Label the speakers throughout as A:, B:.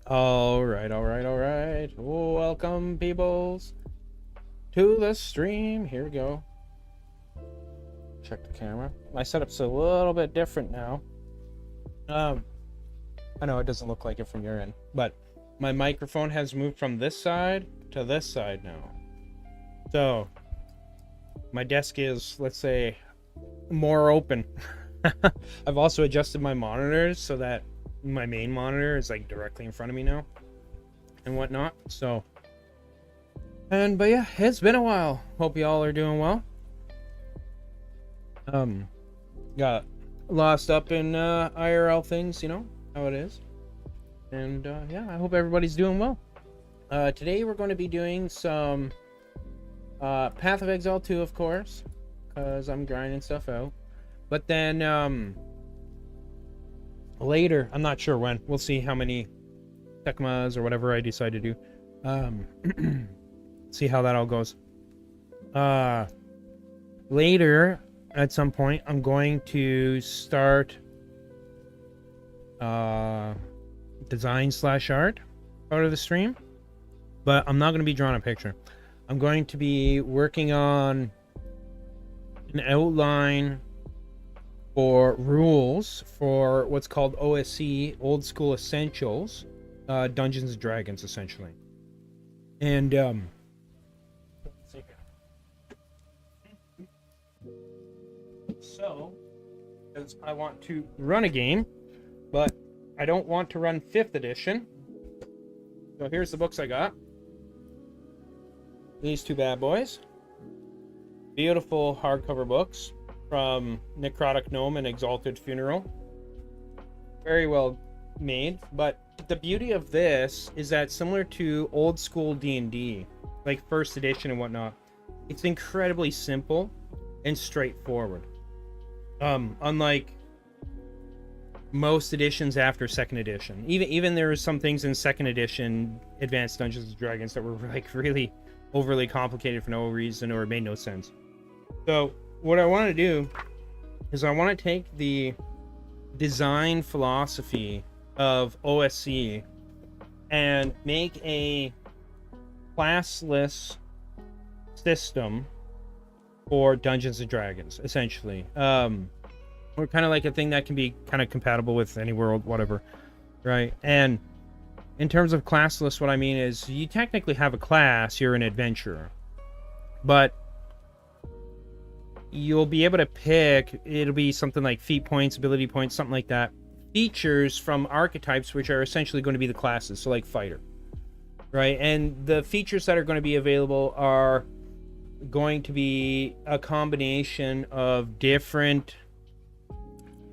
A: All right. Welcome, peoples, to the stream. Here we go. Check the camera. My setup's a little bit different now. I know it doesn't look like it from your end, but my microphone has moved from this side to this side now. So my desk is, let's say, more open. I've also adjusted my monitors so that my main monitor is like directly in front of me now and whatnot. So, but yeah, it's been a while. Hope y'all are doing well. Got lost up in IRL things, you know how it is. And yeah, I hope everybody's doing well. Today we're going to be doing some Path of Exile 2, of course, because I'm grinding stuff out. But then later, I'm not sure when, we'll see how many Tekmas or whatever I decide to do. See how that all goes. Later, at some point, I'm going to start design/art part of the stream, but I'm not going to be drawing a picture. I'm going to be working on an outline for rules for what's called OSC, Old School Essentials, Dungeons and Dragons, essentially. And let's see here. So, because I want to run a game, but I don't want to run 5th edition. So here's the books I got. These two bad boys. Beautiful hardcover books from Necrotic Gnome and Exalted Funeral. Very well made, but the beauty of this is that similar to old school D&D, like 1st edition and whatnot, it's incredibly simple and straightforward. Unlike most editions after 2nd edition. Even there were some things in 2nd edition Advanced Dungeons and Dragons that were like really overly complicated for no reason or made no sense. So what I want to do is I want to take the design philosophy of OSC and make a classless system for Dungeons and Dragons, essentially. Or kind of like a thing that can be kind of compatible with any world, whatever, right? And in terms of classless, what I mean is you technically have a class, you're an adventurer, but you'll be able to pick, it'll be something like feat points, ability points, something like that, features from archetypes, which are essentially going to be the classes, so like fighter, right? And the features that are going to be available are going to be a combination of different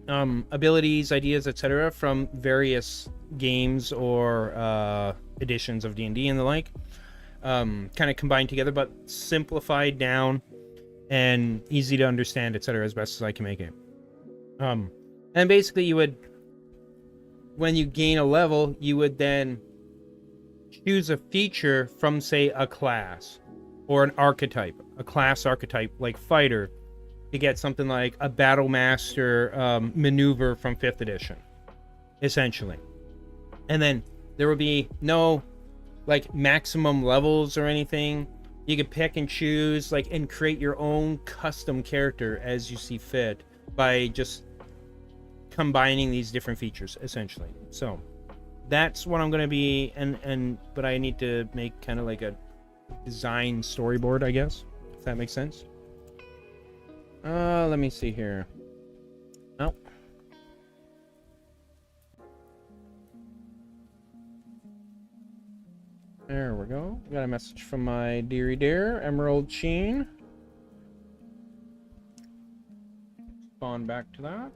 A: abilities, ideas, etc. from various games or editions of D&D and the like, kind of combined together, but simplified down and easy to understand, etc., as best as I can make it. And basically you would, when you gain a level, you would then choose a feature from, say, a class or an archetype, a class archetype like fighter, to get something like a battle master maneuver from 5th edition, essentially. And then there will be no like maximum levels or anything. You can pick and choose, like, and create your own custom character as you see fit by just combining these different features, essentially. So that's what I'm going to be, but I need to make kind of like a design storyboard, I guess, if that makes sense. Let me see here. Oh. There we go. Got a message from my dearie dear, Emerald Sheen. Spawn back to that.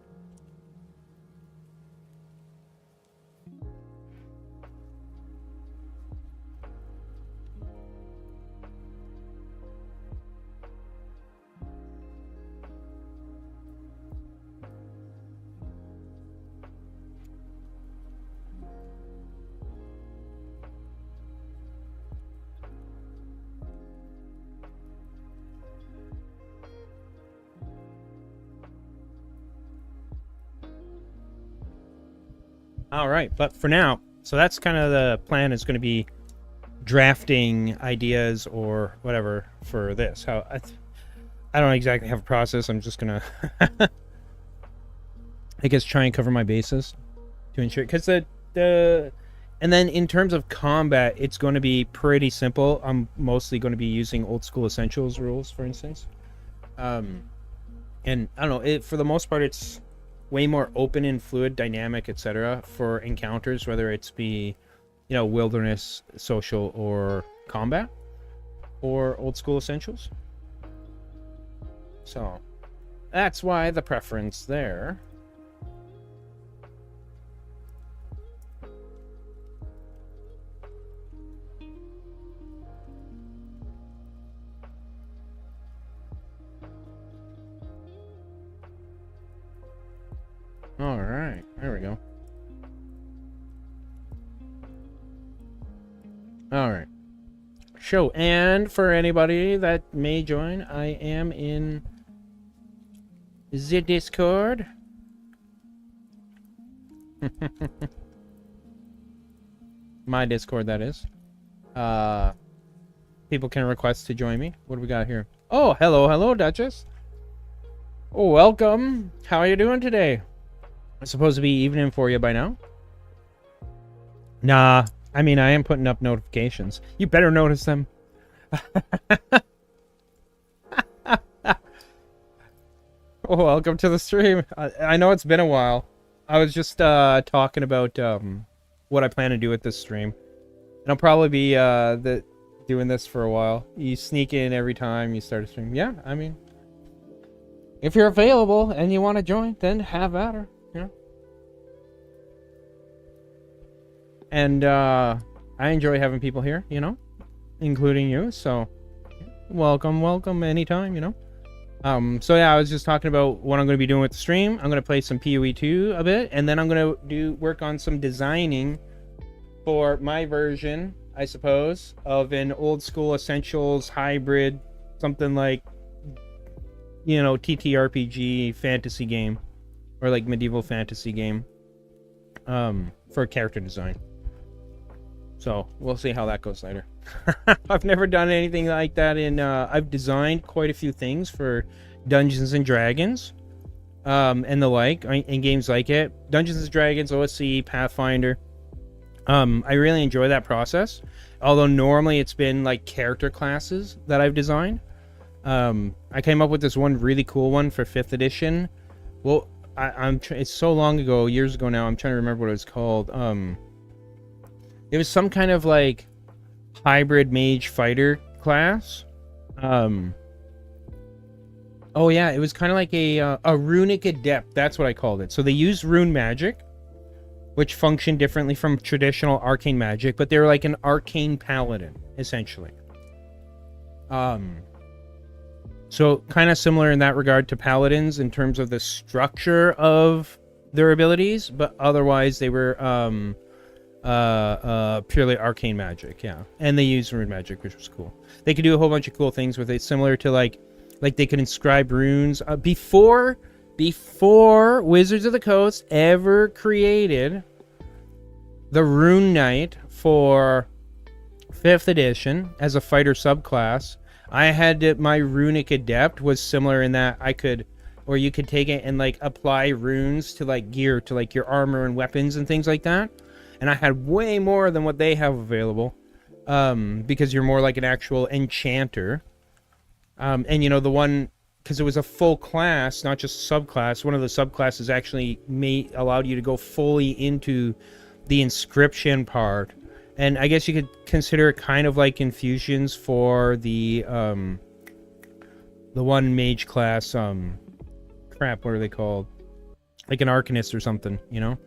A: All right, but for now, So that's kind of the plan, is going to be drafting ideas or whatever for this. How I don't exactly have a process. I'm just going to, I guess, try and cover my bases to ensure, because and then in terms of combat, it's going to be pretty simple. I'm mostly going to be using old school essentials rules, for instance. And I don't know, for the most part, it's way more open and fluid, dynamic, etc. for encounters, whether it's be, you know, wilderness, social, or combat, or old school essentials. So that's why the preference there. All right, there we go. All right. Show, and for anybody that may join, I am in the Discord. My Discord, that is. People can request to join me. What do we got here? Oh, hello, Duchess. Oh, welcome. How are you doing today? It's supposed to be evening for you by now. Nah, I mean, I am putting up notifications. You better notice them. Oh, welcome to the stream. I know it's been a while. I was just talking about what I plan to do with this stream. And I'll probably be doing this for a while. You sneak in every time you start a stream. Yeah, I mean, if you're available and you want to join, then have at her. Yeah. And I enjoy having people here, you know, including you. So welcome anytime, you know. So yeah, I was just talking about what I'm going to be doing with the stream. I'm going to play some PoE2 a bit, and then I'm going to work on some designing for my version, I suppose, of an old school essentials hybrid, something like, you know, TTRPG fantasy game, or like medieval fantasy game, for character design. So we'll see how that goes later. I've never done anything like that in I've designed quite a few things for Dungeons and Dragons, and the like, in games like it. Dungeons and Dragons, OSC, Pathfinder. I really enjoy that process, although normally it's been like character classes that I've designed. I came up with this one really cool one for 5th edition. Well, it's so long ago, years ago now, I'm trying to remember what it was called. It was some kind of like hybrid mage fighter class. Oh yeah, it was kind of like a runic adept. That's what I called it. So they used rune magic, which functioned differently from traditional arcane magic, but they were like an arcane paladin, essentially. So kind of similar in that regard to paladins in terms of the structure of their abilities, but otherwise they were purely arcane magic, yeah. And they used rune magic, which was cool. They could do a whole bunch of cool things with it, similar to like they could inscribe runes. Before Wizards of the Coast ever created the Rune Knight for 5th edition as a fighter subclass, I had my Runic Adept was similar in that I could, or you could take it and like apply runes to like gear, to like your armor and weapons and things like that. And I had way more than what they have available, because you're more like an actual enchanter. And you know, the one, because it was a full class, not just subclass, one of the subclasses actually allowed you to go fully into the inscription part. And I guess you could consider it kind of like infusions for the one mage class, crap, what are they called? Like an Arcanist or something, you know?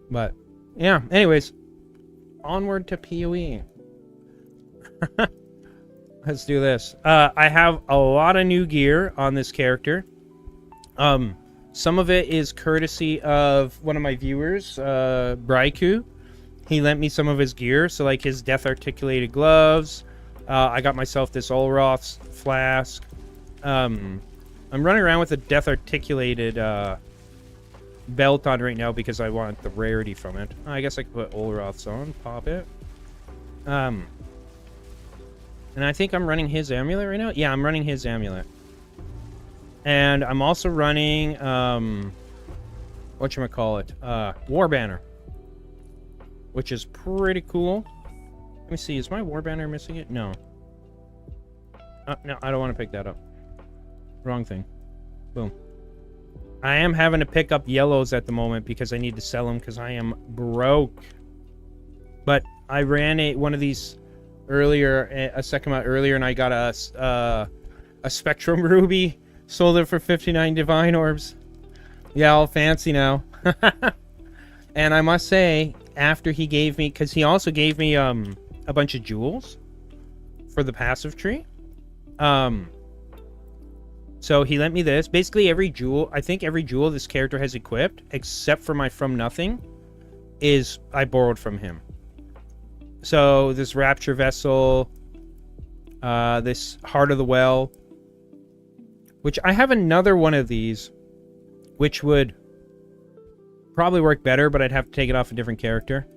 A: But yeah, anyways, onward to PoE. Let's do this. I have a lot of new gear on this character. Some of it is courtesy of one of my viewers, Braiku. He lent me some of his gear, so like his death articulated gloves. I got myself this Olroth's flask. I'm running around with a death articulated belt on right now because I want the rarity from it. I guess I could put Olroth's on, pop it. And I think I'm running his amulet right now. Yeah, I'm running his amulet. And I'm also running, whatchamacallit, War Banner. Which is pretty cool. Let me see, is my War Banner missing it? No. No, I don't want to pick that up. Wrong thing. Boom. I am having to pick up yellows at the moment because I need to sell them because I am broke. But I ran one of these earlier, a second amount earlier, and I got a Spectrum Ruby. Sold it for 59 Divine Orbs. Yeah, all fancy now. And I must say, after he gave me, because he also gave me a bunch of jewels for the passive tree. So he lent me this. Basically, every jewel, I think every jewel this character has equipped, except for my From Nothing, is I borrowed from him. So this Rapture Vessel, this Heart of the Well, which I have another one of these, which would probably work better, but I'd have to take it off a different character.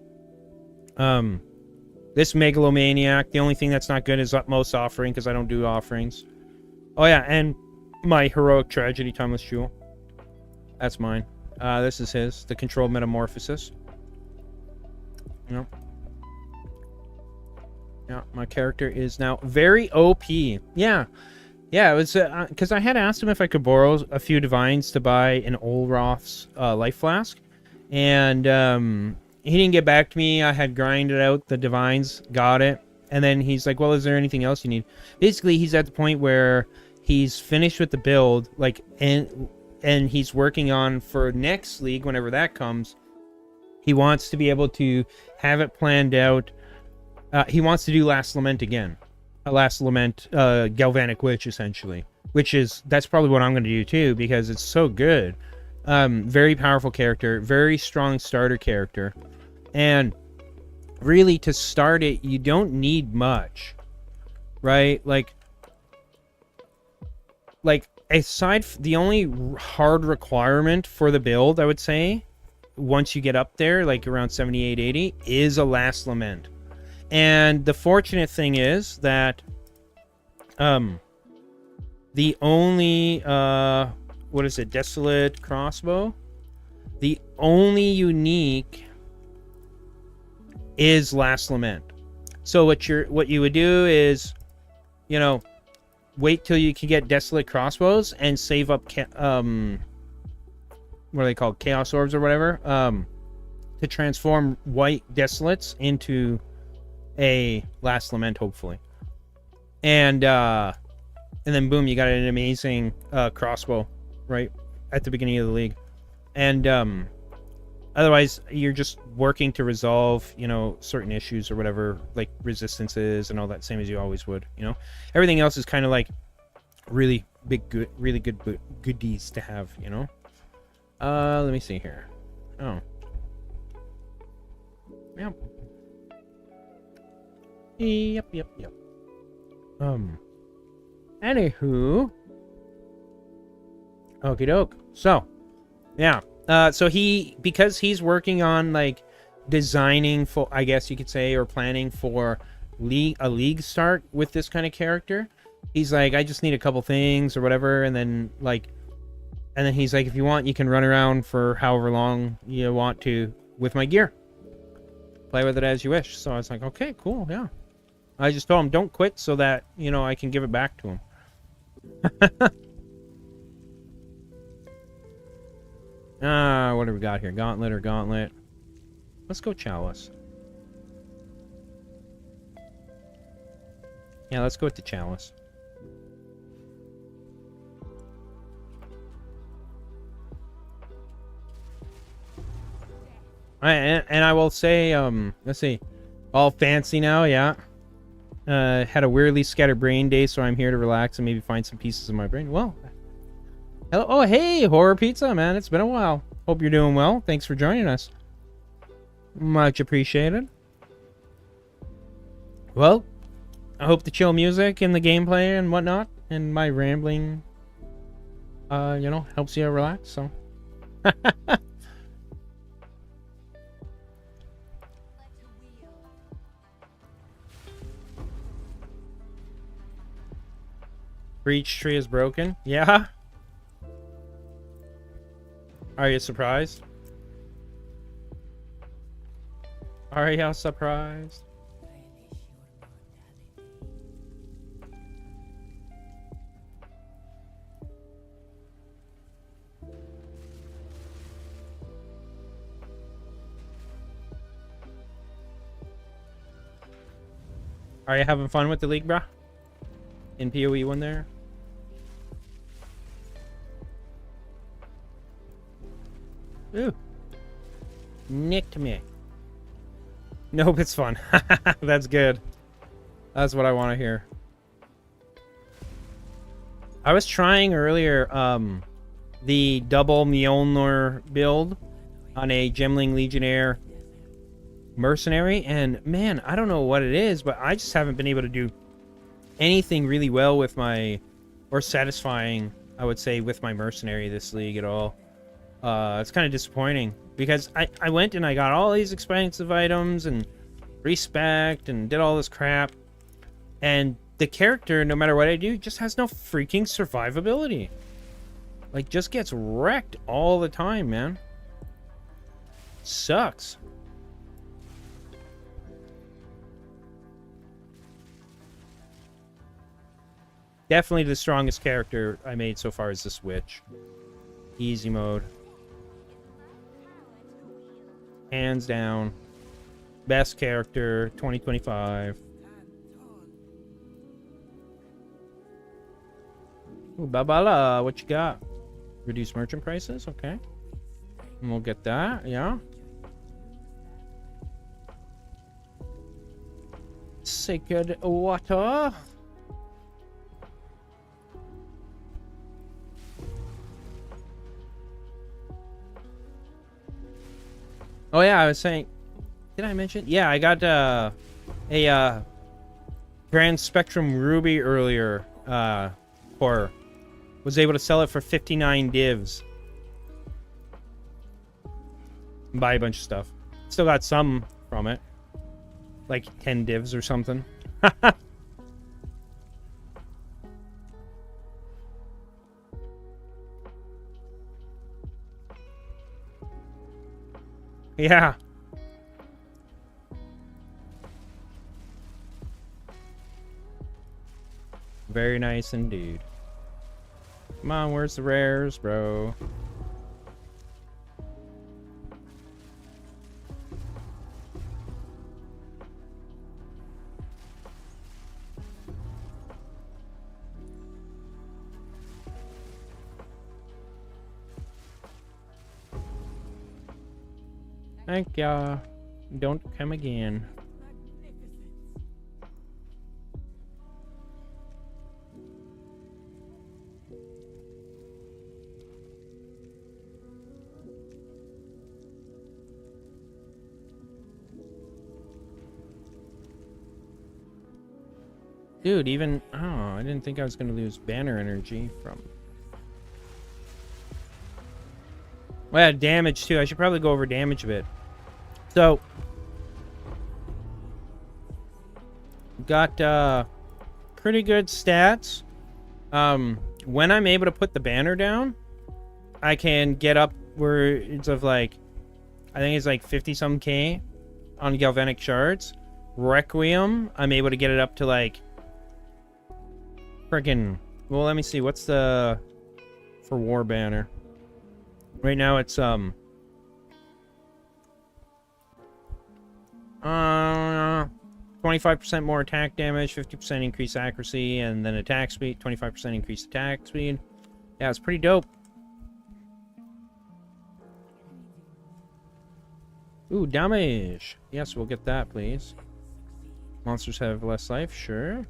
A: This Megalomaniac, the only thing that's not good is Utmost Offering, because I don't do offerings. Oh yeah, and my Heroic Tragedy Timeless Jewel. That's mine. This is his, the Controlled Metamorphosis. Yep. Yeah, my character is now very OP. Yeah. Yeah, it was because I had asked him if I could borrow a few divines to buy an Olroth's life flask, and he didn't get back to me. I had grinded out the divines, got it, and then he's like, "Well, is there anything else you need?" Basically, he's at the point where he's finished with the build, like, and he's working on for next league whenever that comes. He wants to be able to have it planned out. He wants to do Last Lament again. Last Lament, Galvanic Witch, essentially. That's probably what I'm going to do too, because it's so good. Very powerful character, very strong starter character. And really, to start it, you don't need much. Right? Like aside, the only hard requirement for the build, I would say, once you get up there, like around 78, 80, is a Last Lament. And the fortunate thing is that the only what is it, Desolate Crossbow, the only unique is Last Lament. So what you would do is, you know, wait till you can get Desolate Crossbows and save up what are they called, Chaos Orbs or whatever, to transform white Desolates into a Last Lament, hopefully. And then boom, you got an amazing crossbow right at the beginning of the league. And otherwise you're just working to resolve, you know, certain issues or whatever, like resistances and all that, same as you always would, you know. Everything else is kind of like really good goodies to have, you know. Let me see here. Oh, yep. Yep. Anywho. Okie doke. So, yeah. So because he's working on, like, designing for, I guess you could say, or planning for a league start with this kind of character, he's like, I just need a couple things or whatever, and then he's like, if you want, you can run around for however long you want to with my gear. Play with it as you wish. So I was like, okay, cool, yeah. I just told him, don't quit so that, you know, I can give it back to him. What do we got here? Gauntlet or Gauntlet? Let's go Chalice. Yeah, let's go with the Chalice. And I will say, let's see. All fancy now, yeah. Had a weirdly scattered brain day, so I'm here to relax and maybe find some pieces of my brain. Well, hello. Oh, hey, Horror Pizza, man. It's been a while. Hope you're doing well. Thanks for joining us. Much appreciated. Well, I hope the chill music and the gameplay and whatnot and my rambling, you know, helps you relax. So, Breach tree is broken. Yeah. Are you surprised? Are you surprised? Are you having fun with the league, bruh? In PoE1 there? Ooh. Nicked me. Nope, it's fun. That's good. That's what I want to hear. I was trying earlier the double Mjolnir build on a Gemling Legionnaire mercenary, and man, I don't know what it is, but I just haven't been able to do anything really well with my, or satisfying, I would say, with my mercenary this league at all. It's kind of disappointing because I went and I got all these expensive items and respect and did all this crap, and the character, no matter what I do, just has no freaking survivability. Like, just gets wrecked all the time, man. Sucks. Definitely the strongest character I made so far is this witch. Easy mode. Hands down. Best character, 2025. Ooh, Babala, what you got? Reduce merchant prices, okay. And we'll get that, yeah. Sacred water. Oh yeah, I was saying, did I mention? Yeah, I got a Grand Spectrum Ruby earlier, was able to sell it for 59 divs. Buy a bunch of stuff. Still got some from it. Like 10 divs or something. Yeah. Very nice indeed. Come on, where's the rares, bro? Thank ya. Don't come again. Dude, even... Oh, I didn't think I was going to lose banner energy from... Well, yeah, damage, too. I should probably go over damage a bit. So... Got, pretty good stats. When I'm able to put the banner down, I can get up where it's of, like... I think it's like 50-some K on Galvanic Shards. Requiem, I'm able to get it up to, like... Freaking, well, let me see. What's the for war banner? Right now it's 25% more attack damage, 50% increased accuracy, and then attack speed, 25% increased attack speed. Yeah, it's pretty dope. Ooh, damage. Yes, we'll get that, please. Monsters have less life, sure.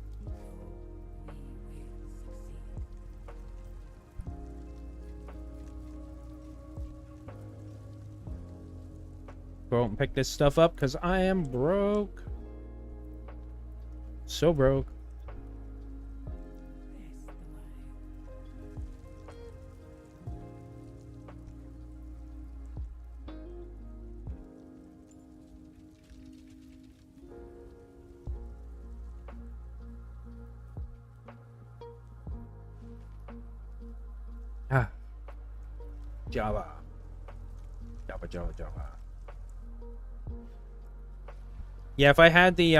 A: Go out and pick this stuff up because I am broke. So broke. Ah. Java. Java, Java, Java. Yeah, if I had the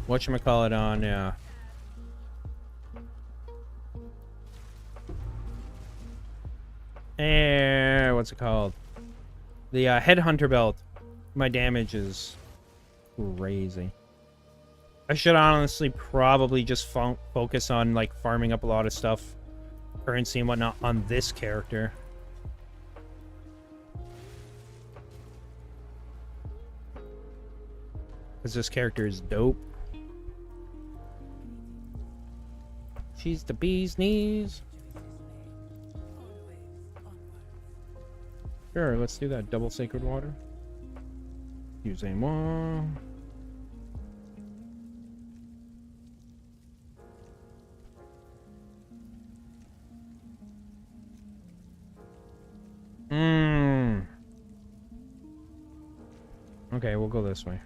A: whatchamacallit on, what's it called? The headhunter belt. My damage is crazy. I should honestly probably just focus on like farming up a lot of stuff, currency and whatnot on this character. Because this character is dope. She's the bee's knees. Sure, let's do that. Double sacred water. Use more. Okay, we'll go this way.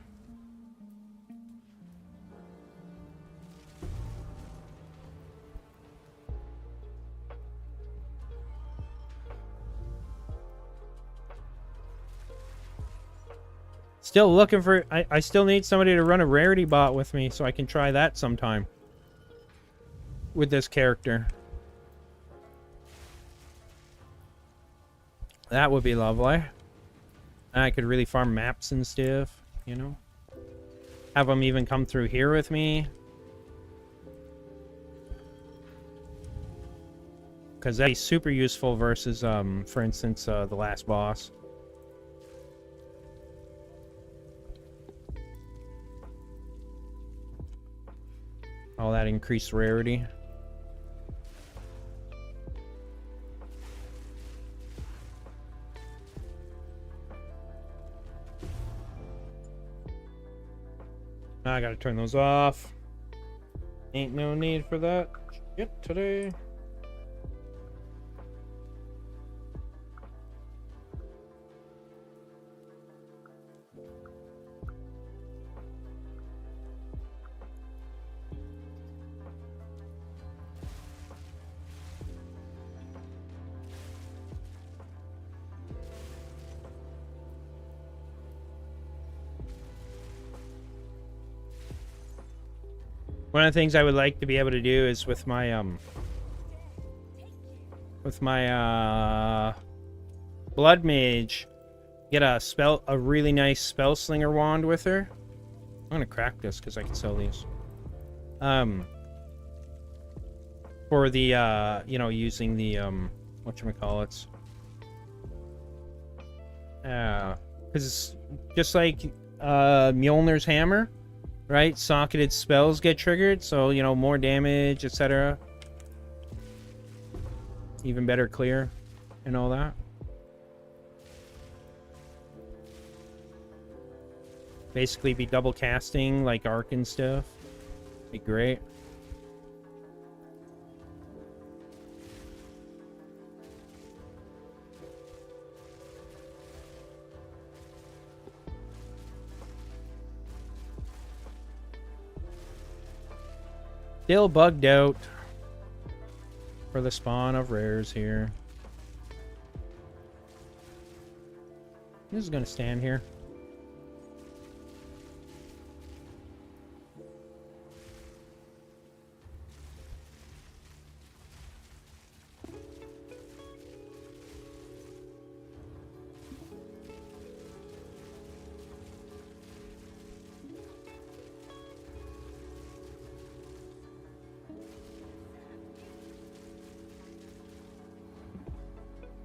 A: Still looking for... I still need somebody to run a rarity bot with me so I can try that sometime. With this character. That would be lovely. I could really farm maps and stuff, you know? Have them even come through here with me. Because that'd be super useful versus, for instance, the last boss. All that increased rarity. I gotta turn those off. Ain't no need for that shit today. One of the things I would like to be able to do is with my blood mage, get a really nice spell slinger wand with her. I'm gonna crack this because I can sell these. For the you know, using the whatchamacallits. Because it's just like Mjolnir's hammer. Right? Socketed spells get triggered, so, you know, more damage, etc. Even better clear and all that. Basically be double casting like arc and stuff. Be great. Still bugged out for the spawn of rares here. This is gonna stand here.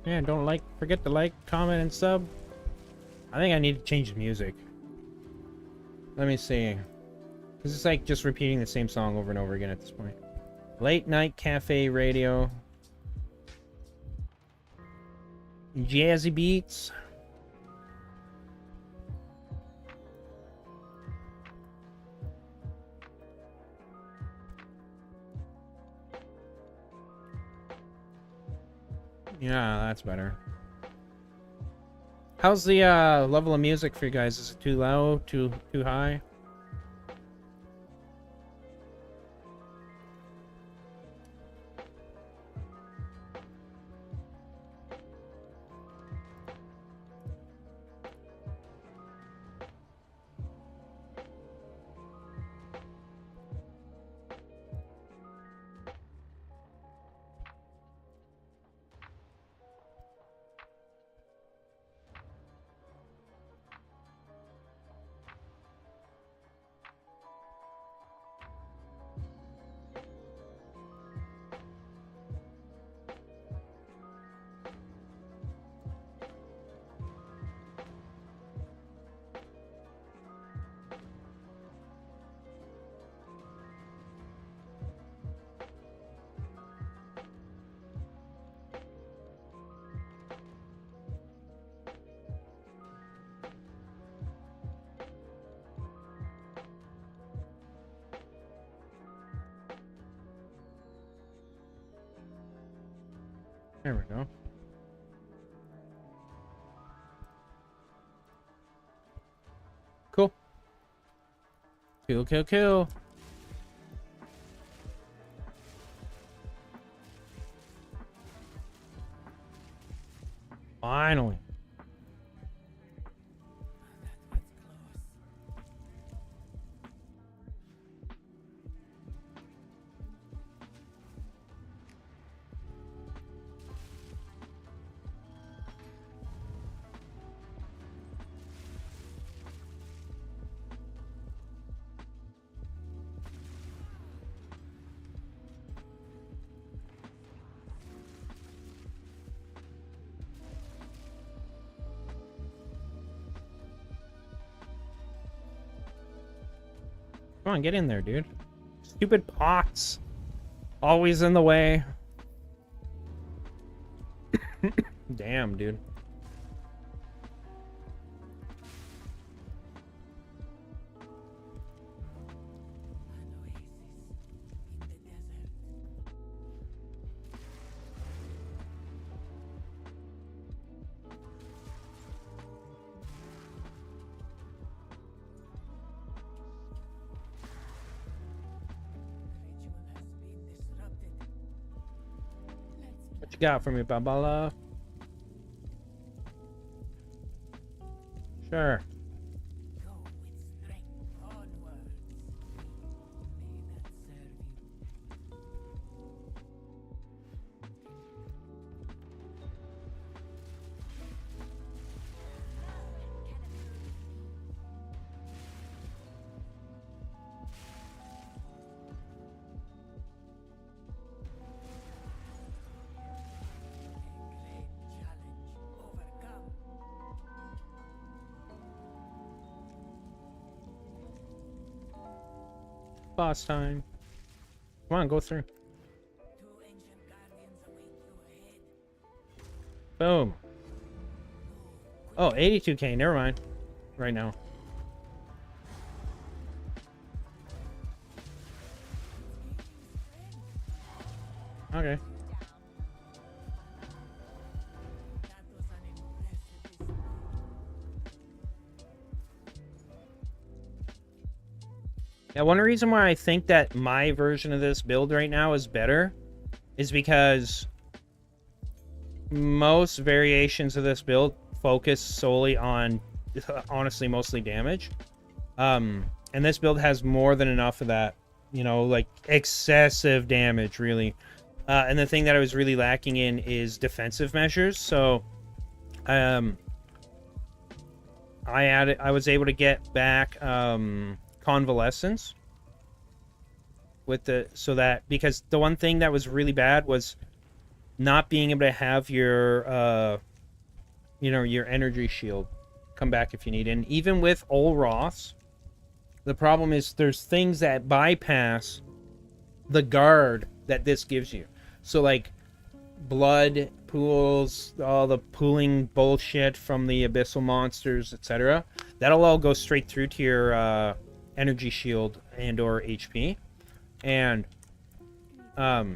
A: Yeah, don't forget to like, comment, and sub. I think I need to change the music. Let me see. This is like just repeating the same song over and over again at this point. Late night cafe radio. Jazzy beats. Yeah, that's better. How's the level of music for you guys? Is it too low? Too high? There we go. Cool. Kill, kill, kill. Finally. Come on, get in there, dude. Stupid pots. Always in the way. Damn, dude. What you got for me, Babala? Sure. Boss time. Come on, go through. Boom. Oh, 82k. Never mind. Right now. Okay. Yeah, one reason why I think that my version of this build right now is better is because most variations of this build focus solely on, honestly, mostly damage. And this build has more than enough of that, you know, like excessive damage, really. And the thing that I was really lacking in is defensive measures. So, I was able to get back, convalescence with because the one thing that was really bad was not being able to have your your energy shield come back if you need it. And even with all Roths, the problem is there's things that bypass the guard that this gives you. So like blood pools, all the pooling bullshit from the abyssal monsters, etc. That'll all go straight through to your energy shield and or HP. And yeah,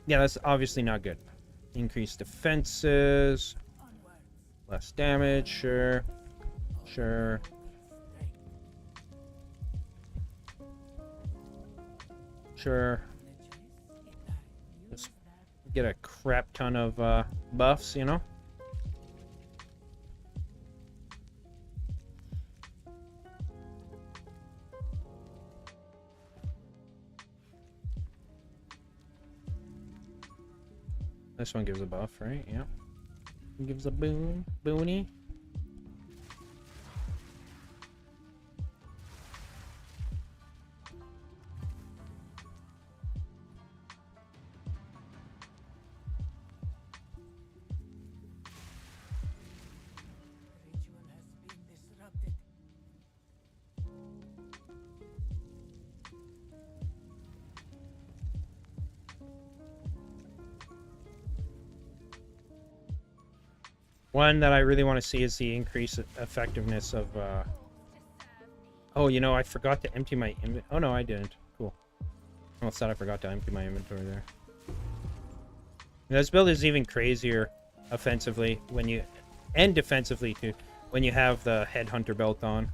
A: that's obviously not good. Increased defenses, less damage, sure. Just get a crap ton of buffs, you know. This one gives a buff, right? Yeah. It gives a boony. One that I really want to see is the increased effectiveness of, oh, you know, I forgot to empty my inventory. Oh, no, I didn't. Cool. I almost thought I forgot to empty my inventory there. This build is even crazier offensively when you, and defensively too, when you have the Headhunter belt on.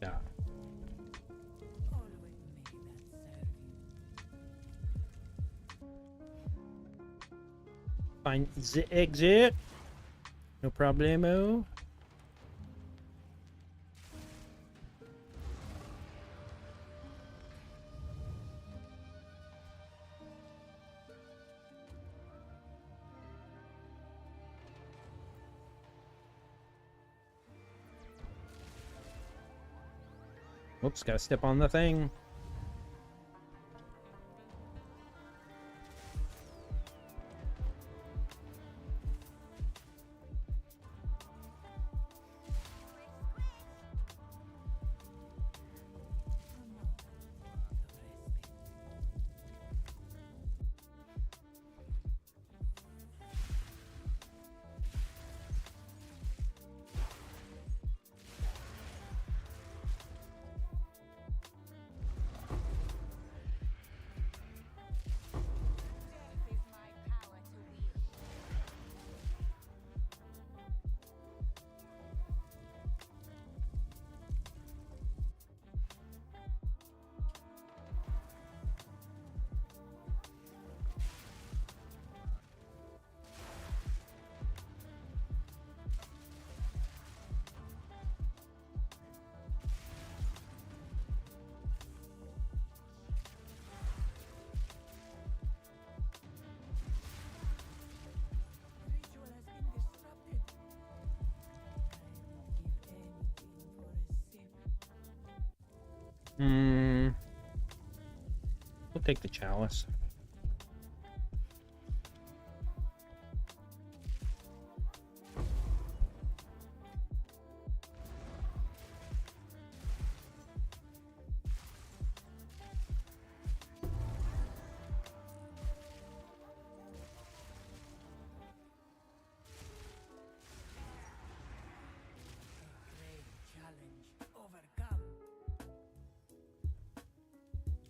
A: Yeah. Find the exit. No problemo. Oops, gotta step on the thing. We'll take the chalice.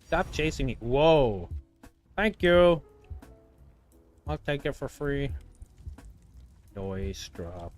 A: Stop chasing me. Whoa. Thank you. I'll take it for free. Noise drop.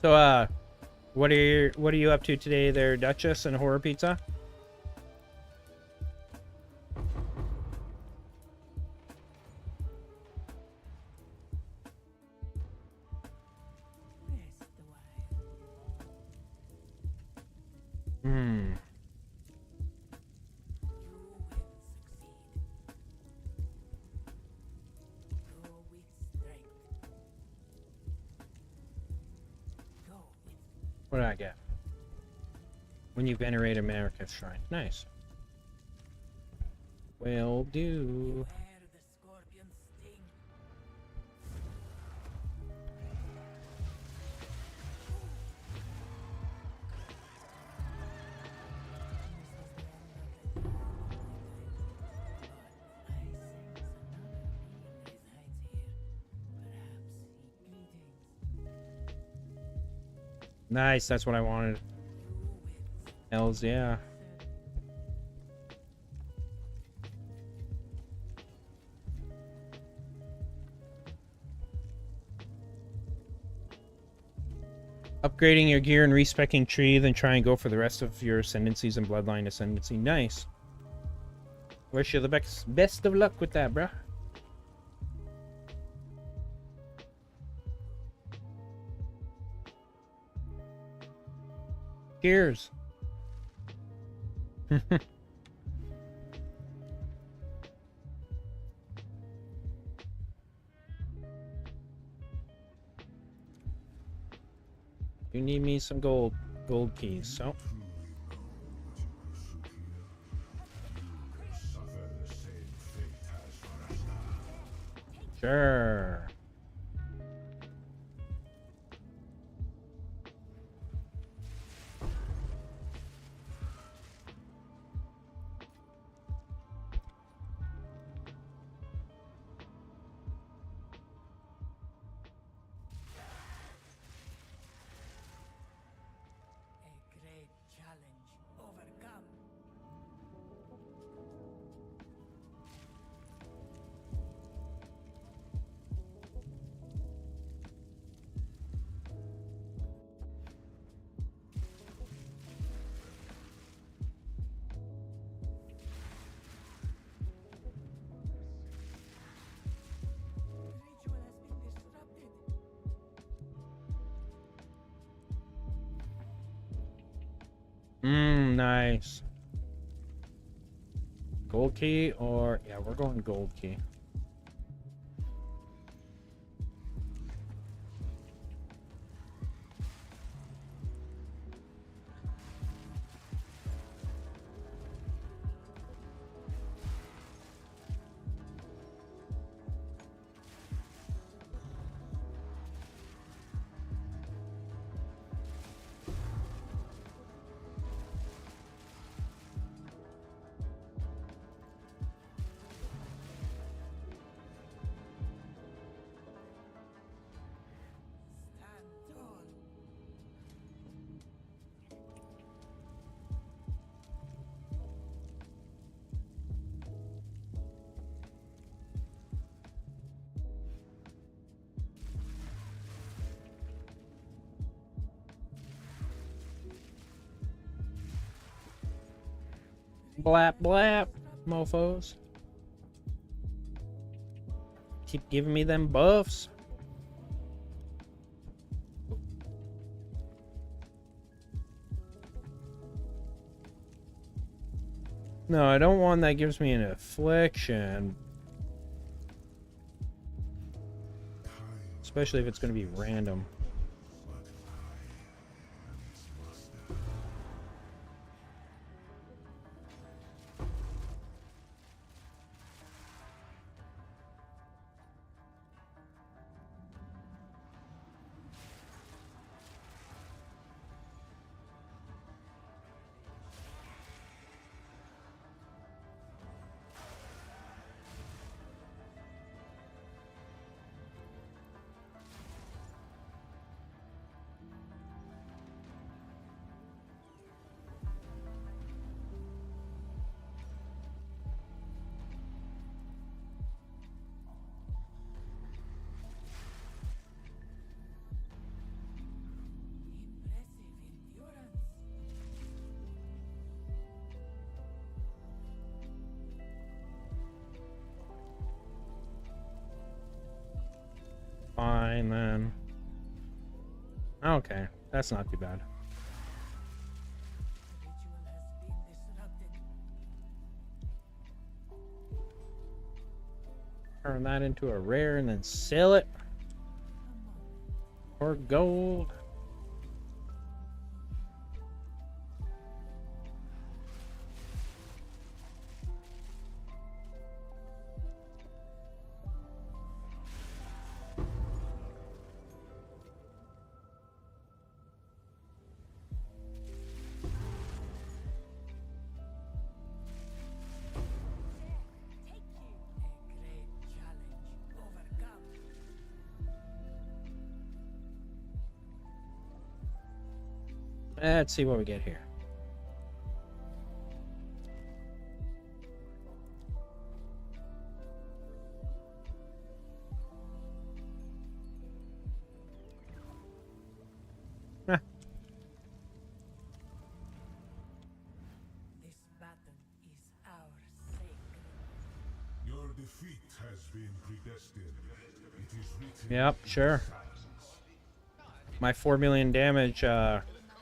A: So, what are you up to today there, Duchess and Horror Pizza? What did I get? When you venerate America's shrine. Nice. Will do. Nice, that's what I wanted. Hells yeah. Upgrading your gear and respecking tree, then try and go for the rest of your ascendancies and bloodline ascendancy. Nice. Wish you the best of luck with that, bruh. Cheers. You need me some gold keys, so. Sure. Nice. Gold key or... Yeah, we're going gold key. Blap, blap, mofos. Keep giving me them buffs. No, I don't want that gives me an affliction. Especially if it's going to be random. Fine then. Okay, that's not too bad. Turn that into a rare and then sell it for gold. Let's see what we get here.
B: This battle is our sacred.
C: Your defeat has been predestined. It is written.
A: Yep, sure. My 4 million damage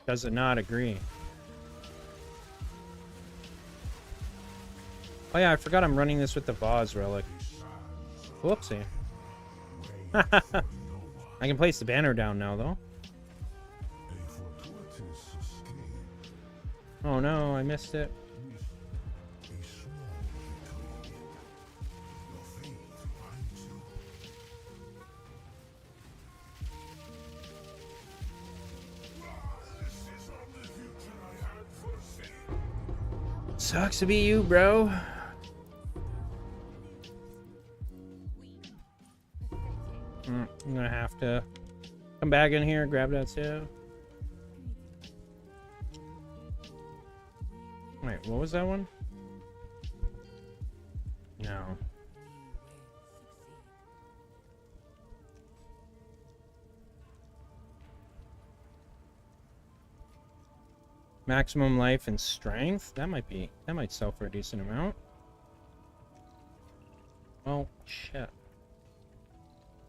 A: does not agree. Oh yeah, I forgot I'm running this with the Vaz relic. Whoopsie. I can place the banner down now though. Oh no, I missed it.
C: A small victory. Your fate finds you. This is not the future I had foreseen.
A: Sucks to be you, bro. I'm gonna have to come back in here and grab that too. Wait, what was that one? No. Maximum life and strength? That might sell for a decent amount. Well, shit.
B: Temporal magic.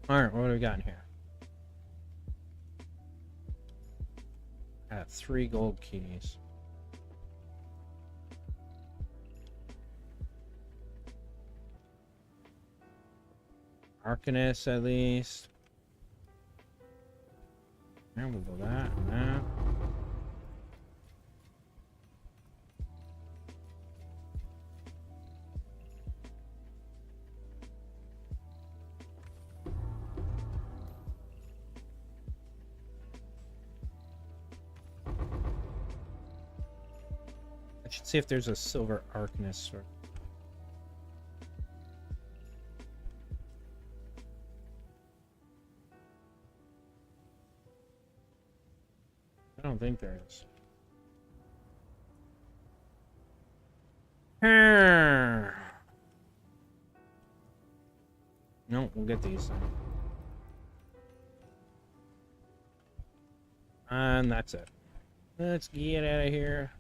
A: Alright, what do we got in here? Got 3 gold keys. Arcanist, at least. And we'll go that and that. I should see if there's a silver arcanist or. I don't think there is. No, we'll get these then. And that's it. Let's get out of here.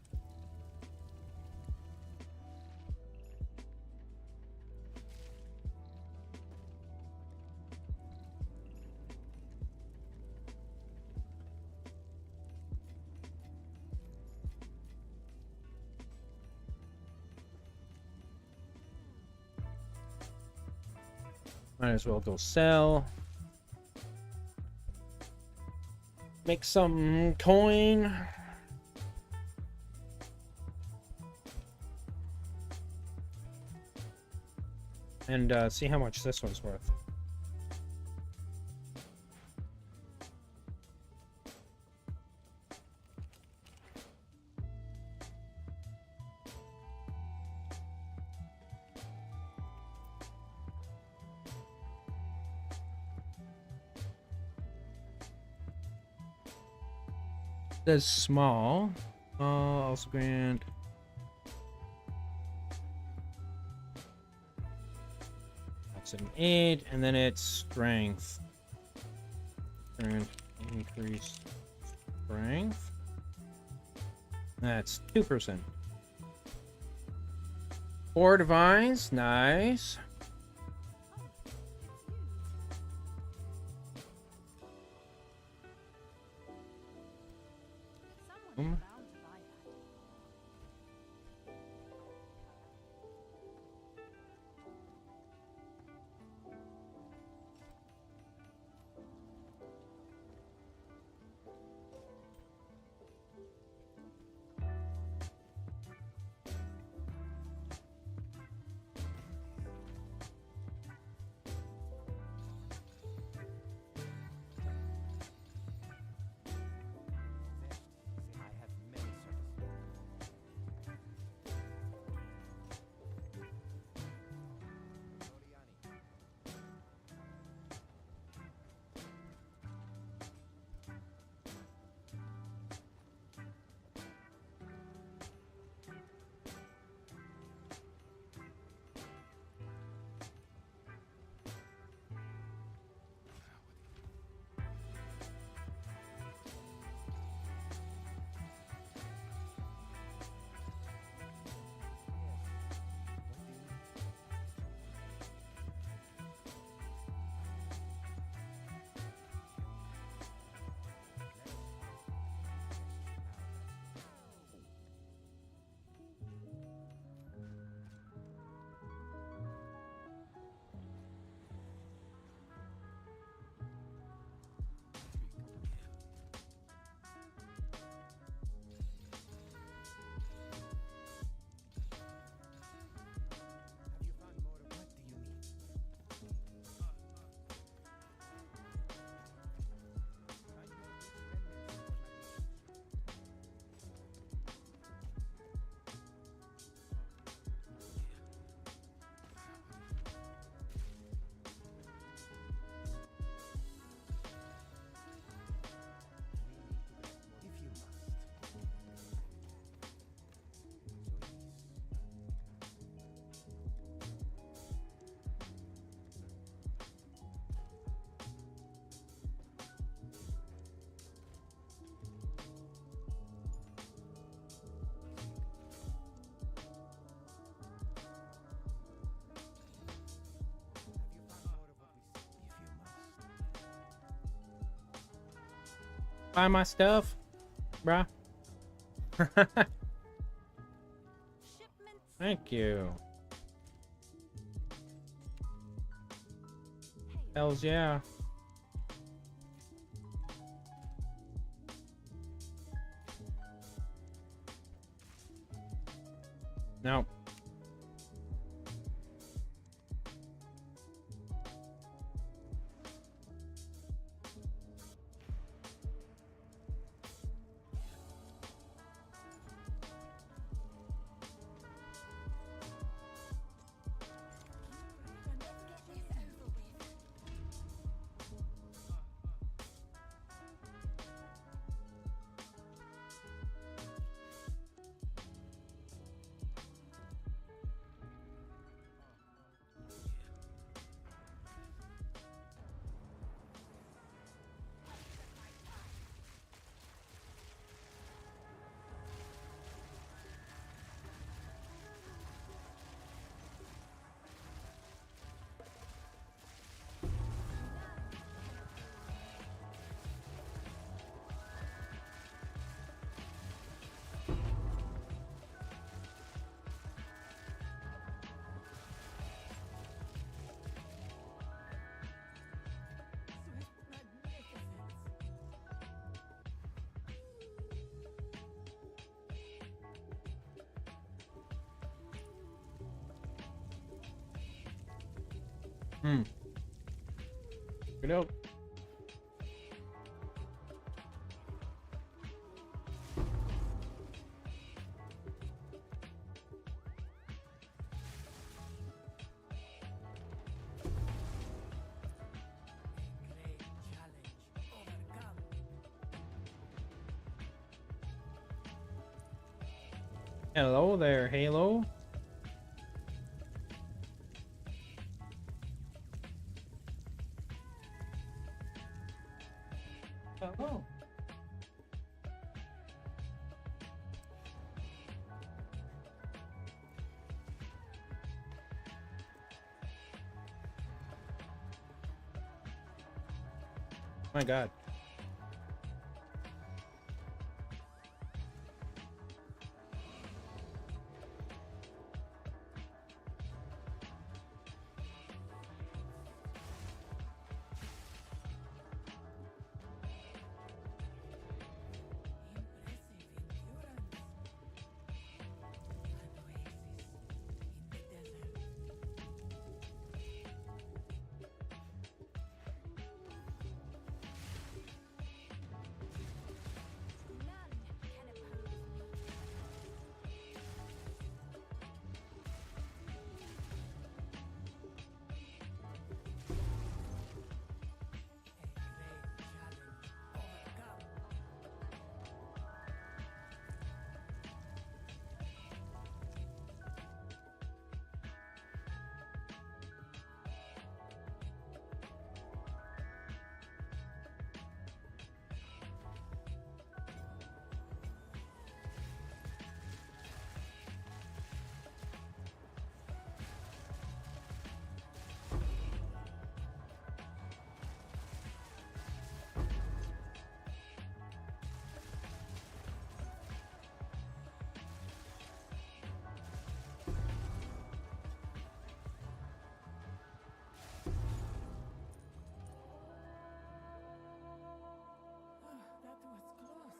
A: Might as well go sell. Make some coin. And see how much this one's worth. Says small. Also grant. That's an 8, and then it's strength. Grant increase strength. That's 2%. 4 divines, nice.
B: Someone's bound to buy that.
A: Buy my stuff, bruh. Thank you. Hells yeah. No. Hmm. Good out.
B: Great challenge overcome.
A: Hello there, Halo. Hello. My God.
B: Impressive endurance. An oasis in the desert. None can oppose me. A great challenge overcome. That was close.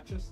A: Just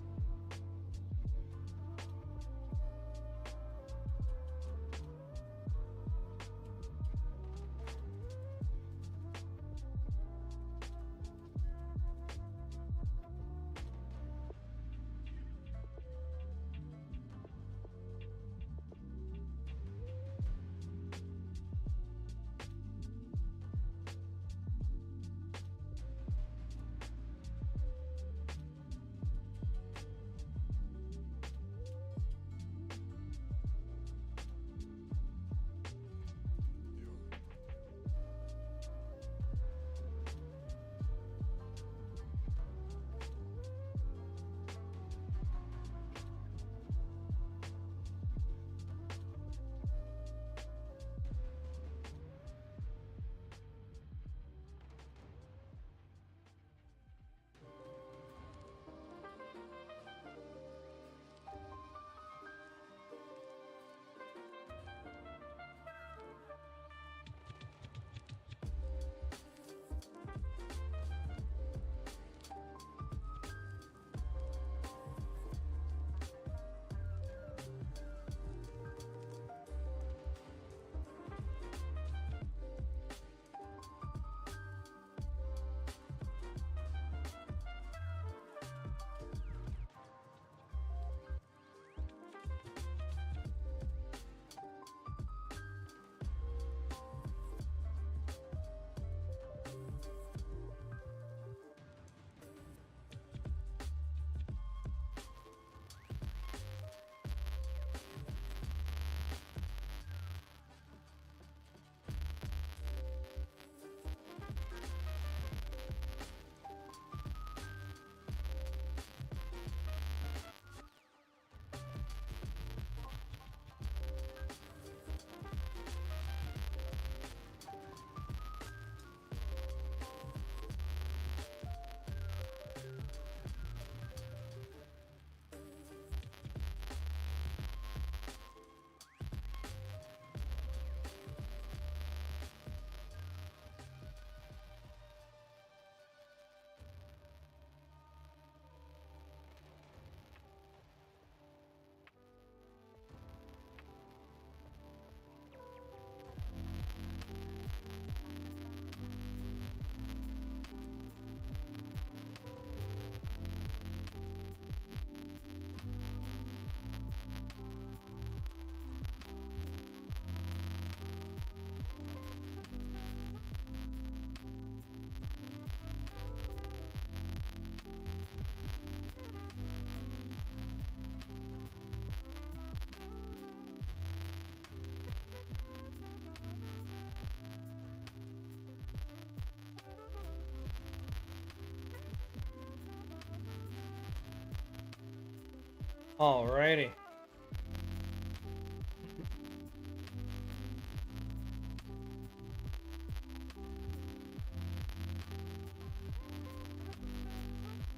A: Alrighty.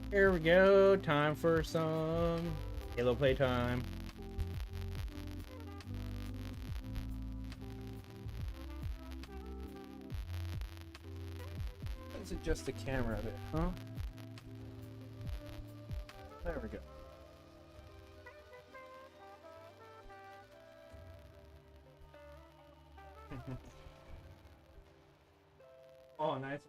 A: Here we go. Time for some Halo playtime. Let's adjust the camera a bit, huh? There we go. Oh, nice.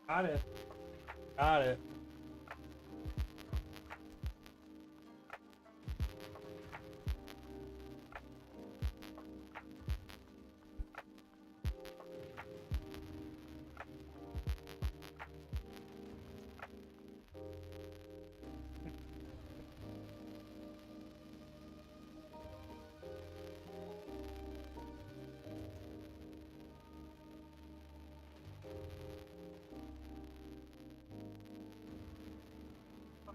A: Got it. Got it.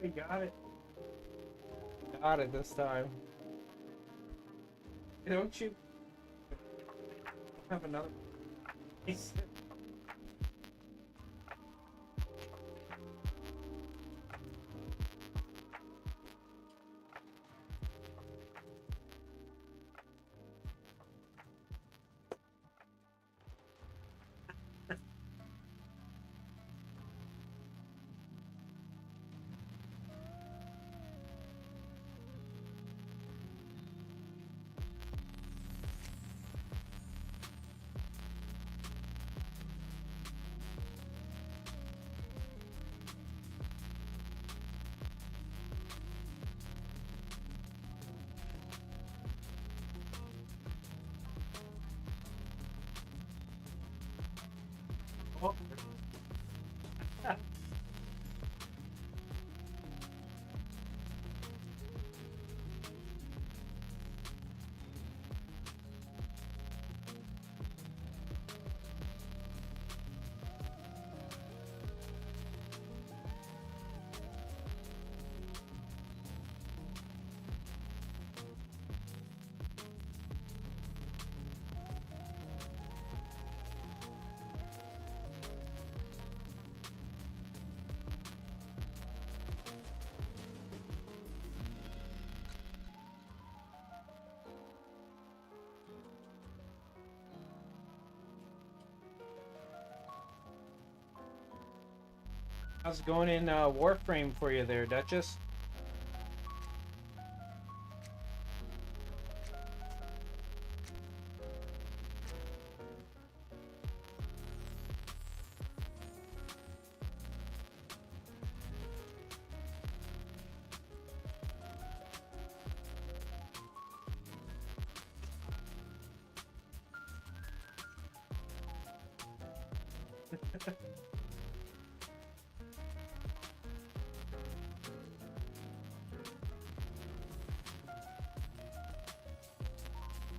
A: We got it. Got it this time. Don't you have another piece? Oh. How's it going in Warframe for you there, Duchess?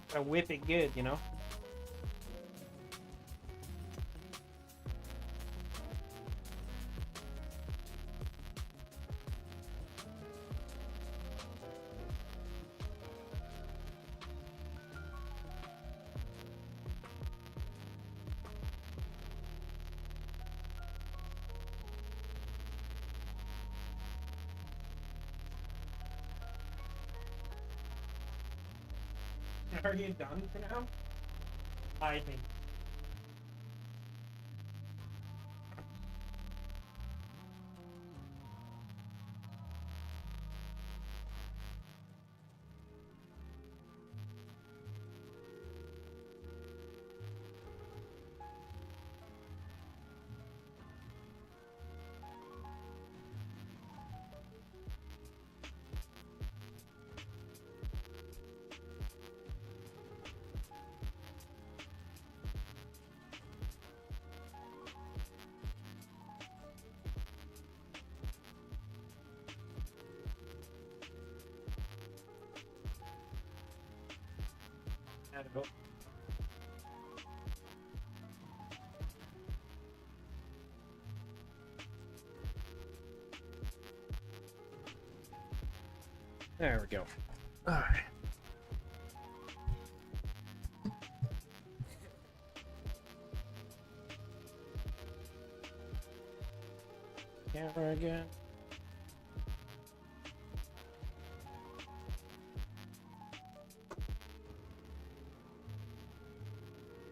A: Gotta whip it good, you know? Are you done for now? I think. There we go. All right. Camera again.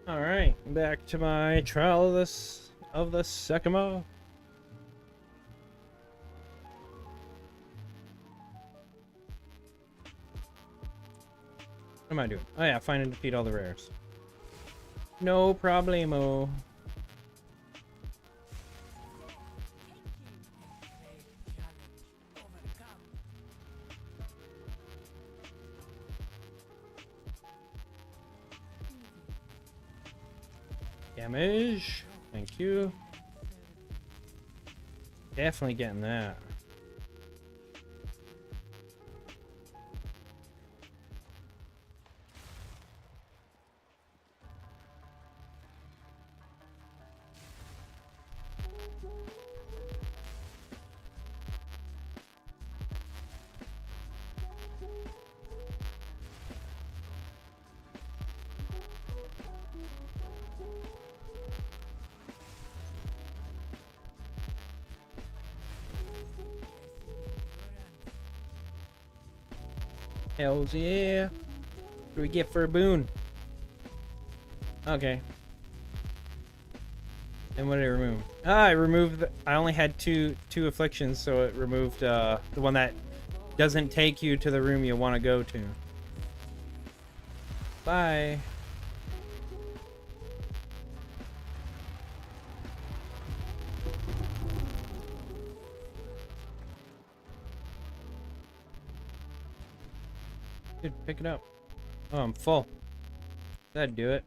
A: All right, back to my trial of the Sekimo. What am I doing? Oh yeah, find and defeat all the rares. No problemo. Damage. Thank you. Definitely getting that. Hells yeah. What do we get for a boon? Okay. And what did I remove? Ah, I removed I only had two afflictions, so it removed the one that doesn't take you to the room you want to go to. Bye. Dude, pick it up. Oh, I'm full. That'd do it.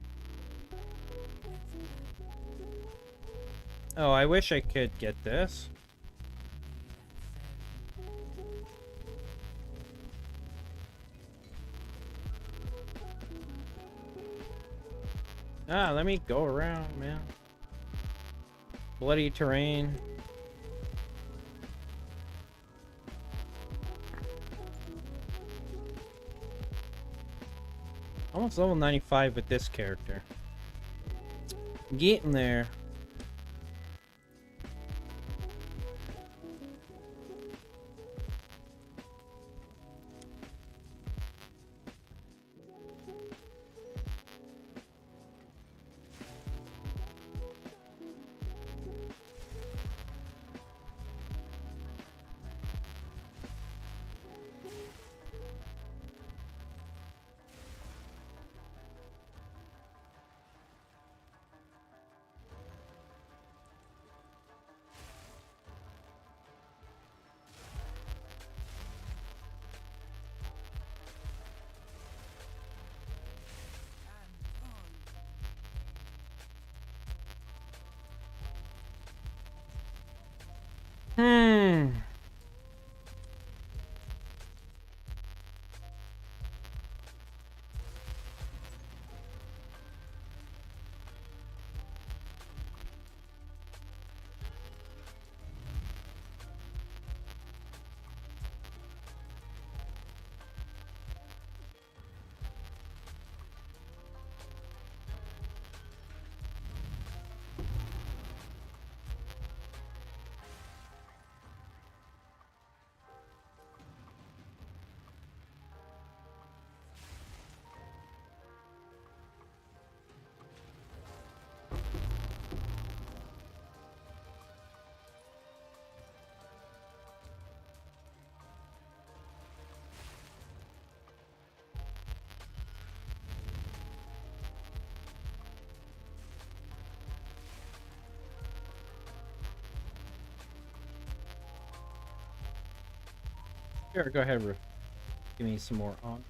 A: Oh, I wish I could get this. Ah, let me go around, man. Bloody terrain. Almost level 95 with this character. Getting there. Here, go ahead, Ruth. Give me some more on.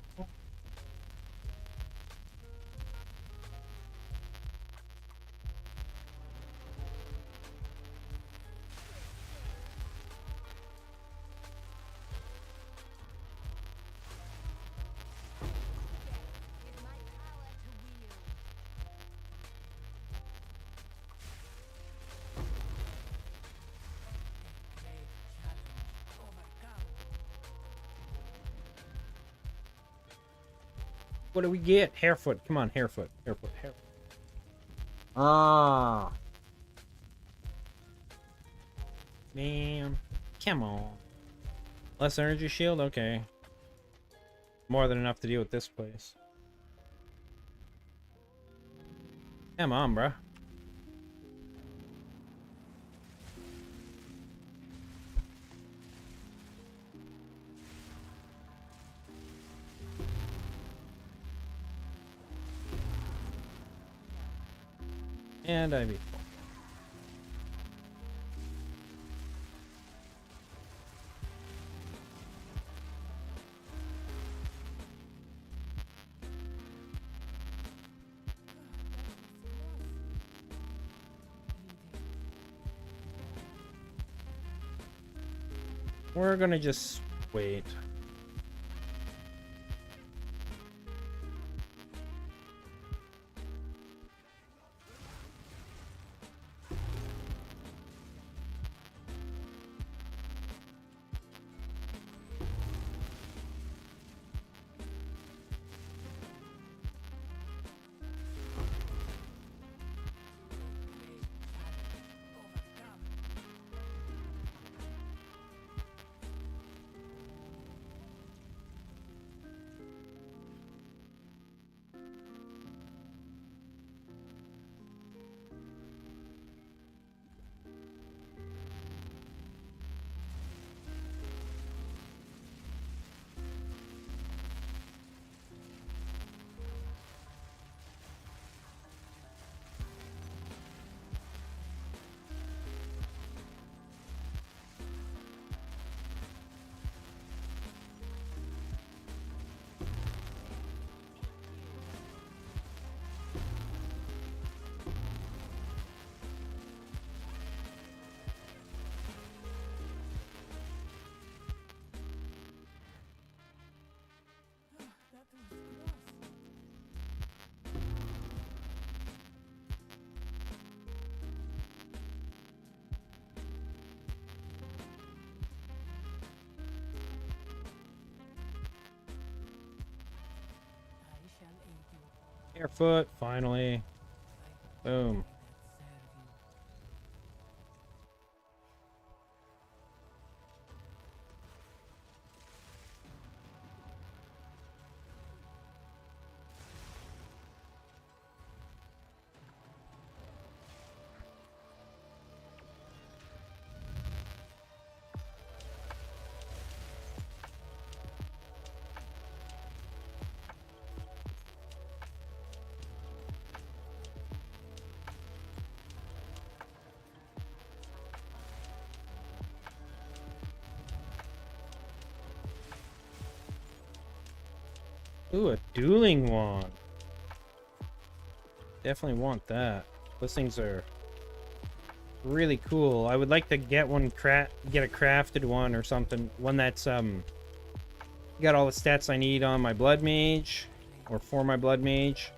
A: What do we get? Harefoot. Come on, Harefoot. Harefoot. Harefoot.
D: Ah.
A: Man. Come on. Less energy shield? Okay. More than enough to deal with this place. Come on, bruh. And I beat. We're gonna just wait. Harefoot, finally. Boom. Ooh, a dueling wand. Definitely want that. Those things are really cool. I would like to get one get a crafted one or something. One that's got all the stats I need on my blood mage or for my blood mage.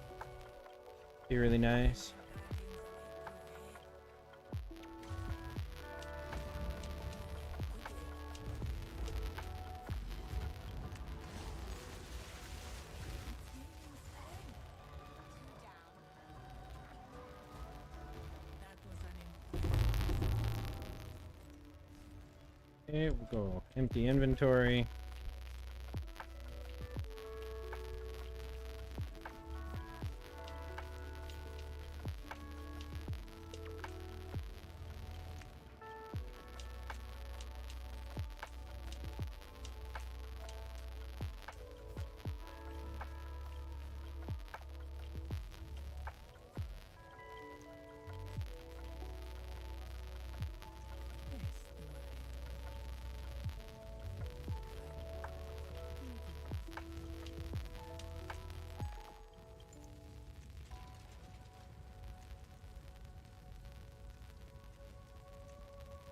A: Be really nice. Okay, we'll go empty inventory.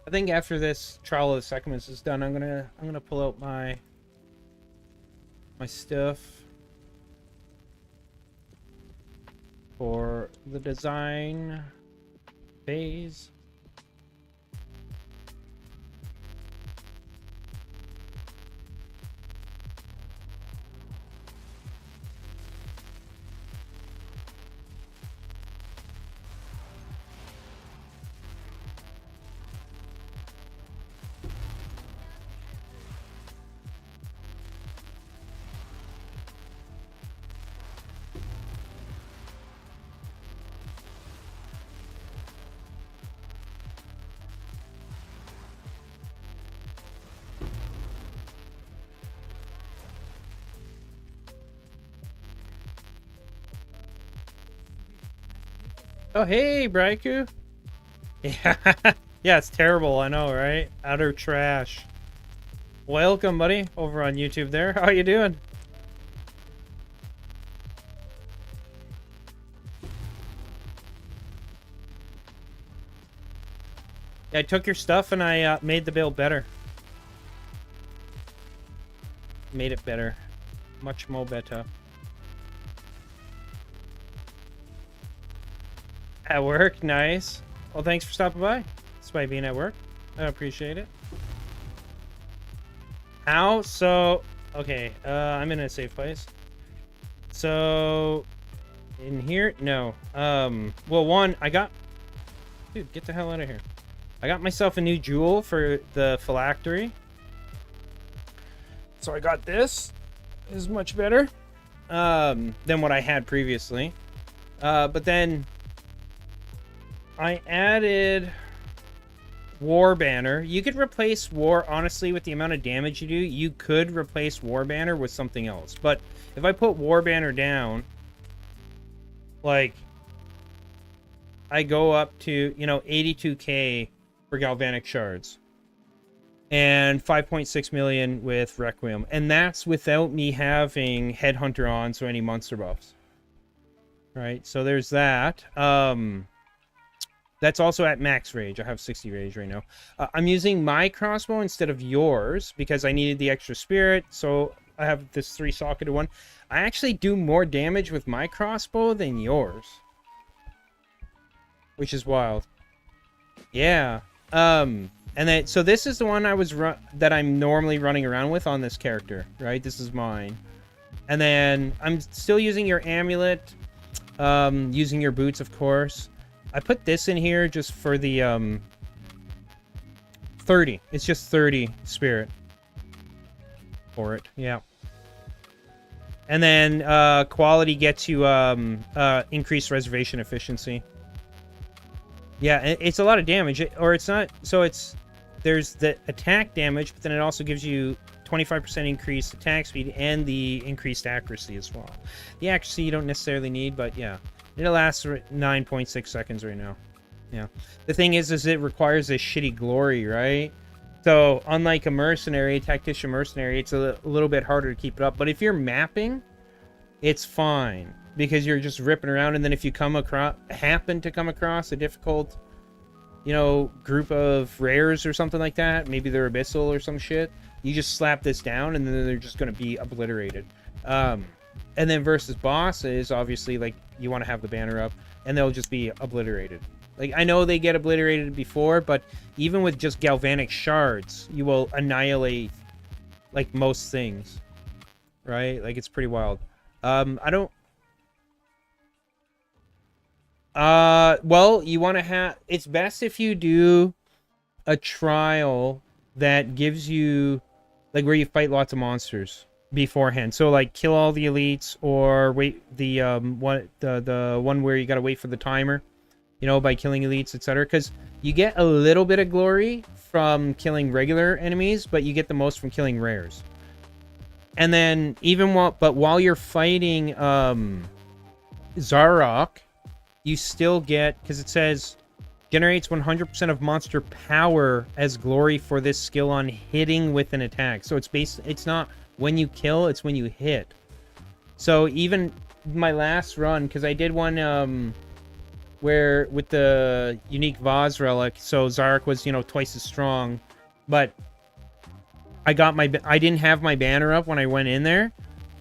A: I think after this Trial of the Sacraments is done, I'm gonna pull out my stuff for the design phase. Oh, hey, Braiku. Yeah, yeah, it's terrible. I know, right? Utter trash. Welcome, buddy, over on YouTube there. How you doing? I took your stuff and I made the build better. Made it better. Much more better. At work, nice. Well, thanks for stopping by. Despite being at work. I appreciate it. How? So, okay, I'm in a safe place. So, in here? No. Well, one, I got... Dude, get the hell out of here. I got myself a new jewel for the phylactery. So I got this. Is much better than what I had previously. But then I added War Banner. You could replace War, honestly, with the amount of damage you do, you could replace War Banner with something else. But if I put War Banner down, like, I go up to, you know, 82k for Galvanic Shards. And 5.6 million with Requiem. And that's without me having Headhunter on, so any monster buffs. Right, so there's that. That's also at max rage. I have 60 rage right now. I'm using my crossbow instead of yours because I needed the extra spirit. So I have this 3-socketed one. I actually do more damage with my crossbow than yours, which is wild. Yeah. And then so this is the one that I'm normally running around with on this character, right? This is mine. And then I'm still using your amulet, using your boots, of course. I put this in here just for the 30. It's just 30 spirit for it. Yeah. And then quality gets you increased reservation efficiency. Yeah, it's a lot of damage, or it's not. So there's the attack damage, but then it also gives you 25% increased attack speed and the increased accuracy as well. The accuracy you don't necessarily need, but yeah, it lasts 9.6 seconds right now. Yeah, the thing is it requires a shitty glory, right? So unlike a mercenary, tactician mercenary, it's a little bit harder to keep it up. But if you're mapping, it's fine, because you're just ripping around, and then if you happen to come across a difficult, you know, group of rares or something like that, maybe they're abyssal or some shit, you just slap this down and then they're just going to be obliterated. And then versus bosses, obviously, like, you want to have the banner up and they'll just be obliterated. Like, I know they get obliterated before, but even with just galvanic shards, you will annihilate, like, most things, right? Like, it's pretty wild. Well, you want to have... It's best if you do a trial that gives you... Like, where you fight lots of monsters beforehand. So, like, kill all the elites, or wait the one where you gotta wait for the timer, you know, by killing elites, etc. Because you get a little bit of glory from killing regular enemies, but you get the most from killing rares. And then, while you're fighting Zarok, you still get, because it says generates 100% of monster power as glory for this skill on hitting with an attack. So it's not when you kill, it's when you hit. So even my last run, because I did one where with the unique Vaz relic, so Zarok was, you know, twice as strong, but I didn't have my banner up when I went in there.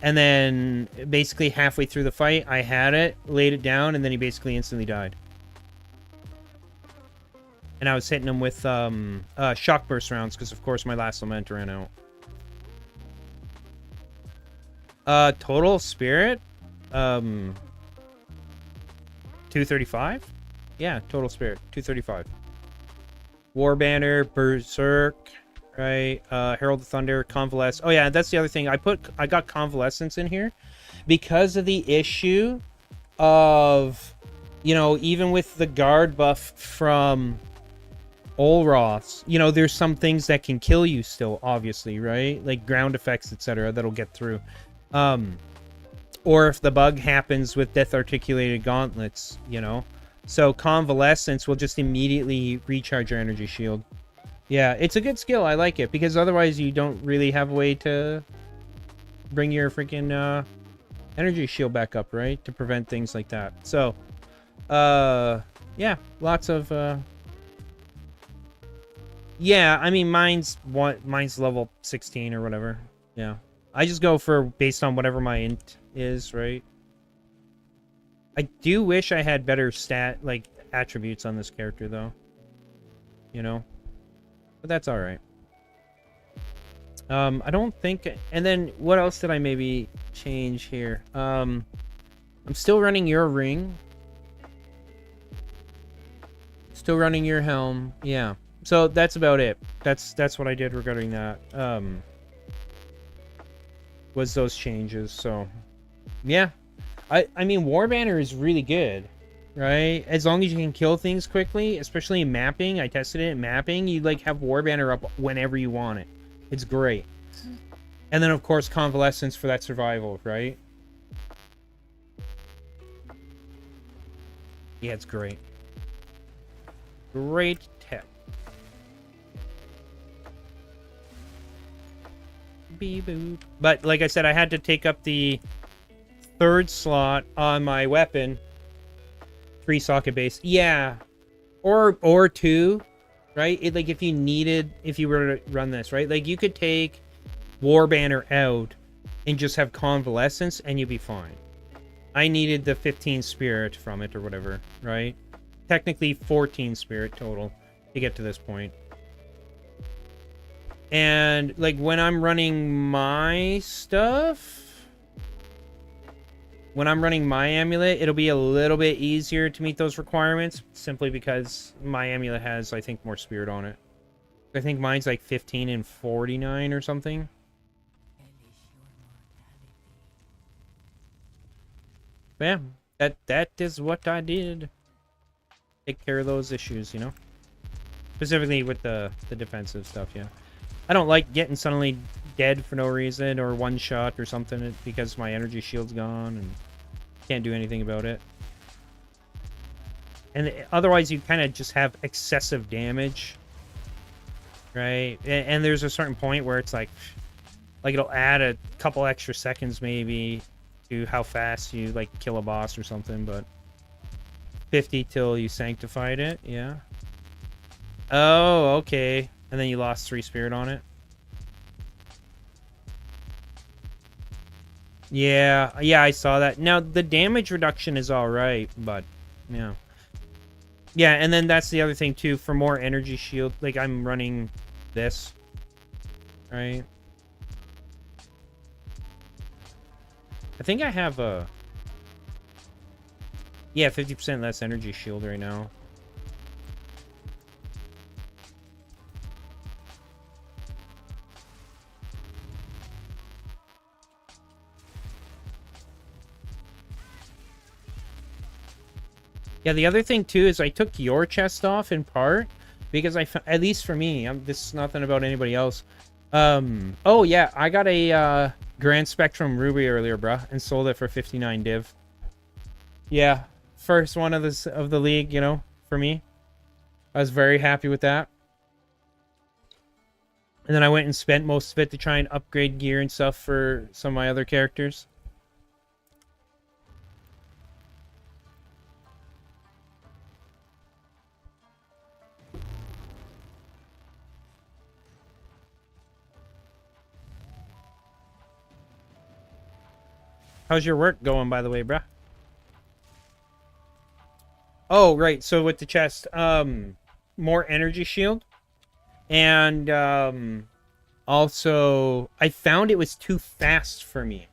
A: And then basically halfway through the fight, I had it, laid it down, and then he basically instantly died. And I was hitting him with shock burst rounds, because of course my last lament ran out. Total spirit, 235. Yeah, total spirit 235. War Banner, Berserk, right? Herald of Thunder, Convalesce. Oh yeah, that's the other thing. I got Convalescence in here because of the issue of, you know, even with the guard buff from Olroth's, you know, there's some things that can kill you still, obviously, right? Like ground effects, etc. that'll get through. Or if the bug happens with Death Articulated Gauntlets, you know. So convalescence will just immediately recharge your energy shield. Yeah, it's a good skill. I like it because otherwise you don't really have a way to bring your freaking energy shield back up, right? To prevent things like that. So, yeah, lots of yeah, I mean mine's level 16 or whatever. Yeah. I just go for based on whatever my int is, right? I do wish I had better attributes on this character though. You know? But that's all right. I don't think, and then what else did I maybe change here? I'm still running your ring. Still running your helm. Yeah. So that's about it. That's what I did regarding that. Was those changes. So yeah. I mean War Banner is really good. Right? As long as you can kill things quickly, especially in mapping. I tested it in mapping. You like have War Banner up whenever you want it. It's great. And then of course convalescence for that survival, right? Yeah, it's great. Great tech. Beep boop. But like I said, I had to take up the 3rd slot on my weapon. 3 socket base. Yeah. Or 2. Right? Like if you were to run this, right? Like you could take War Banner out and just have convalescence and you'd be fine. I needed the 15 spirit from it or whatever, right? Technically 14 spirit total to get to this point. And like when I'm running my stuff, when I'm running my amulet, it'll be a little bit easier to meet those requirements simply because my amulet has, I think, more spirit on it. I think mine's like 15 and 49 or something. Yeah, that is what I did. Take care of those issues, you know? Specifically with the defensive stuff, yeah. I don't like getting suddenly dead for no reason or one shot or something because my energy shield's gone and can't do anything about it. And otherwise you kind of just have excessive damage, right? And there's a certain point where it's like it'll add a couple extra seconds maybe to how fast you like kill a boss or something, but 50 till you sanctified it, yeah. Oh, okay. And then you lost 3 spirit on it. Yeah, I saw that. Now, the damage reduction is alright, but, yeah. Yeah, and then that's the other thing, too. For more energy shield, like, I'm running this. Right? I think I have a... Yeah, 50% less energy shield right now. Yeah, the other thing too is I took your chest off in part because at least for me, this is nothing about anybody else. Oh yeah, I got a Grand Spectrum Ruby earlier, bruh, and sold it for 59 div. Yeah, first one of the league, you know, for me. I was very happy with that. And then I went and spent most of it to try and upgrade gear and stuff for some of my other characters. How's your work going, by the way, bruh? Oh, right. So with the chest, more energy shield. And also, I found it was too fast for me.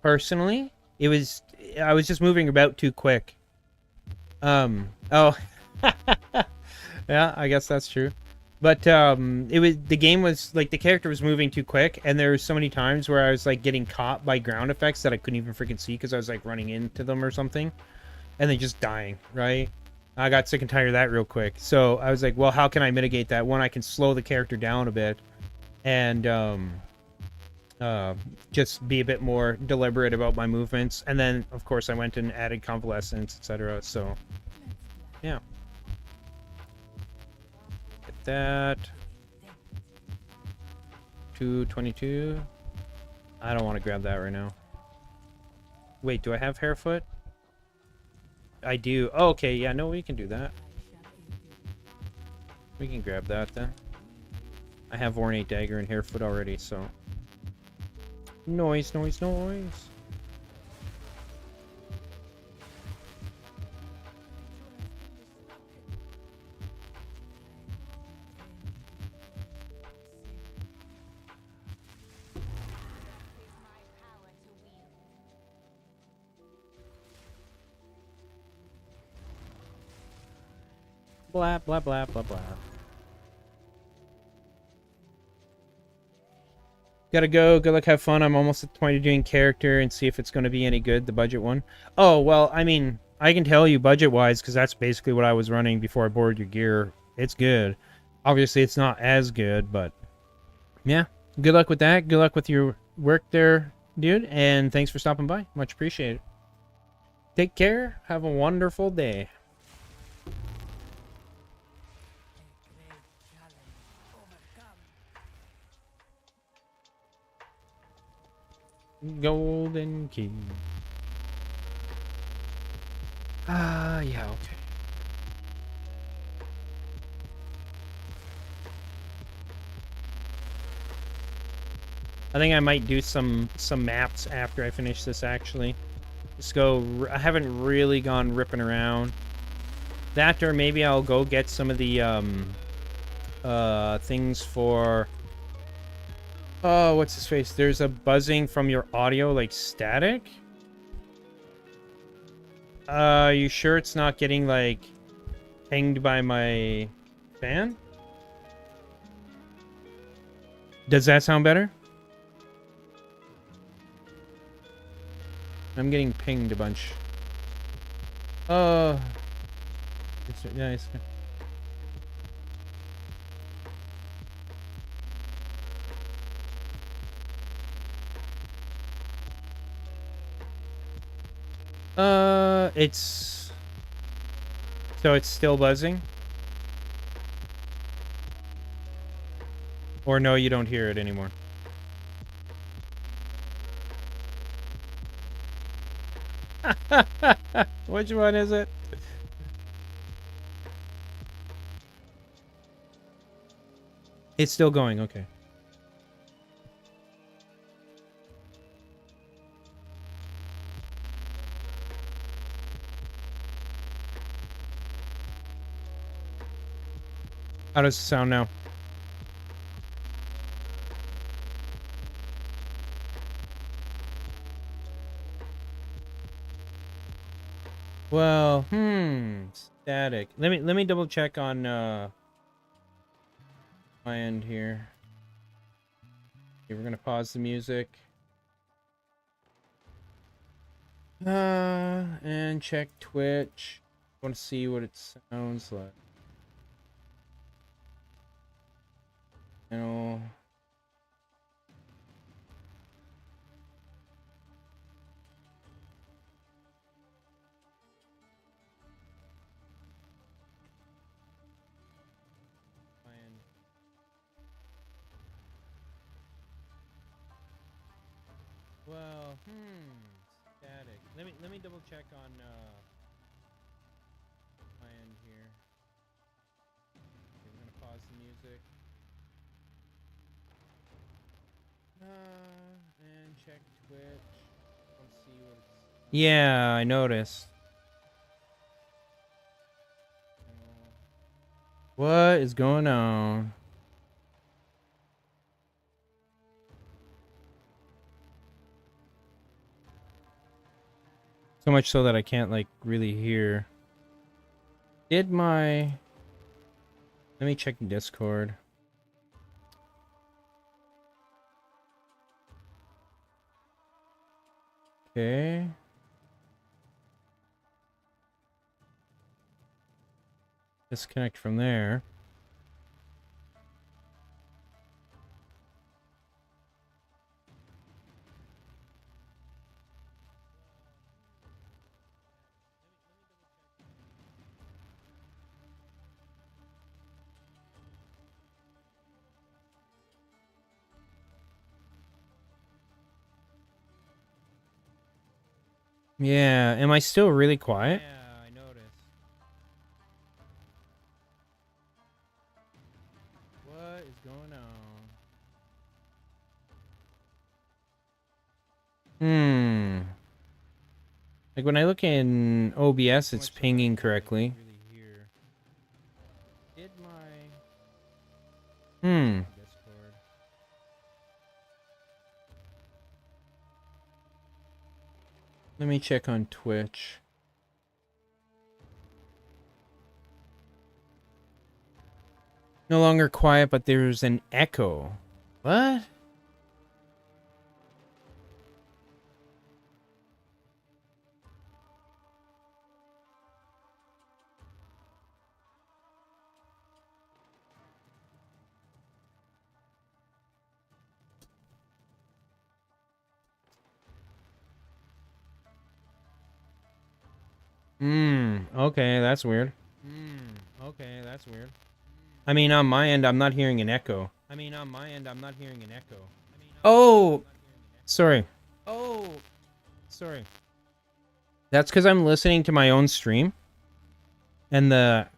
A: Personally, I was just moving about too quick. Oh. Yeah, I guess that's true. But the game was like the character was moving too quick, and there were so many times where I was like getting caught by ground effects that I couldn't even freaking see because I was like running into them or something, and then just dying. Right? I got sick and tired of that real quick. So I was like, well, how can I mitigate that? One, I can slow the character down a bit, and just be a bit more deliberate about my movements. And then, of course, I went and added convalescence, etc. So Yeah. Get that. 222. I don't want to grab that right now. Wait, do I have Hairfoot? I do. Oh, okay, yeah, no, we can do that. We can grab that then. I have Ornate Dagger and Hairfoot already, so. Noise, noise, noise. Blah, blah, blah, blah, blah. Gotta go. Good luck, have fun. I'm almost at the point of doing character and see if it's going to be any good, the budget one. Oh, well, I mean, I can tell you budget-wise, because that's basically what I was running before I borrowed your gear. It's good. Obviously, it's not as good, but yeah. Good luck with that. Good luck with your work there, dude. And thanks for stopping by. Much appreciated. Take care. Have a wonderful day. Golden key. Yeah, okay. I think I might do some maps after I finish this, actually. Just go... I haven't really gone ripping around. That, or maybe I'll go get some of the, things for... Oh, what's his face? There's a buzzing from your audio, like static? You sure it's not getting, like, pinged by my fan? Does that sound better? I'm getting pinged a bunch. Oh. Yeah, it's... It's... So it's still buzzing? Or no, you don't hear it anymore? Which one is it? It's still going, okay. How does it sound now? Well, static. Let me double check on my end here. Okay, we're gonna pause the music. And check Twitch. I want to see what it sounds like. You know. Well, static. Let me double check on my end here. Okay, we're gonna pause the music. And check Twitch. Want to see what it's... Yeah, I noticed. What is going on? So much so that I can't, like, really hear. Did my... Let me check Discord. Okay. Disconnect from there. Yeah, am I still really quiet?
D: Yeah, I noticed. What is going on?
A: Like when I look in OBS, it's
D: So much so that I
A: pinging
D: can't
A: correctly.
D: really hear. Did my
A: Hmm.
D: Discord?
A: Let me check on Twitch. No longer quiet, but there's an echo. What? Okay, that's weird.
D: Okay, that's weird.
A: I mean, on my end, I'm not hearing an echo. Oh! Sorry.
D: Oh! Sorry.
A: That's because I'm listening to my own stream. And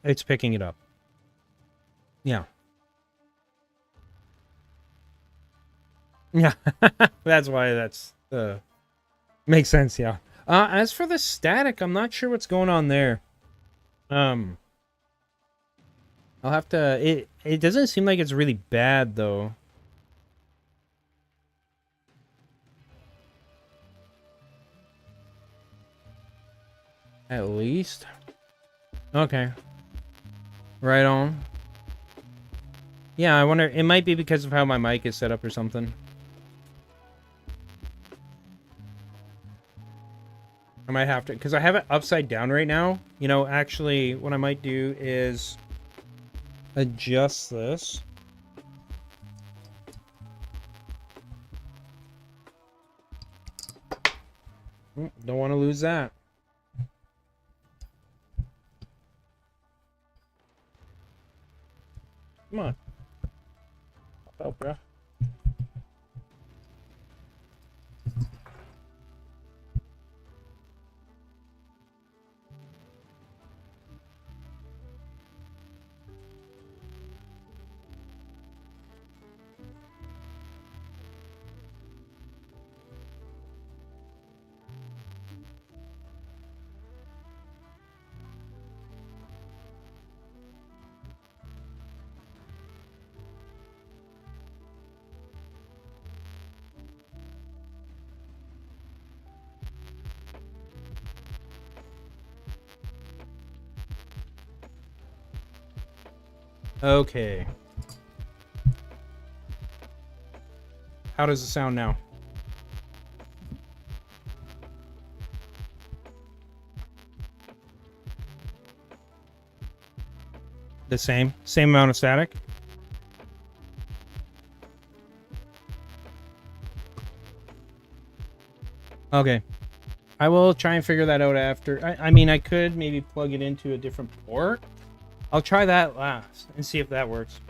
A: it's picking it up. Yeah. Yeah. That's why that's... makes sense, yeah. As for the static, I'm not sure what's going on there. I'll have to... It doesn't seem like it's really bad, though. At least? Okay. Right on. Yeah, I wonder... It might be because of how my mic is set up or something. I might have to... Because I have it upside down right now. You know, actually, what I might do is... adjust this. Don't want to lose that. Come on. Pop out, bro. Okay. How does it sound now? The same? Same amount of static? Okay. I will try and figure that out after. I mean, I could maybe plug it into a different port. I'll try that last and see if that works.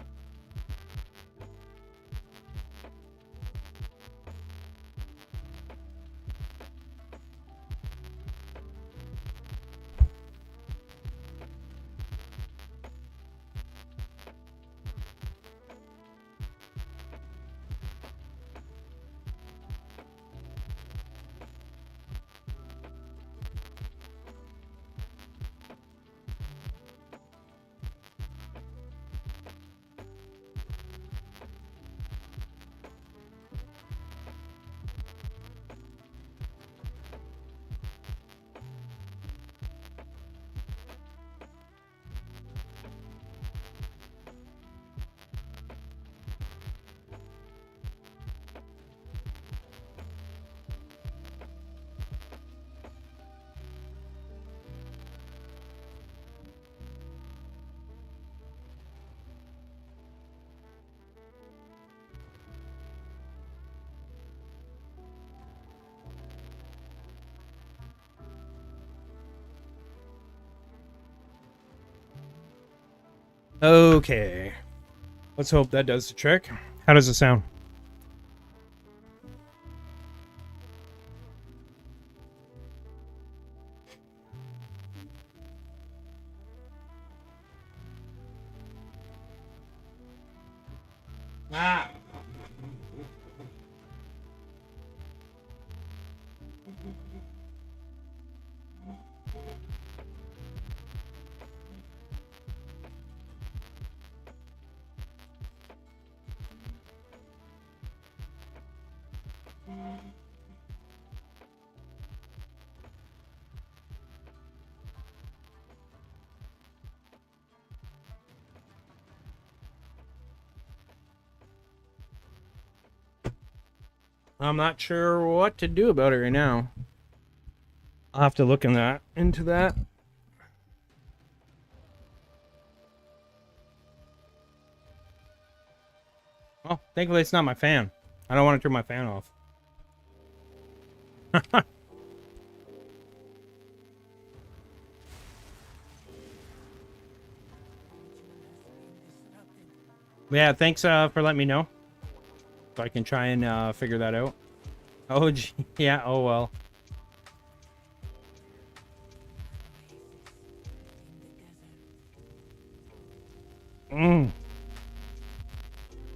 A: Okay. Let's hope that does the trick. How does it sound? Ah. I'm not sure what to do about it right now. I'll have to look into that. Oh, thankfully it's not my fan. I don't want to turn my fan off. Yeah, thanks for letting me know. So I can try and figure that out. Oh, gee, yeah, oh well.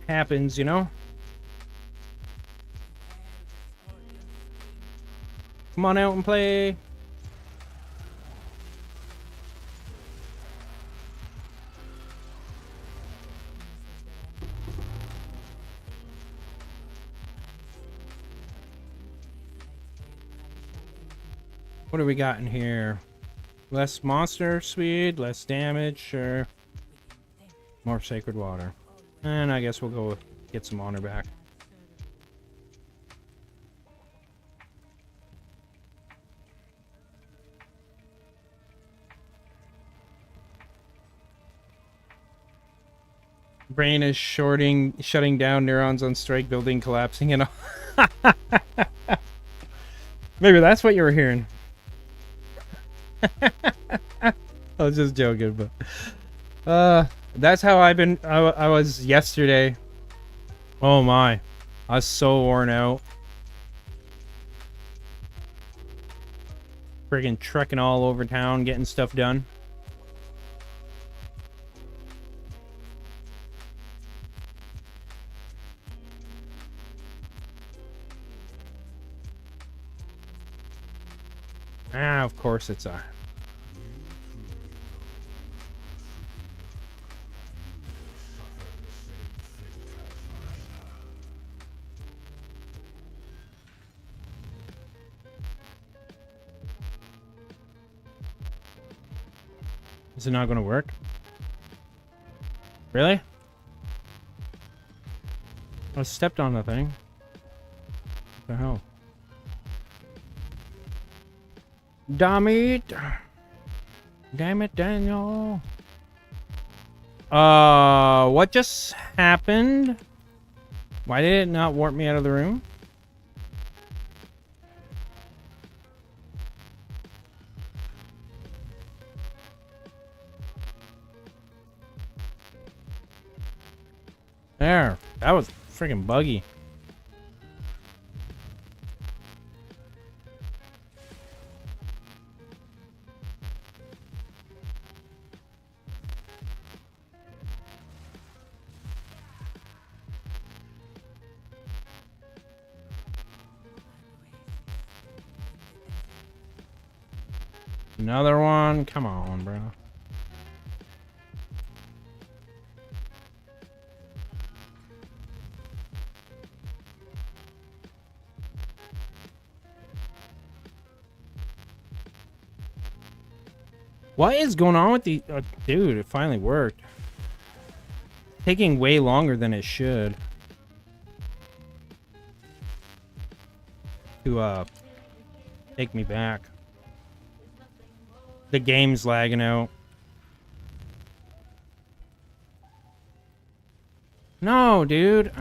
A: Happens, you know? Come on out and play. What do we got in here? Less monster speed, less damage, sure. More sacred water. And I guess we'll go get some honor back. Brain is shutting down, neurons on strike, building collapsing, and all. Maybe that's what you were hearing. I was just joking, but that's how I was yesterday. Oh my, I was so worn out. Friggin' trekking all over town, getting stuff done. Ah, of course it's a... Is it not going to work? Really? I stepped on the thing. What the hell? Damn it! Damn it, Daniel! What just happened? Why did it not warp me out of the room? There. That was freaking buggy. Another one? Come on, bro. What is going on with the... dude, it finally worked. Taking way longer than it should. To, take me back. The game's lagging out. No, dude.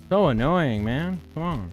A: So annoying, man. Come on.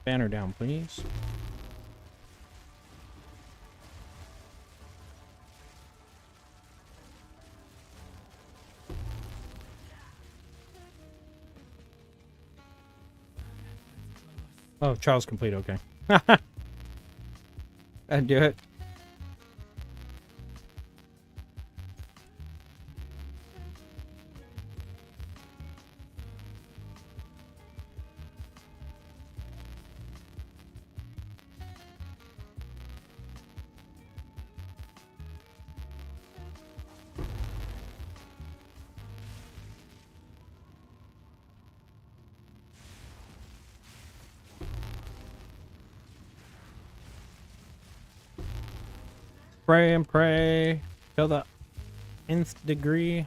A: Banner down, please. Oh, trial's complete. Okay. I'd do it. Pray and pray till the nth degree.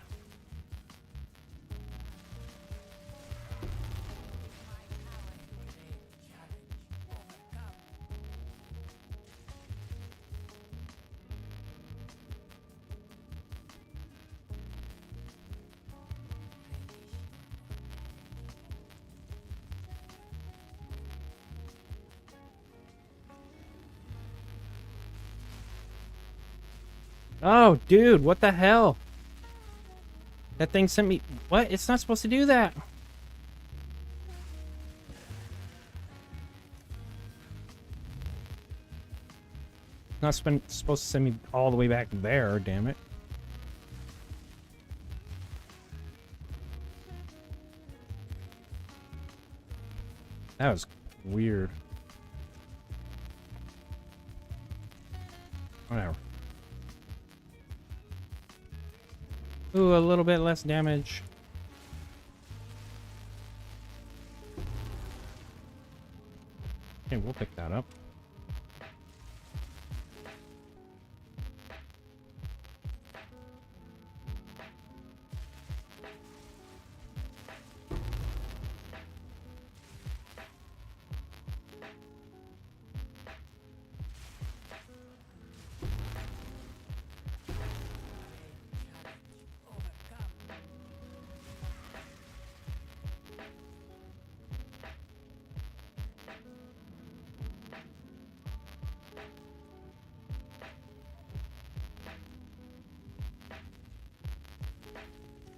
A: Oh, dude, what the hell? That thing sent me... What? It's not supposed to do that. Not supposed to send me all the way back there, damn it. That was weird. Whatever. Ooh, a little bit less damage. Okay, we'll pick that up.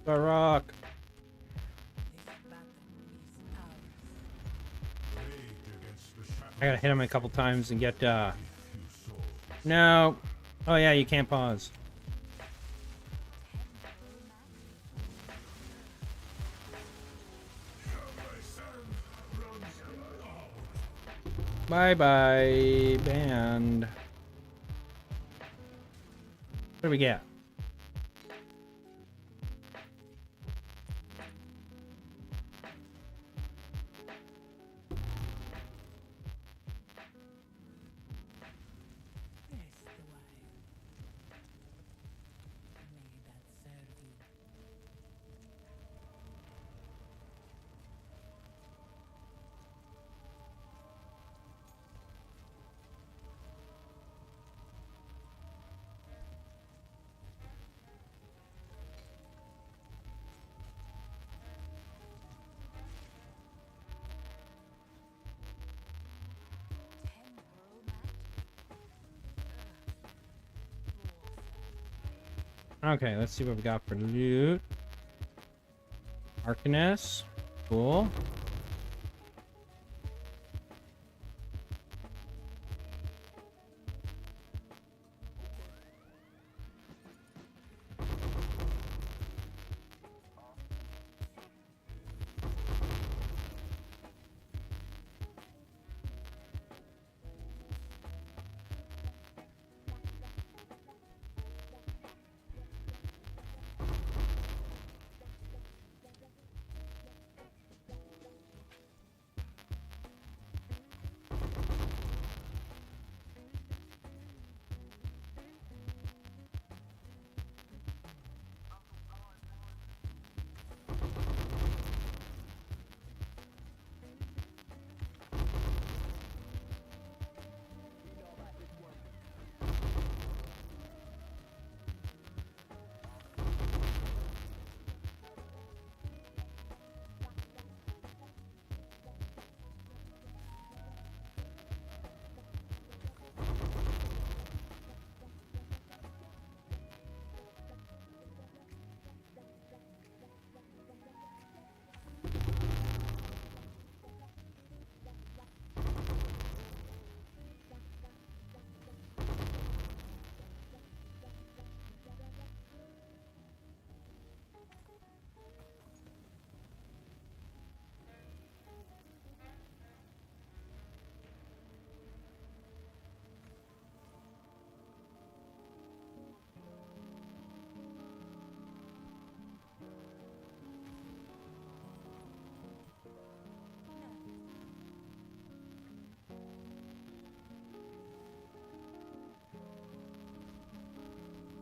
A: The rock. I gotta hit him a couple times and get no. Oh yeah, you can't pause. Bye bye, band. What do we get? Okay, let's see what we got for loot. Arcanus. Cool.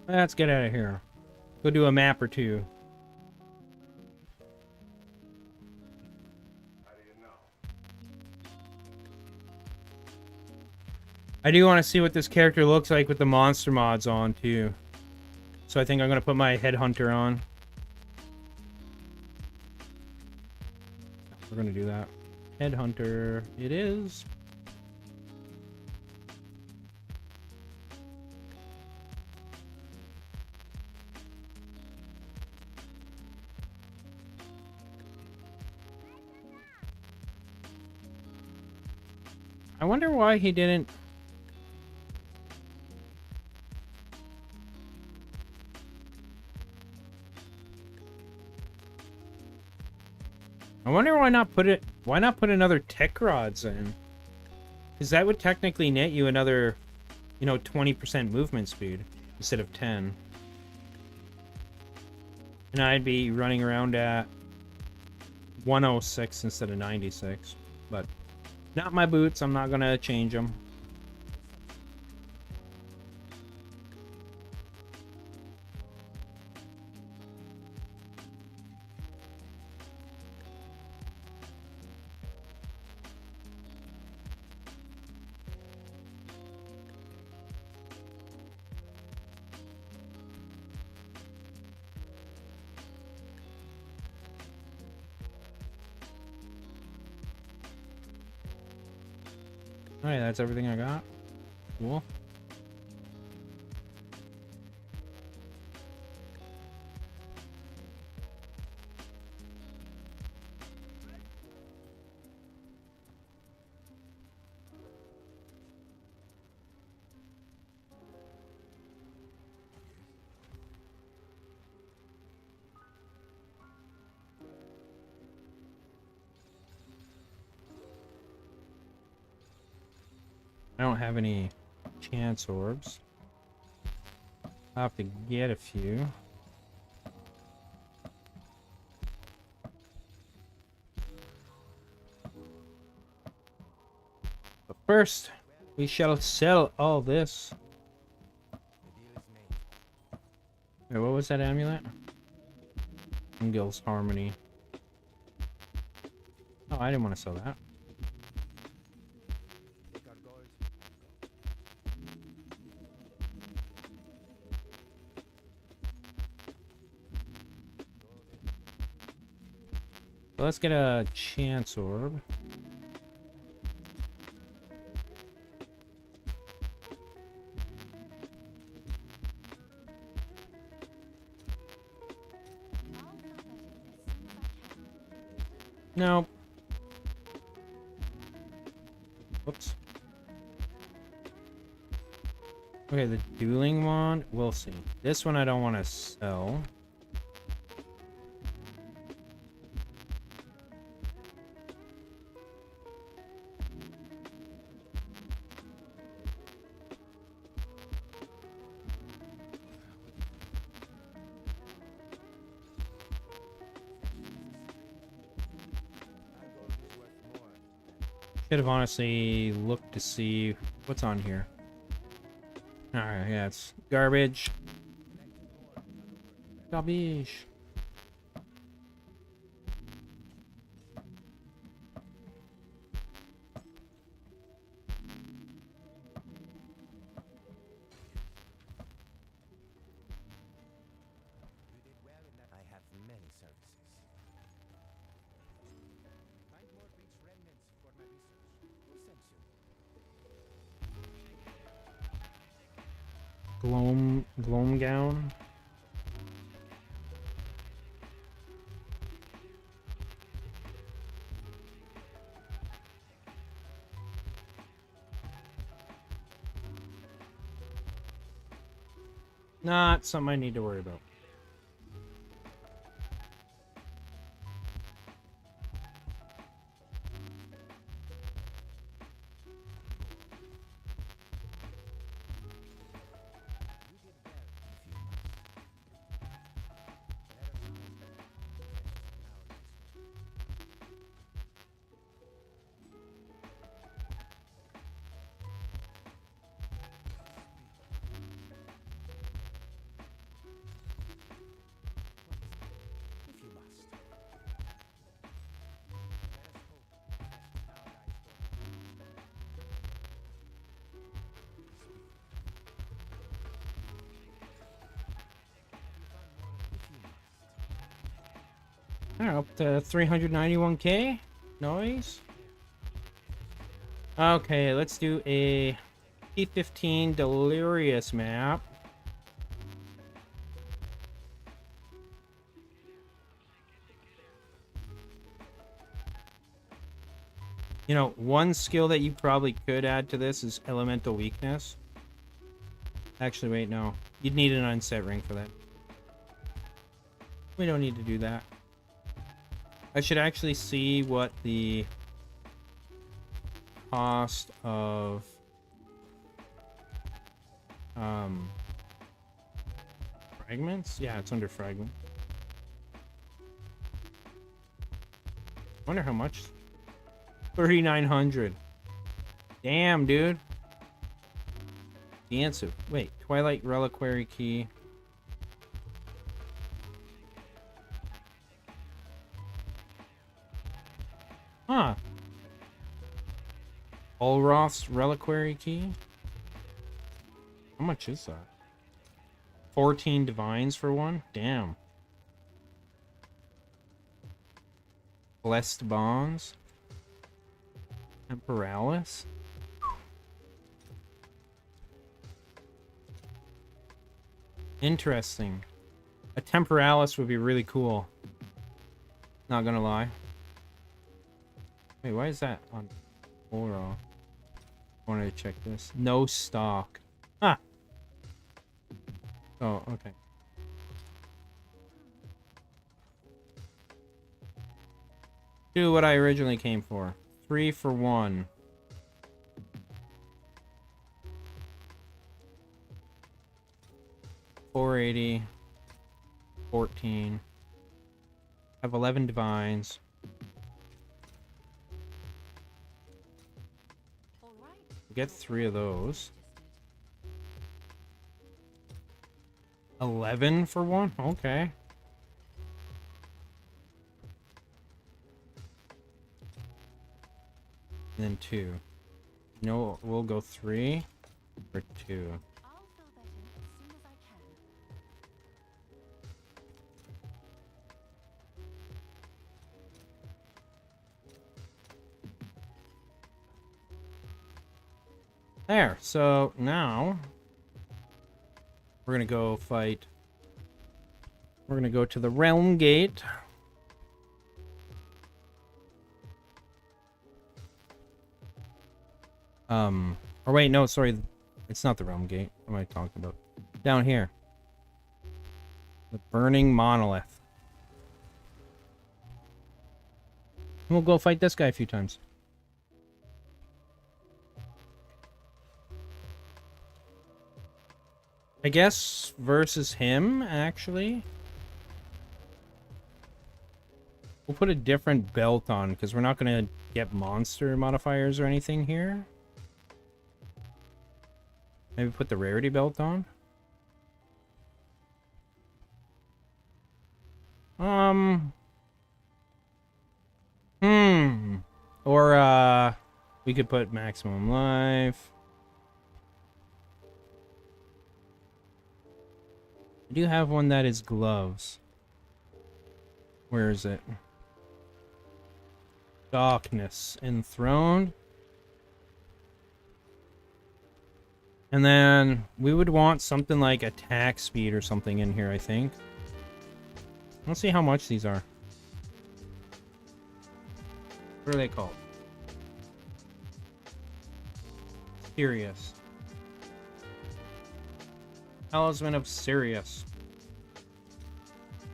A: Let's get out of here. Go do a map or two. I do want to see what this character looks like with the monster mods on, too. So I think I'm going to put my headhunter on. We're going to do that. Headhunter, it is. I wonder why he didn't... I wonder why not put it... Why not put another tech rods in? Because that would technically net you another, you know, 20% movement speed instead of 10. And I'd be running around at 106 instead of 96. But not my boots. I'm not going to change them. Alright, that's everything I got. Cool. I don't have any chance orbs. I'll have to get a few. But first, we shall sell all this. Wait, what was that amulet? Gil's Harmony. Oh, I didn't want to sell that. So let's get a chance orb. No. Whoops. Okay, the dueling wand. We'll see. This one I don't want to sell. Should have honestly looked to see what's on here. Alright, yeah, it's garbage. Garbage.
E: I have many services. Find more breach remnants for my research. Who sent you?
A: Gloam gown. Not something I need to worry about. Up to 391k. Nice. Okay, let's do a P15 Delirious map. You know, one skill that you probably could add to this is Elemental Weakness. Actually, wait, no. You'd need an unset ring for that. We don't need to do that. I should actually see what the cost of fragments? Yeah, it's under fragment. Wonder how much. 3,900. Damn, dude. The answer. Wait, Twilight Reliquary Key. Huh. Ulroth's Reliquary Key. How much is that? 14 divines for one? Damn. Blessed Bonds. Temporalis. Interesting. A Temporalis would be really cool. Not gonna lie. Wait, why is that on Oro? I wanted to check this. No stock. Ah. Oh, okay. Do what I originally came for. 3 for 1. $480. 14. Have 11 divines. Get 3 of those. 11 for 1? Okay. And then 2. No, we'll go 3 or 2.
F: I'll fill that in as soon as I can.
A: There. So now we're gonna go fight. We're gonna go to the Realm Gate. Or wait, no, sorry. It's not the Realm Gate. What am I talking about? Down here. The Burning Monolith. We'll go fight this guy a few times. I guess versus him, actually. We'll put a different belt on, because we're not going to get monster modifiers or anything here. Maybe put the rarity belt on. Or, we could put maximum life. I do have one that is gloves. Where is it? Darkness. Enthroned. And then we would want something like attack speed or something in here, I think. Let's see how much these are. What are they called? Sirius. Talisman of Sirius.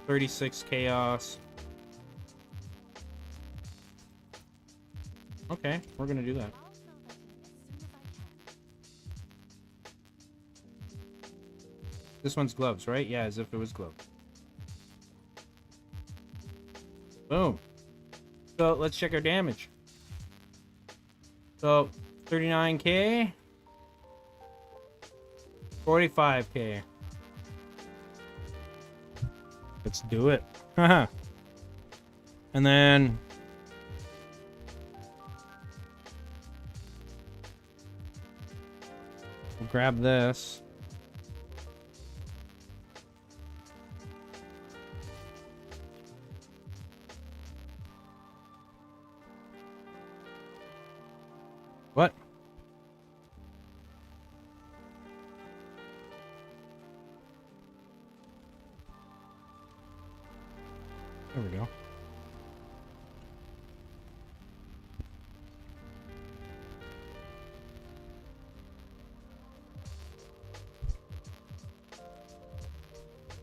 A: 36 chaos. Okay, we're gonna do that.
F: I'll fill that in as soon as I can.
A: This one's gloves, right? Yeah, as if it was gloves. Boom. So let's check our damage. So 39k. 45k. Let's do it. Haha. And then we'll grab this.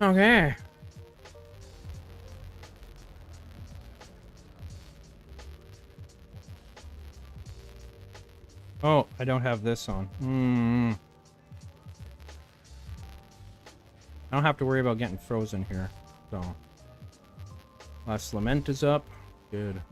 A: Okay. Oh, I don't have this on. I don't have to worry about getting frozen here. So, last lament is up. Good.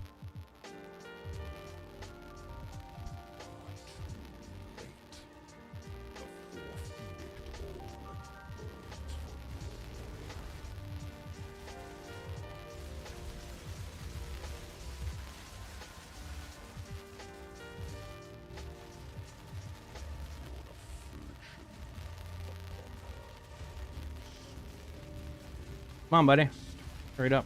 A: Come on, buddy. Hurry up.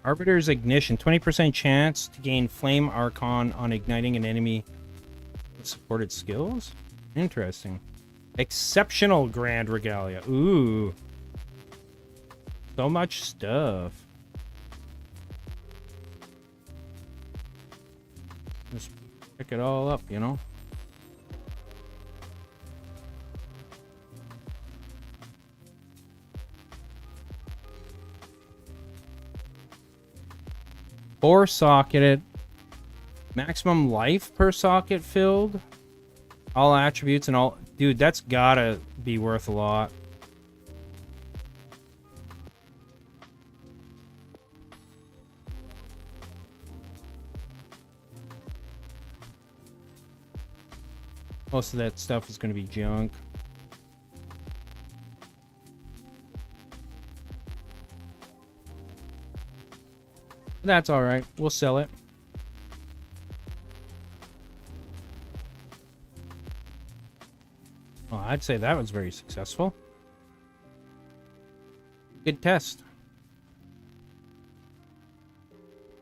A: Arbiter's Ignition. 20% chance to gain Flame Archon on igniting an enemy with supported skills? Interesting. Exceptional Grand Regalia. Ooh. So much stuff. Just pick it all up, you know? Four socketed. Maximum life per socket filled. All attributes and all. Dude, that's gotta be worth a lot. Most of that stuff is going to be junk. That's alright. We'll sell it. Well, I'd say that was very successful. Good test.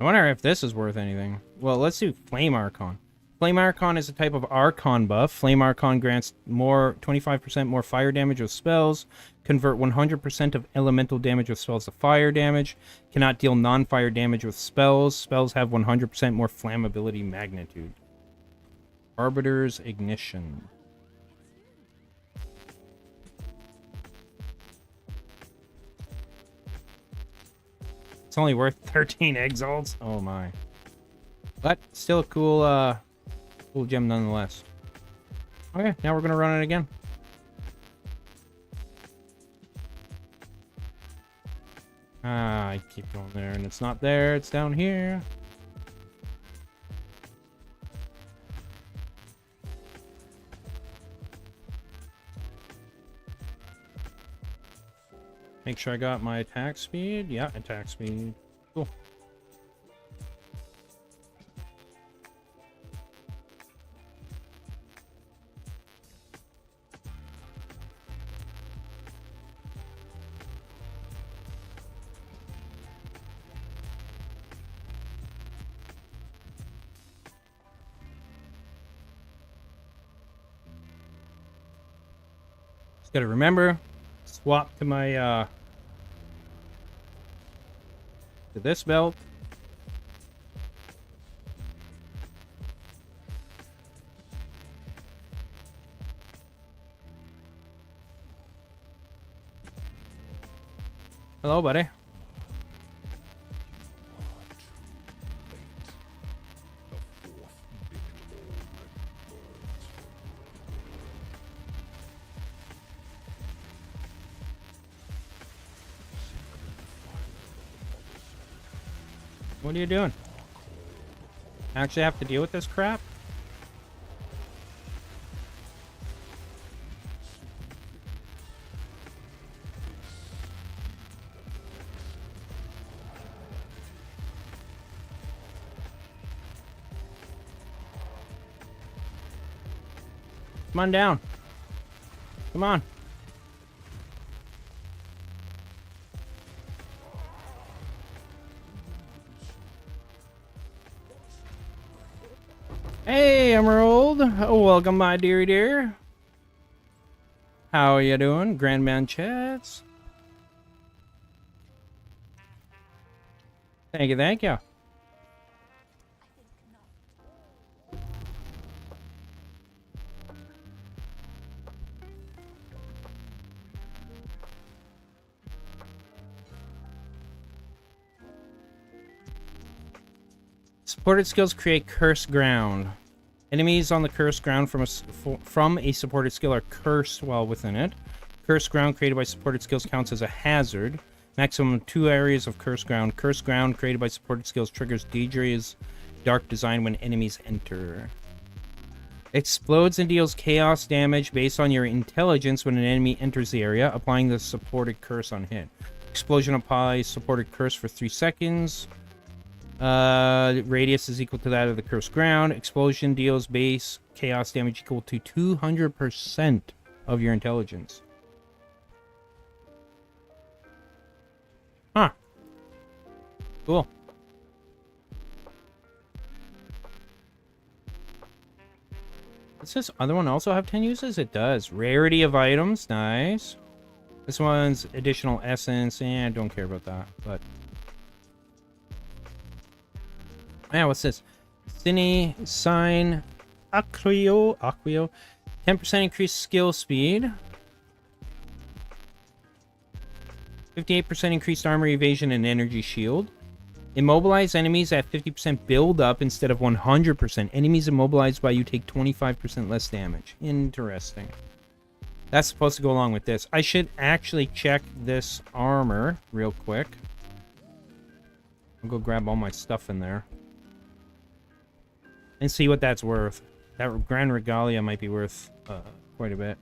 A: I wonder if this is worth anything. Well, let's do Flame Archon. Flame Archon is a type of Archon buff. Flame Archon grants 25% more fire damage with spells. Convert 100% of elemental damage with spells to fire damage. Cannot deal non-fire damage with spells. Spells have 100% more flammability magnitude. Arbiter's Ignition. It's only worth 13 exalts. Oh my. But still a cool cool gem nonetheless. Okay, now we're gonna run it again. Ah, I keep going there and it's not there, it's down here. Make sure I got my attack speed. Yeah, attack speed. Cool. Just gotta remember, swap to my to this belt. Hello, buddy. What are you doing? Actually have to deal with this crap? Come on down. Come on. Hey, Emerald. Oh, welcome, my dearie dear. How are you doing, Grandman Chats? Thank you, thank you. Supported skills create cursed ground. Enemies on the cursed ground from a supported skill are cursed while within it. Cursed ground created by supported skills counts as a hazard. Maximum 2 areas of cursed ground. Cursed ground created by supported skills triggers Deidre's dark design when enemies enter. Explodes and deals chaos damage based on your intelligence when an enemy enters the area, applying the supported curse on hit. Explosion applies supported curse for 3 seconds. Radius is equal to that of the cursed ground. Explosion deals base chaos damage equal to 200% of your intelligence. Huh. Cool. Does this other one also have 10 uses? It does. Rarity of items. Nice. This one's additional essence. I don't care about that. But yeah, what's this? Cine Sign Acquio. 10% increased skill speed. 58% increased armor evasion and energy shield. Immobilize enemies at 50% build up instead of 100%. Enemies immobilized by you take 25% less damage. Interesting. That's supposed to go along with this. I should actually check this armor real quick. I'll go grab all my stuff in there. And see what that's worth. That Grand Regalia might be worth quite a bit.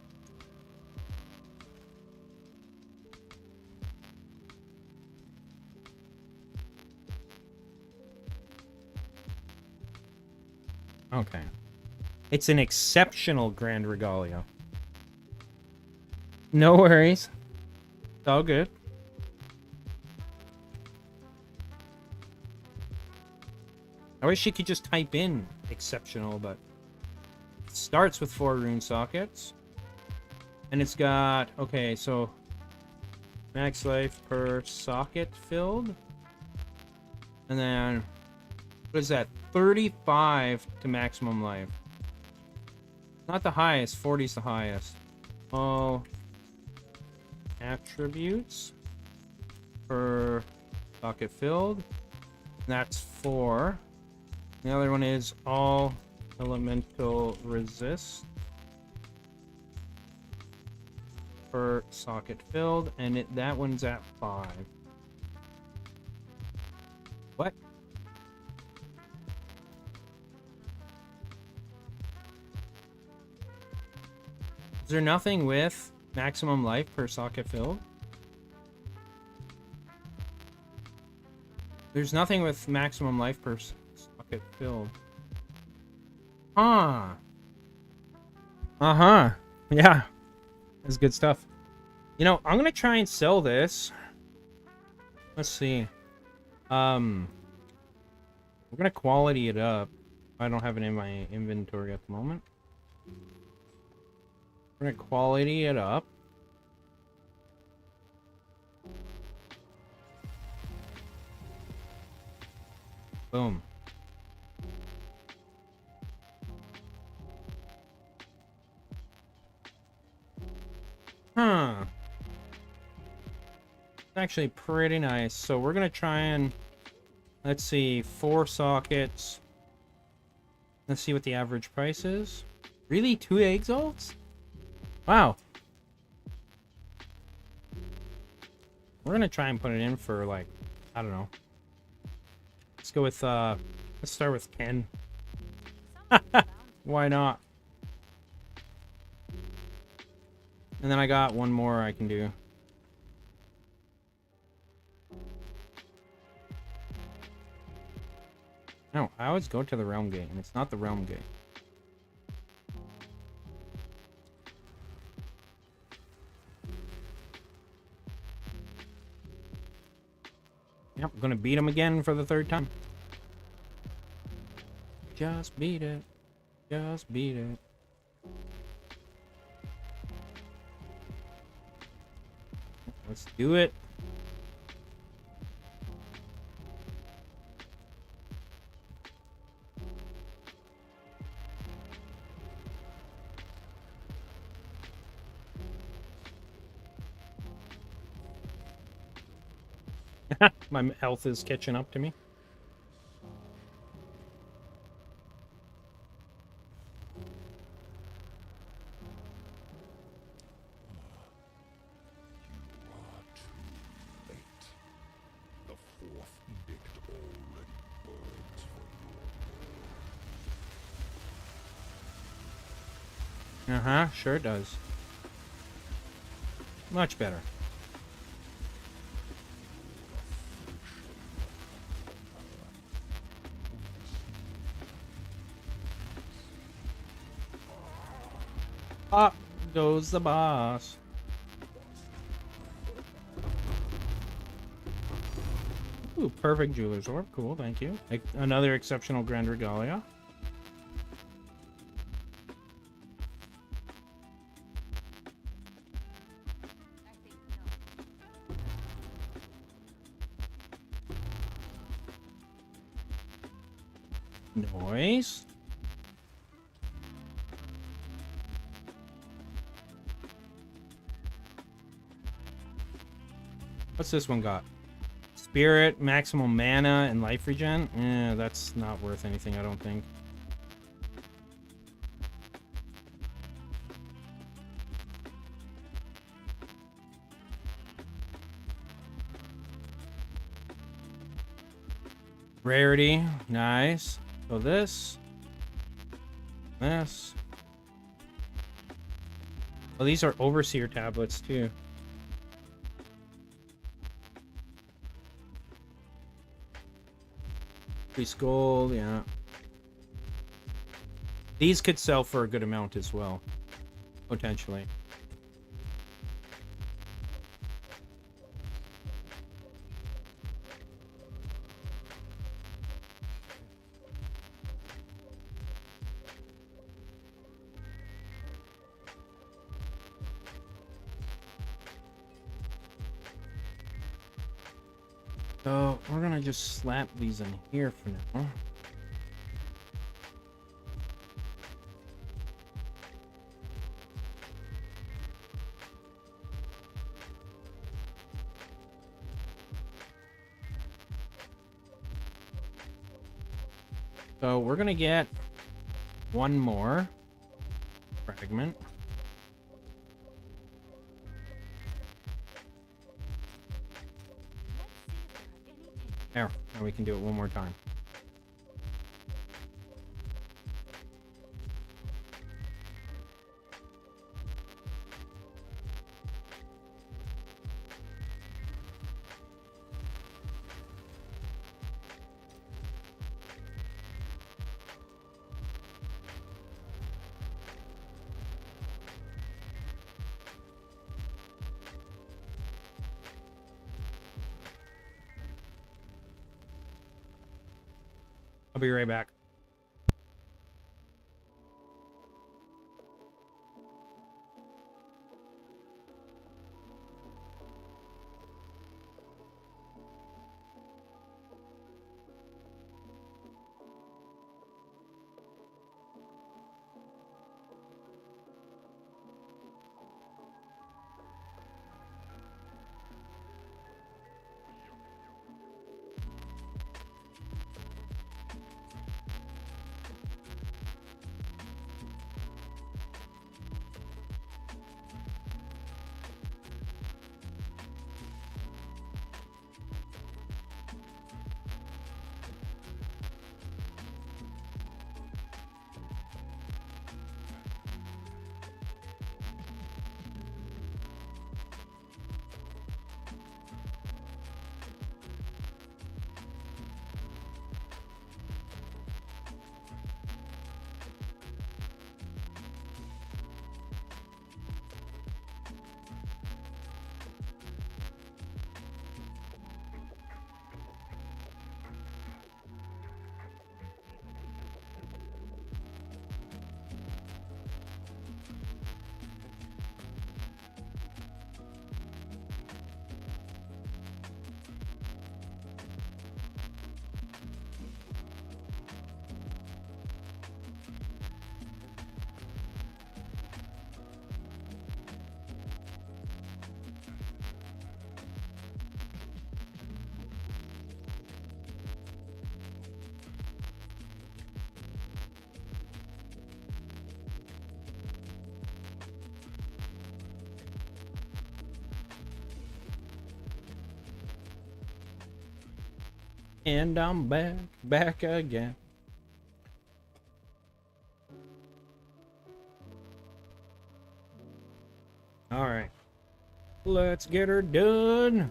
A: Okay. It's an exceptional Grand Regalia. No worries. It's all good. I wish you could just type in exceptional, but it starts with 4 rune sockets. And it's got, okay, so max life per socket filled. And then, what is that? 35 to maximum life. Not the highest, 40 is the highest. Oh, attributes per socket filled. That's 4. The other one is all elemental resist per socket filled, and that one's at 5. What? Is there nothing with maximum life per socket filled? There's nothing with maximum life per socket filled. Huh. Uh-huh. Yeah. That's good stuff. You know, I'm gonna try and sell this. Let's see. We're gonna quality it up. I don't have it in my inventory at the moment. We're gonna quality it up. Boom. Huh. It's actually pretty nice. So we're gonna try and, let's see, 4 sockets. Let's see what the average price is. Really? 2 exalts? Wow. We're gonna try and put it in for, like, I don't know. Let's go with, let's start with 10. Why not? And then I got one more I can do. No, I always go to the realm gate, and it's not the realm gate. Yep, I'm gonna beat him again for the 3rd time. Just beat it. Just beat it. Let's do it. My health is catching up to me. Uh-huh, sure it does. Much better. Up goes the boss. Ooh, perfect jeweler's orb. Cool, thank you. Another exceptional Grand Regalia. Noise. What's this one got? Spirit, maximum mana, and life regen? Eh, that's not worth anything, I don't think. Rarity, nice. So this. This. Well, these are Overseer tablets, too. Increase gold, yeah. These could sell for a good amount as well, potentially. So we're gonna just slap these in here for now. So we're gonna get one more fragment. There, now we can do it one more time. I'll be right back. And I'm back again. All right. Let's get her done.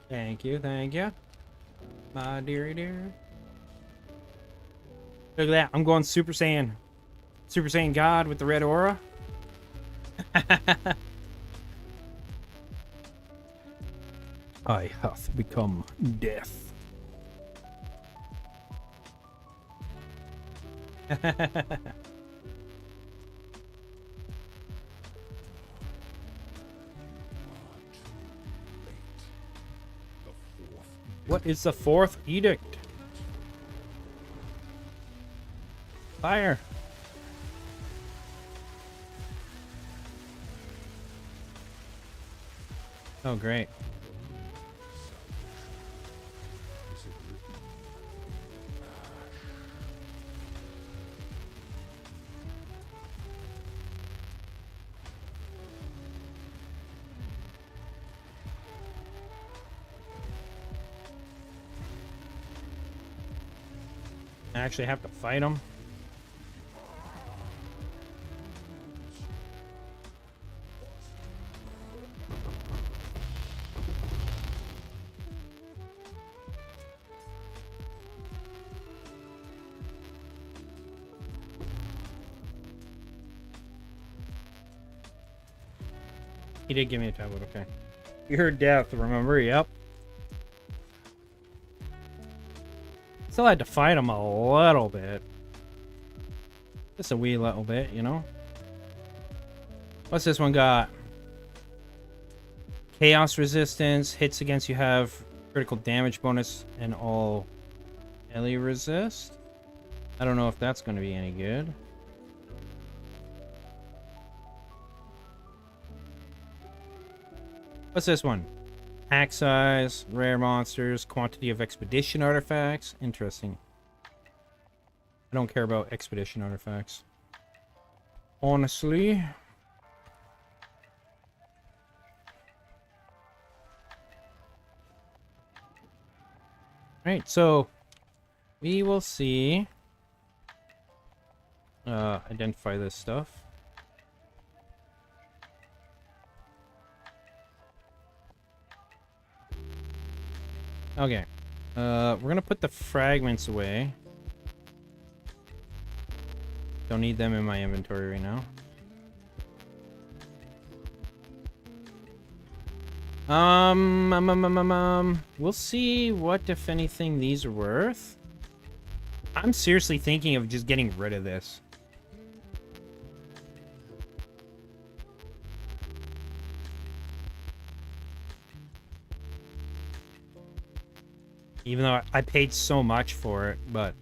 A: Thank you, my dearie dear. Look at that, I'm going Super Saiyan. Super Saiyan God with the red aura. I hath become death. What is the fourth edict? Fire. Oh, great. I actually have to fight him. He did give me a tablet, okay. You heard death, remember? Yep. Still had to fight him a little bit. Just a wee little bit, you know? What's this one got? Chaos resistance. Hits against you have critical damage bonus and all melee resist. I don't know if that's going to be any good. What's this one? Pack size, rare monsters, quantity of expedition artifacts. Interesting. I don't care about expedition artifacts. Honestly. Right, so we will see. Identify this stuff. Okay. We're gonna put the fragments away. Don't need them in my inventory right now. We'll see what, if anything, these are worth. I'm seriously thinking of just getting rid of this. Even though I paid so much for it, but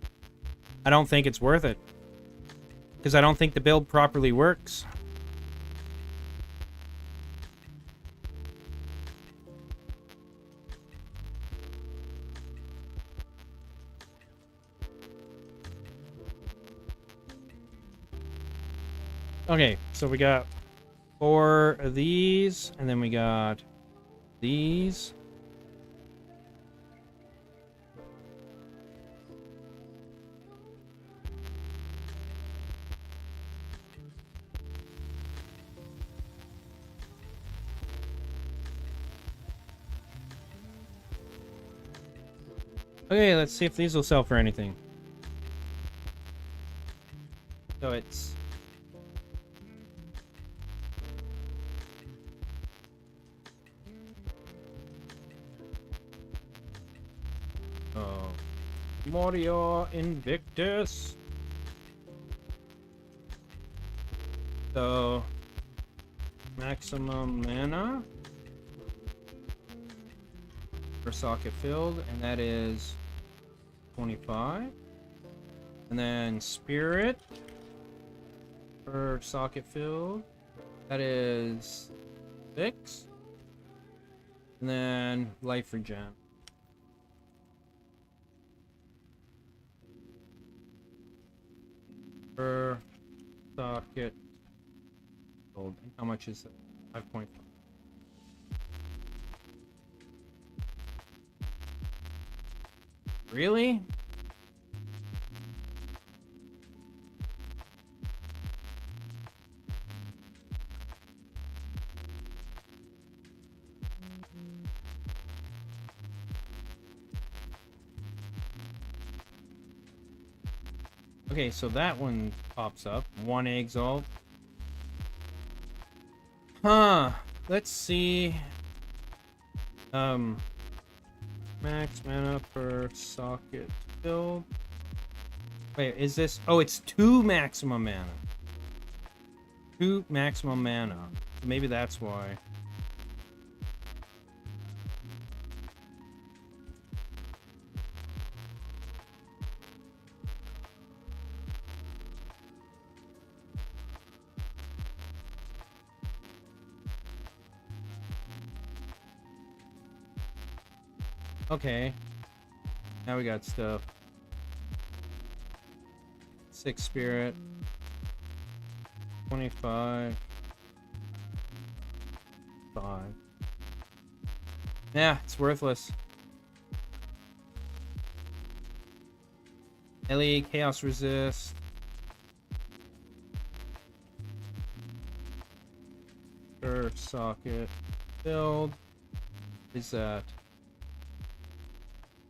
A: I don't think it's worth it. Because I don't think the build properly works. Okay, so we got 4 of these, and then we got these. Okay, let's see if these will sell for anything. So it's... Oh. Moria Invictus. So... maximum mana. Per socket filled, and that is 25. And then spirit per socket filled, that is 6. And then life regen. Per socket filled. How much is it? 5.5. Really? Okay, so that one pops up. 1 exalt. Huh. Let's see. Max mana per socket filled. Wait, is this? Oh, it's 2 maximum mana. 2 maximum mana. Maybe that's why. Okay. Now we got stuff. 6 spirit. 25. 5. Yeah, it's worthless. Ellie, chaos resist. Per socket filled. Is that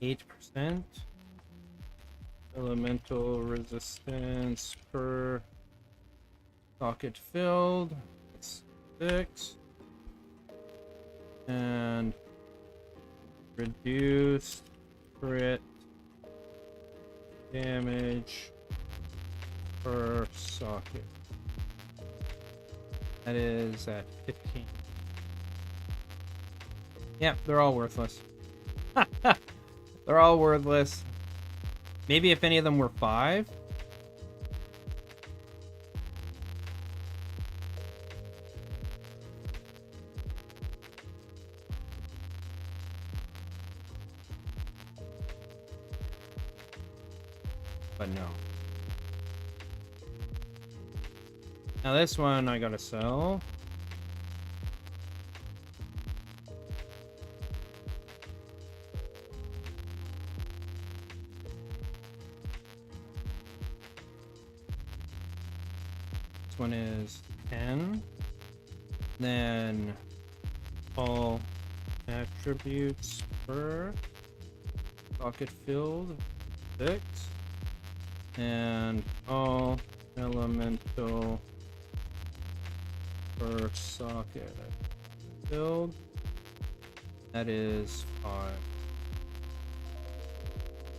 A: 8%? Elemental resistance per socket filled. It's 6. And reduced crit damage per socket. That is at 15. Yeah, they're all worthless. They're all worthless. Maybe if any of them were 5. But no. Now this one I gotta sell. This one is 10. Then all attributes per socket filled 6. And all elemental per socket filled. That is 5.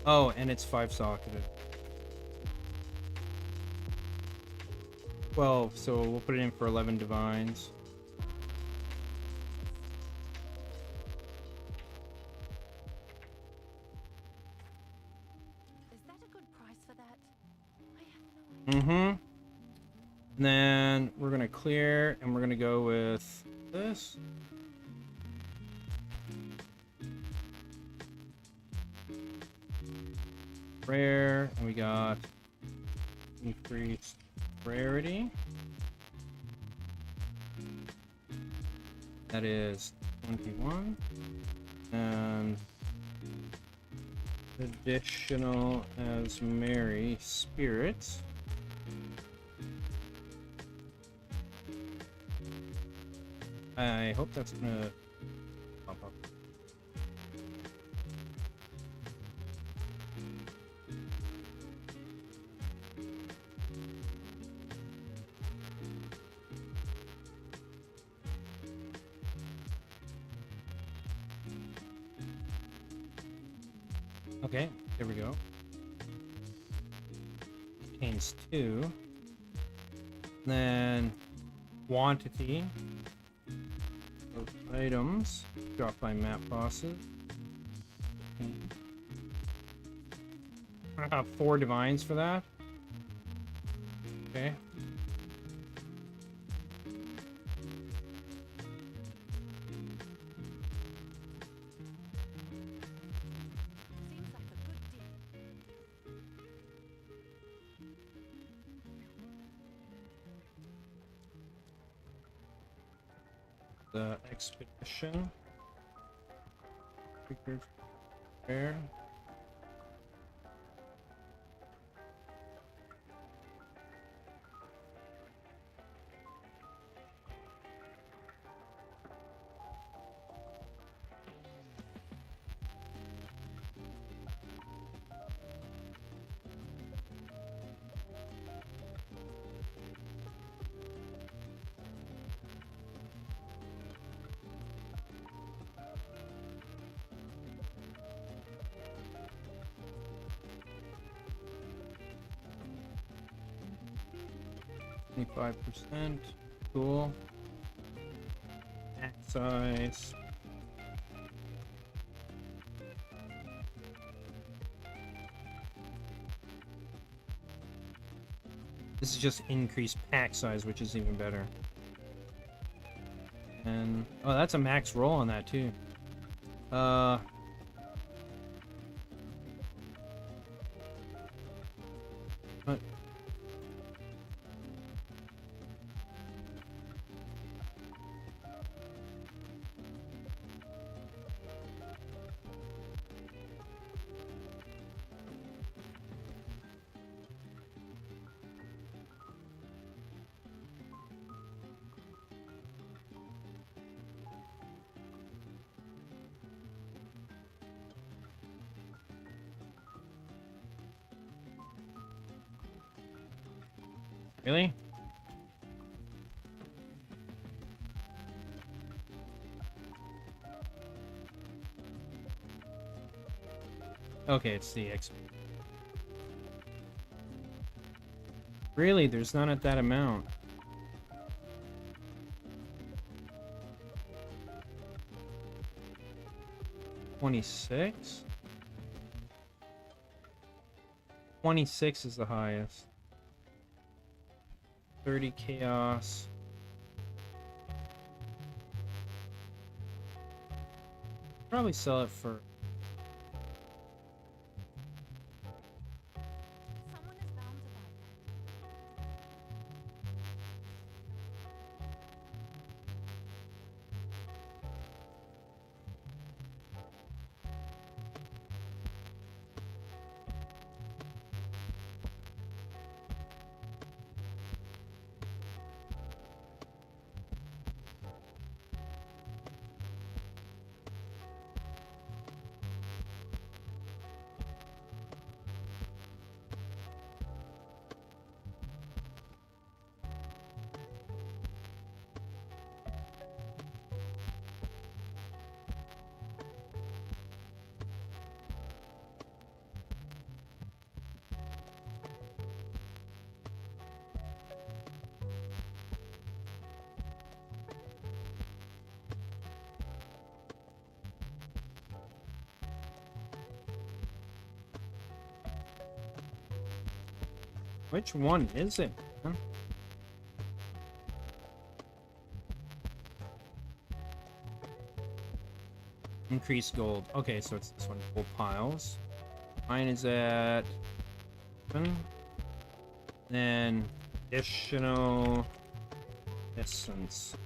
A: Oh, and it's 5 socketed. 12, so we'll put it in for 11 divines.
F: Is that a good price for that? I have no idea.
A: Mm-hmm. And then we're gonna clear, and we're gonna go with this. Rare, and we got increased rarity. That is 21. And additional as Mary spirits. I hope that's gonna pop up. Okay, there we go. Contains 2. Then quantity of items dropped by map bosses. I got 4 divines for that. Okay.
F: Seems like a good deal.
A: The expedition. Fair. 25%. Cool. Pack size. This is just increased pack size, which is even better. And oh, that's a max roll on that too. What? Really? Okay, it's the XP. Really? There's none at that amount. $26? 26 is the highest. 30 chaos. Probably sell it for.
F: Someone is bound to buy that.
A: Which one is it? Huh? Increased gold. Okay, so it's this one. Full piles. Mine is at 7. Then additional essence.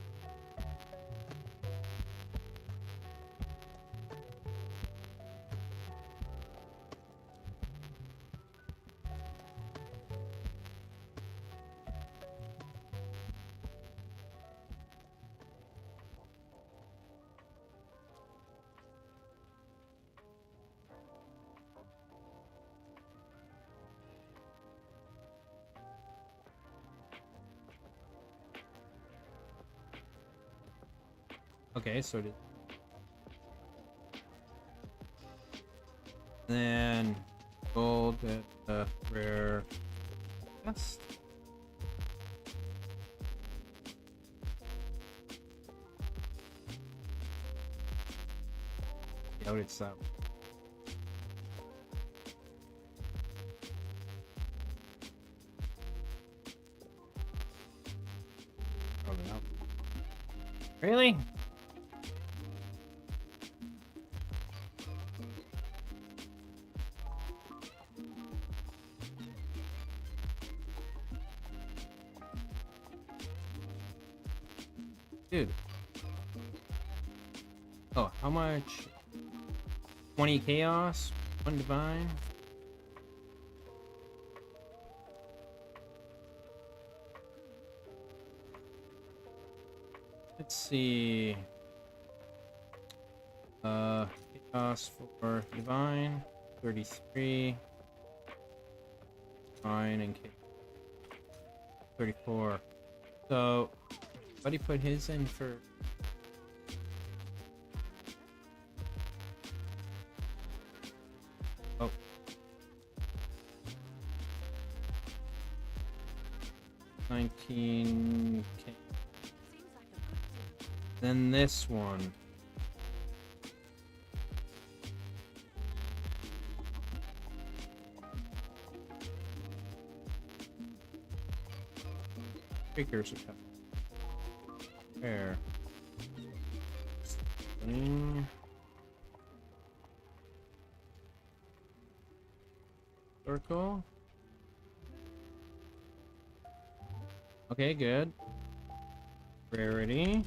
A: Okay, so then gold at the rare chest. Doubt it's that. Probably not. Really? Dude. Oh, how much? 20 chaos, 1 divine. Let's see. Chaos for divine, 33. Divine and chaos, 34. So, buddy put his in for. Oh. 19. Okay.
F: Seems like a good deal.
A: Then this one. Figures are tough. There. Circle. Okay, good. Rarity.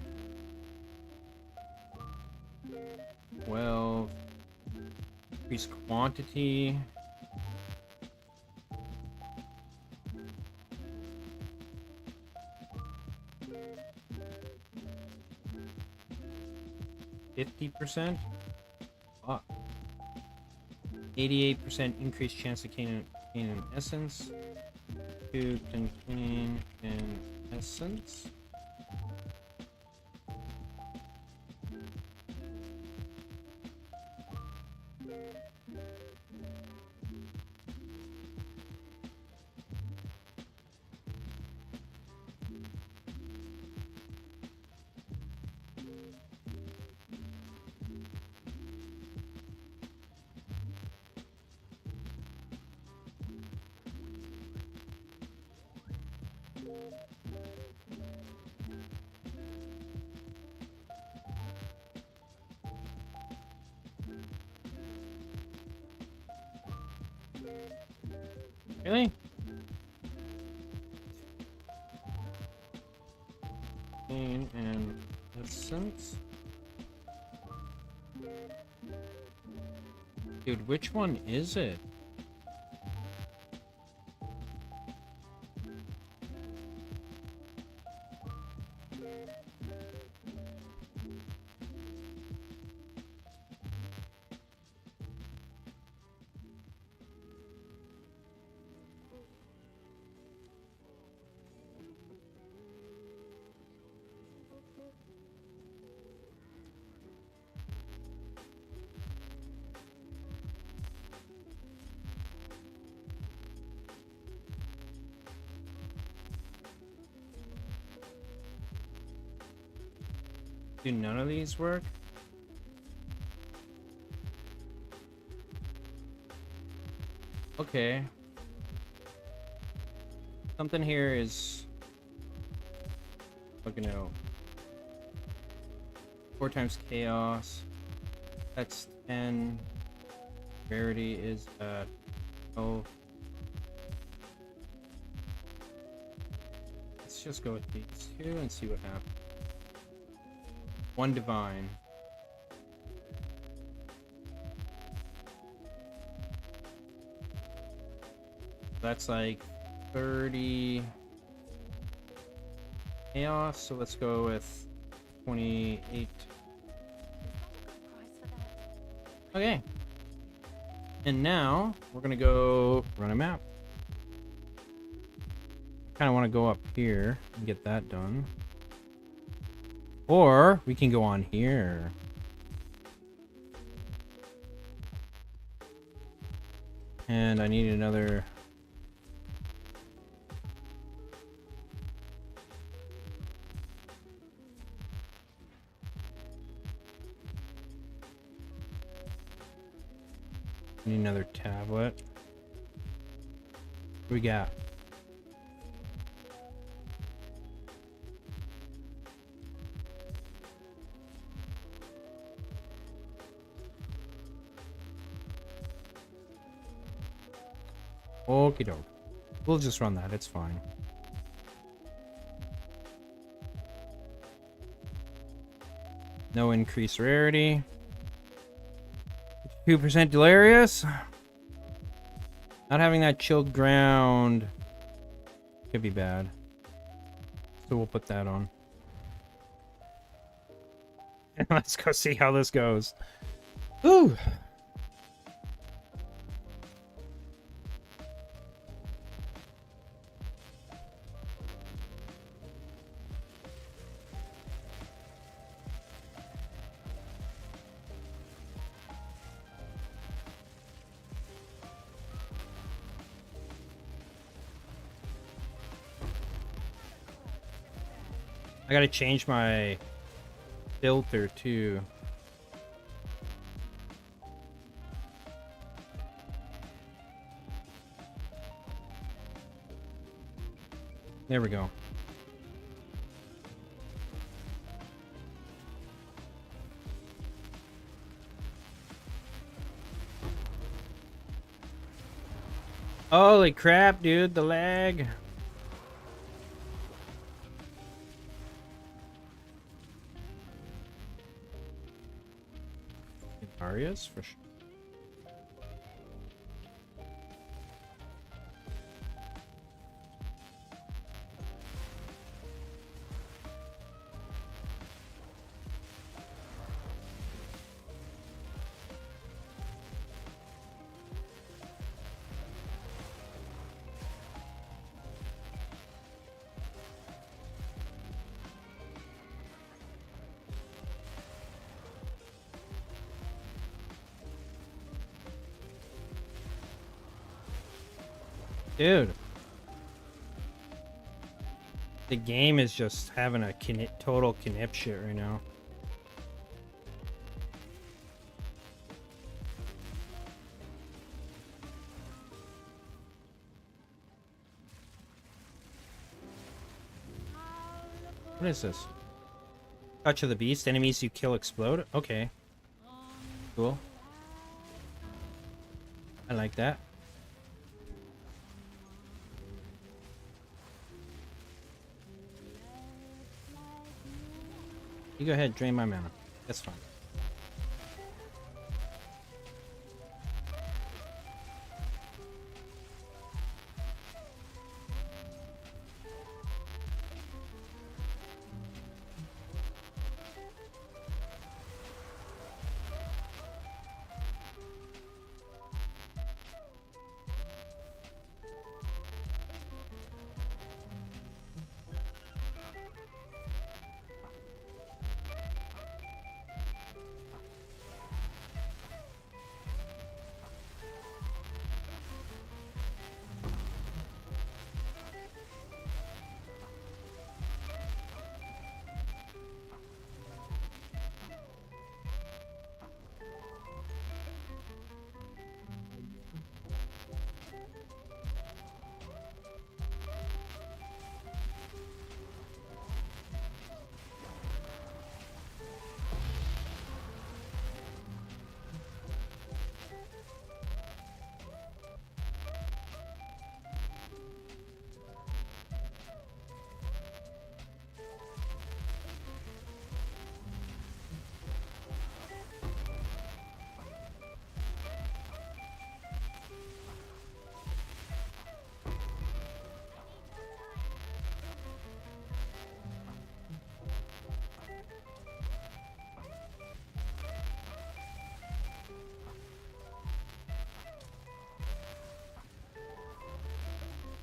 A: 12. Increase quantity. %. Fuck. 88% increased chance of gaining an essence. 2 contain an essence. Really? Gain an essence. Dude, which one is it? Do none of these work? Okay. Something here is fucking out. 4 times chaos. That's 10. Rarity is at 12. Let's just go with these two and see what happens. 1 divine. That's like 30 chaos, so let's go with 28.
F: Is that a good price for that?
A: Okay. And now we're gonna go run a map. Kind of want to go up here and get that done. Or we can go on here. And I need another. I need another tablet. What we got? Okie doke. We'll just run that, it's fine. No increased rarity. 2% delirious. Not having that chilled ground could be bad. So we'll put that on. Let's go see how this goes. Ooh. I gotta change my filter too. There we go. Holy crap, dude, the lag. Arias for sure. Dude. The game is just having a total knip shit right now. What is this? Touch of the Beast. Enemies you kill explode. Okay. Cool. I like that. You go ahead, drain my mana. That's fine.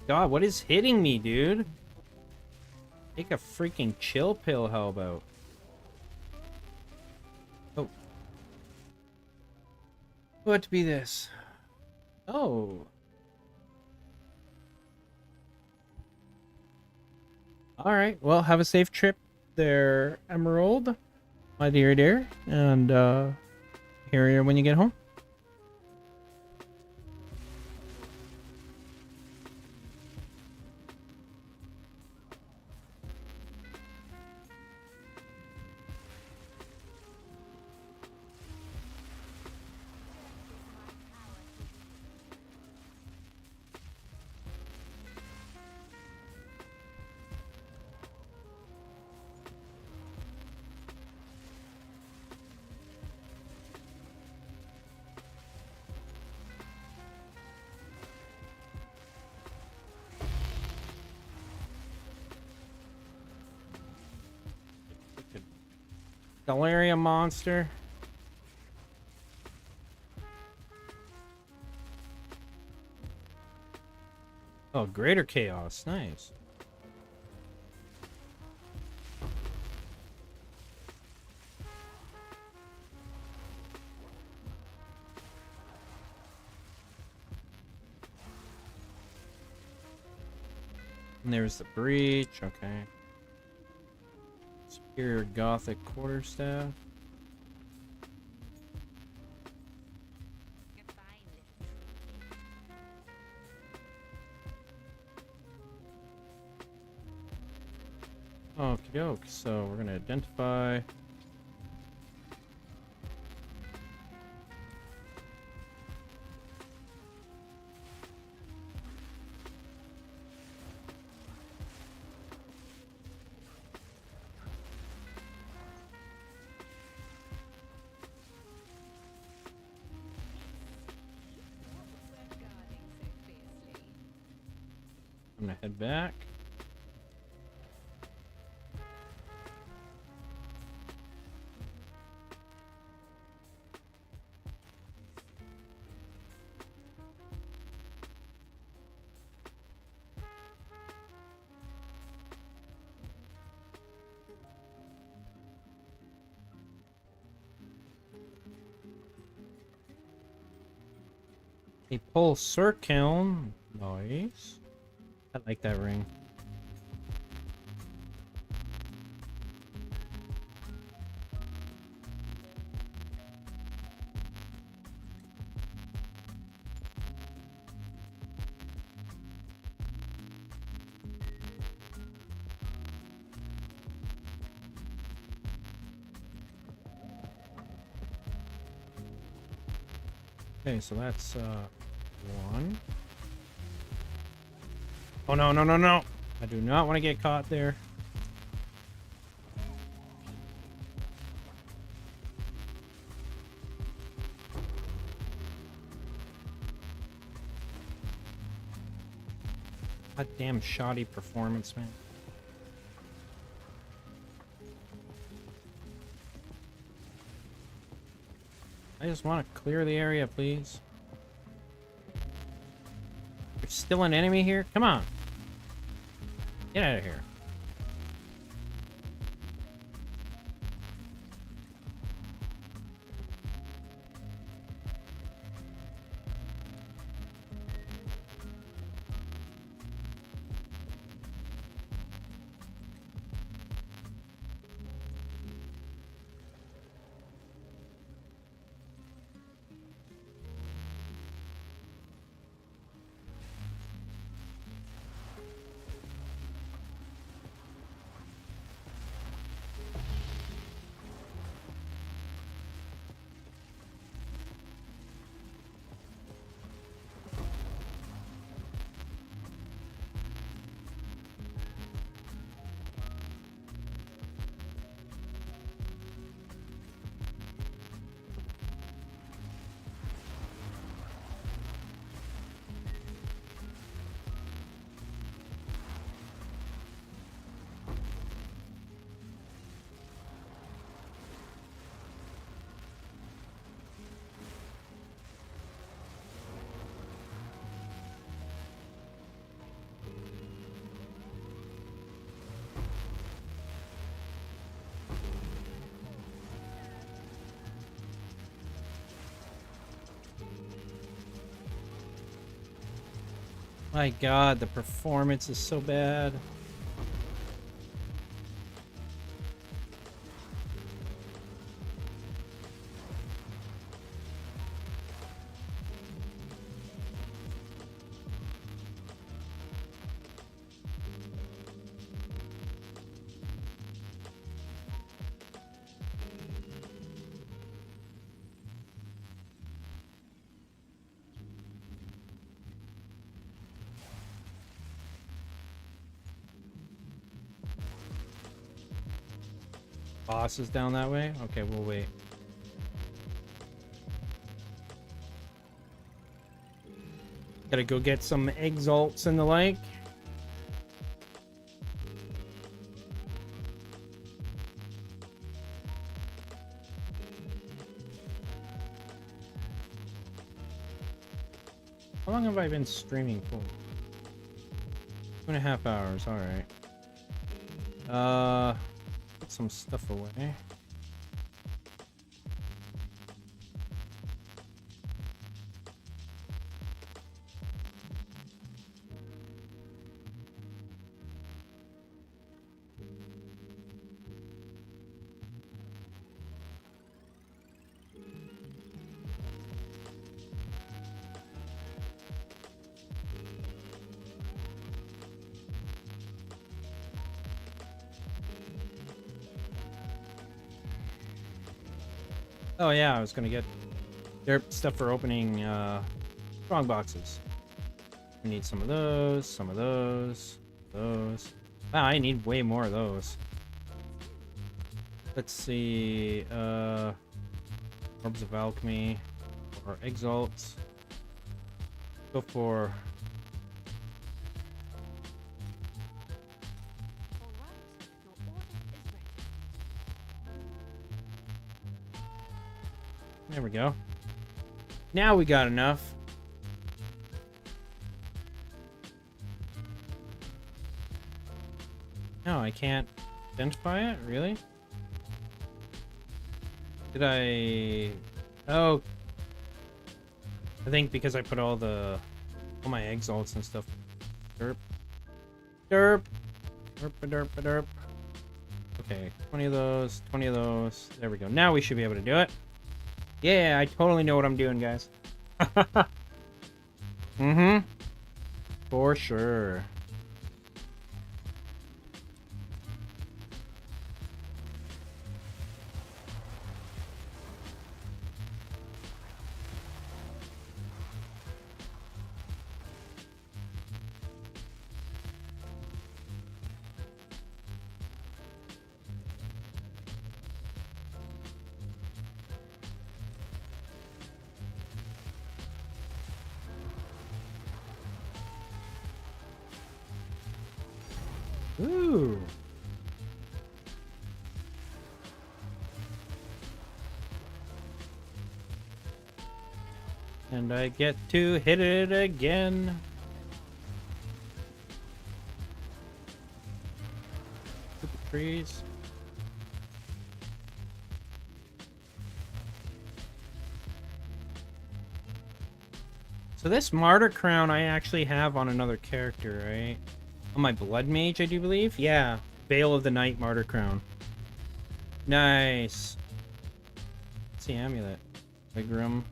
A: God, what is hitting me, dude? Take a freaking chill pill, how about? Oh. What be this? Oh. Alright, well, have a safe trip there, Emerald. My dear. And, hear you when you get home. Delirium monster. Oh, greater chaos. Nice. And there's the breach. Okay. Interior Gothic quarterstaff. Okie doke, so we're gonna identify. I'm gonna head back. A pulse circle. Nice. I like that ring. Okay, so that's one. Oh no, no, no, no. I do not want to get caught there. God damn shoddy performance, man. I just want to clear the area, please. There's still an enemy here? Come on. Get out of here. My god, the performance is so bad. Boss is down that way? Okay, we'll wait. Gotta go get some exalts and the like. How long have I been streaming for? 2.5 hours, alright. Put some stuff away. Oh yeah, I was gonna get their stuff for opening strong boxes. I need some of those, some of those, those. Wow, I need way more of those. Let's see, Orbs of Alchemy or Exalts. Go for
F: All right, your order is ready.
A: there we go. Now we got enough. No, I can't identify it? Really? Did I... Oh. I think because I put all my exalts and stuff. Derp. Derp. Derp, derp, derp. Okay, 20 of those, 20 of those. There we go. Now we should be able to do it. Yeah, I totally know what I'm doing, guys. Mm-hmm. For sure. Ooh. And I get to hit it again. Stupid trees. So this martyr crown I actually have on another character, right? On my blood mage, I do believe. Yeah, Veil of the Night martyr crown. Nice. What's the amulet? Ligurium.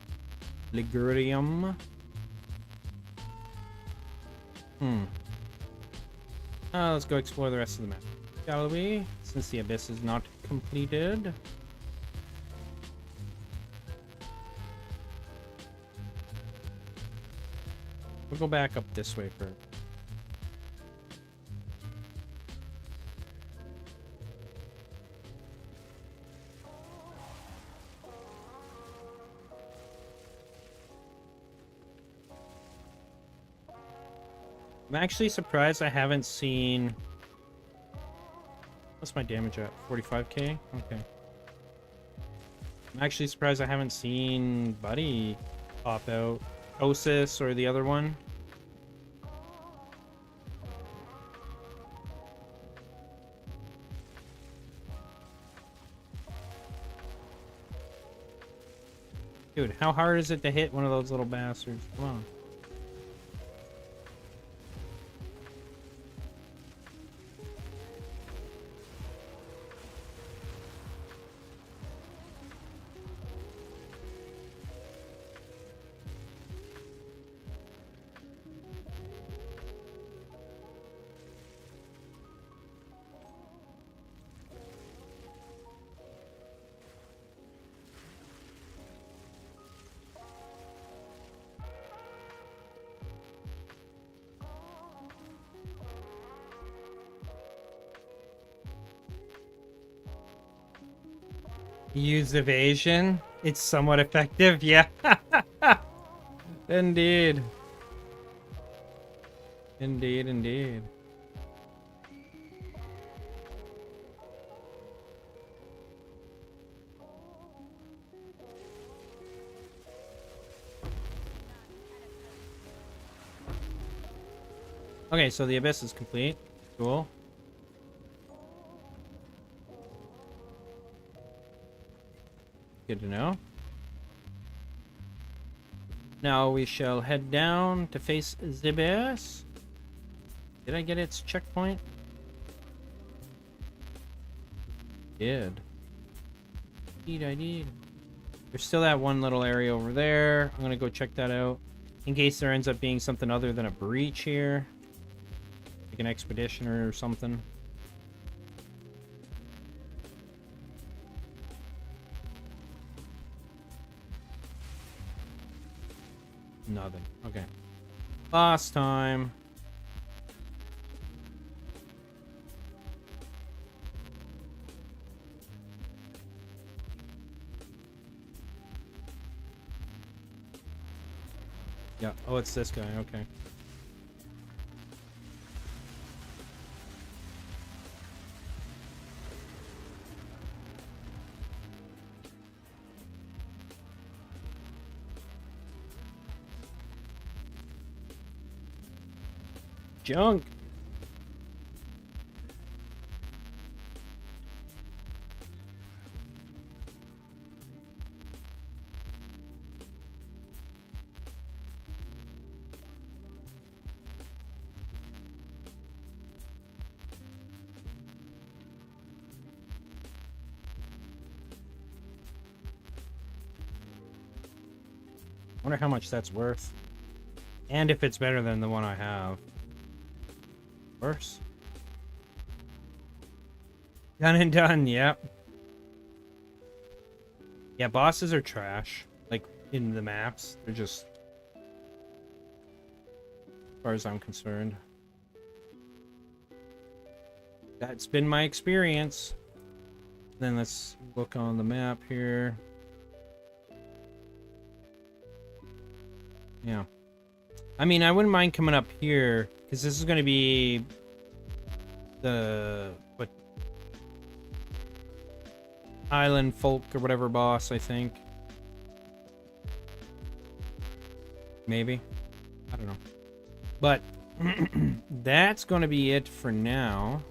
A: Let's go explore the rest of the map, shall we? Since the abyss is not completed. We'll go back up this way first. I'm actually surprised I haven't seen... What's my damage at? 45k? Okay. I'm actually surprised I haven't seen Buddy pop out. Osis or the other one. Dude, how hard is it to hit one of those little bastards? Come on. Use evasion. It's somewhat effective, yeah. Indeed. Indeed, indeed. Okay, so the abyss is complete. Cool. Good to know. Now we shall head down to face the abyss. Did I get its checkpoint? Did. Indeed, I did. There's still that one little area over there. I'm gonna go check that out. In case there ends up being something other than a breach here. Like an expedition or something. Nothing. Okay. Last time. Yeah. Oh, it's this guy. Okay. Junk. Wonder how much that's worth. And if it's better than the one I have. Worse. Done and done, yep. Yeah, bosses are trash. Like, in the maps. They're just... As far as I'm concerned. That's been my experience. Then let's look on the map here. Yeah. I mean, I wouldn't mind coming up here, because this is going to be the, what, Island Folk or whatever boss, I think. Maybe. I don't know. But that's going to be it for now.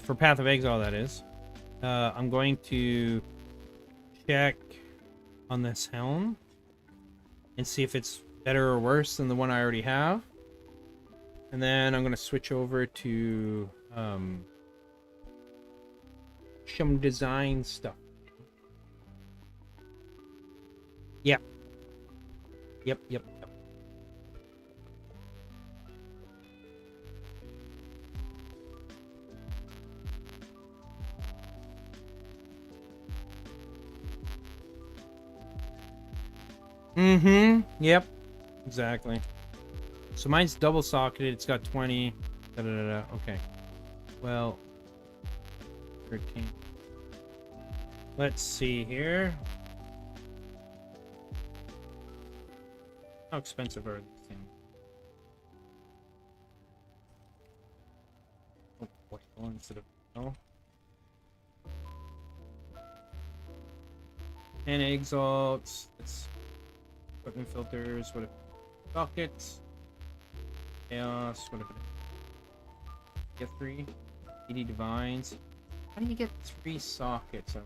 A: For Path of Exile, that is. I'm going to check on this helm and see if it's better or worse than the one I already have. And then I'm going to switch over to some design stuff. Yep. Yep. Yep. Exactly. So mine's double socketed. It's got 20. Okay. Well, 13. Let's see here. How expensive are these things? Oh, boy. One instead of no. 10 exalts. Let's equipment filters. What if sockets? Chaos. What if it get 3? 80 divines. How do you get 3 sockets?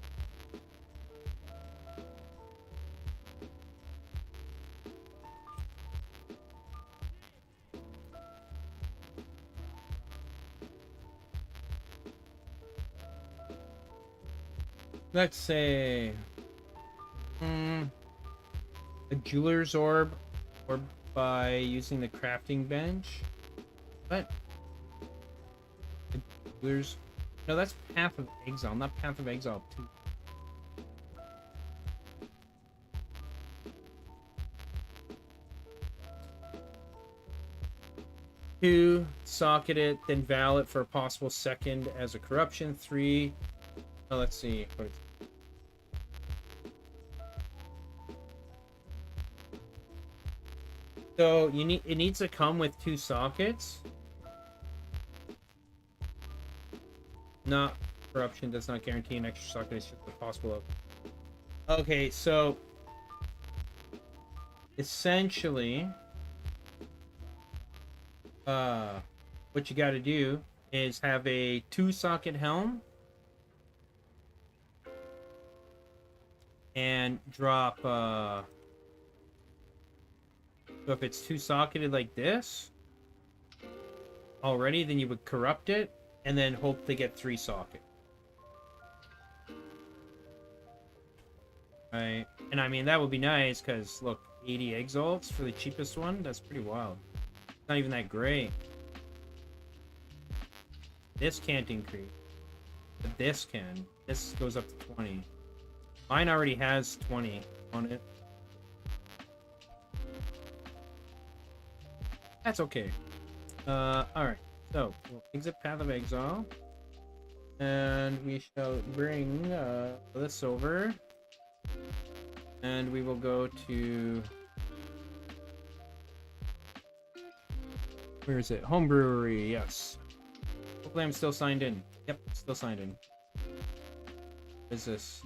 A: Let's say a jeweler's orb, or by using the crafting bench. What? A jeweler's... No, that's Path of Exile, not Path of Exile 2. Two, socket it, then val it for a possible second as a corruption. 3. Oh, let's see. So it needs to come with 2 sockets. Not corruption does not guarantee an extra socket. It's just a possible. Okay, so essentially, what you got to do is have a 2-socket helm and drop. So if it's 2-socketed like this already, then you would corrupt it and then hope to get 3 socket. Right. And I mean, that would be nice because look, 80 exalts for the cheapest one. That's pretty wild. It's not even that great. This can't increase, but this can. This goes up to 20. Mine already has 20 on it. That's okay. Alright. So, we'll exit Path of Exile. And we shall bring this over. And we will go to... Where is it? Home Brewery, yes. Hopefully I'm still signed in. Yep, still signed in. What is this?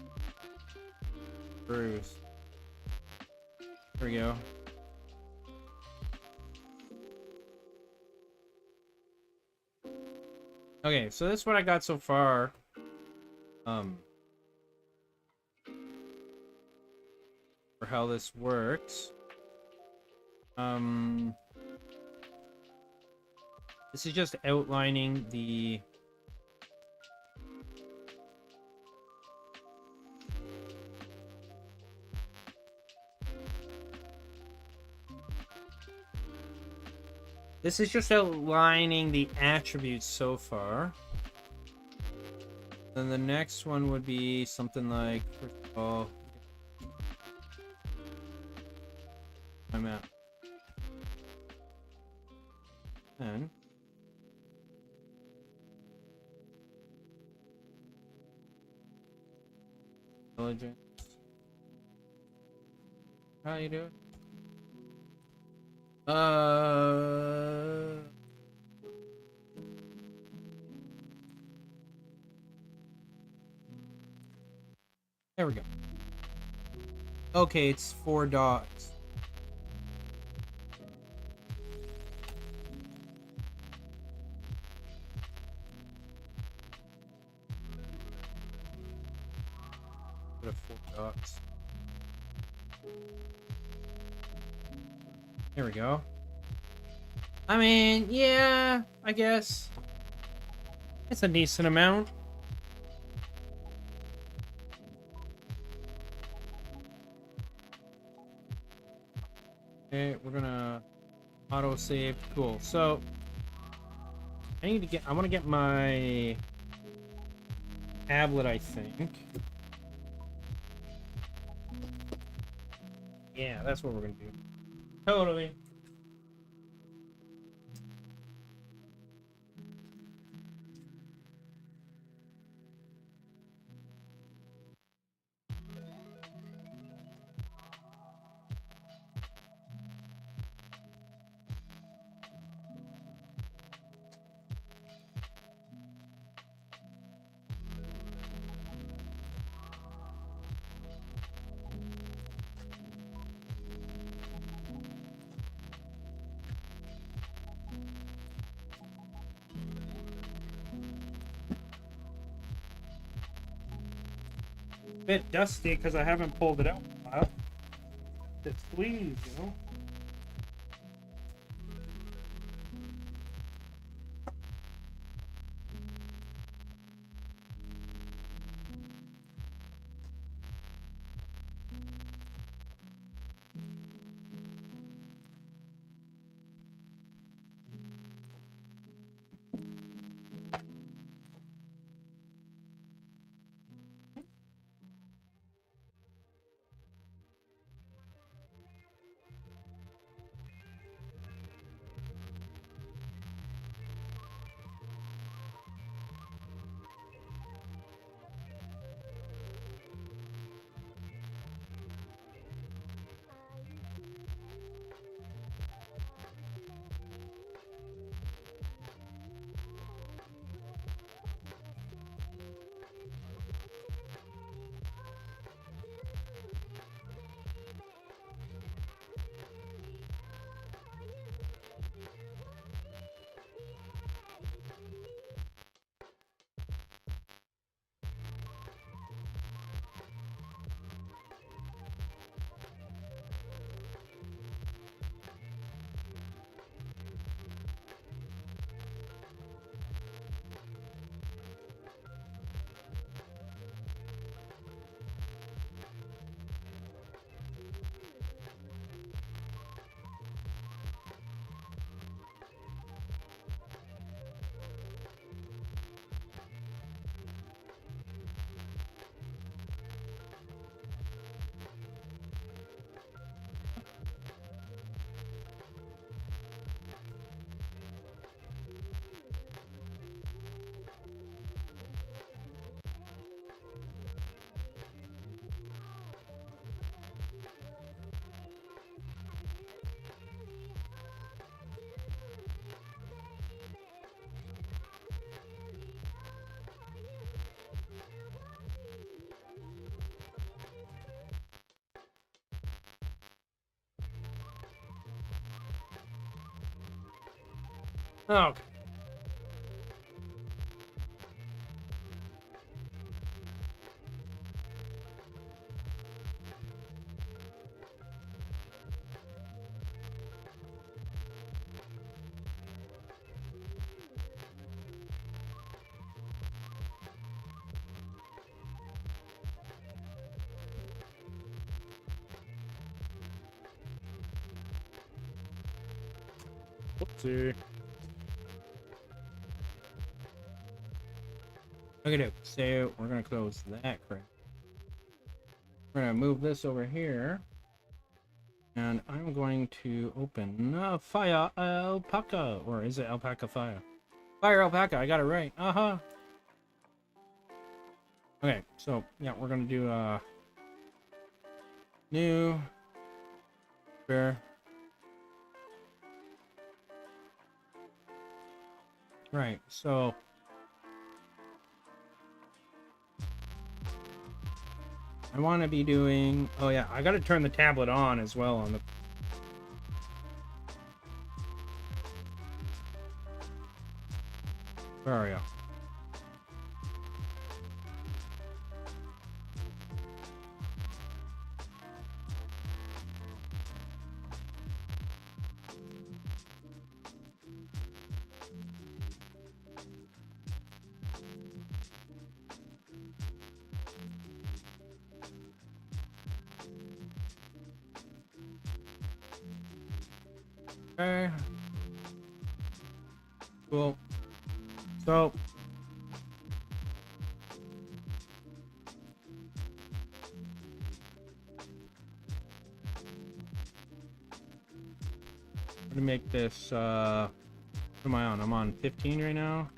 A: Brews. There we go. Okay, so this is what I got so far. For how this works. This is just outlining the attributes so far. Then the next one would be something like, first of all, I'm at 10. Intelligence. How you doing? There we go. Okay, it's 4 dots. Put a 4 dots. There we go. I mean, yeah, I guess. It's a decent amount. Okay, we're gonna auto save. Cool. So I want to get my tablet, I think. Yeah, that's what we're gonna do. Totally. Bit dusty because I haven't pulled it out in a while. It's squeezed, you know. Okay. Whoopsie. Okay, so we're gonna close that crap. We're gonna move this over here, and I'm going to open Fire Alpaca, or is it Alpaca Fire? Fire Alpaca, I got it right. Uh-huh. Okay, so yeah, we're gonna do new bear. Right, so I want to be doing, oh yeah, I got to turn the tablet on as well on the, where are you? Okay. Cool. So I'm gonna make this what am I on? I'm on 15 right now.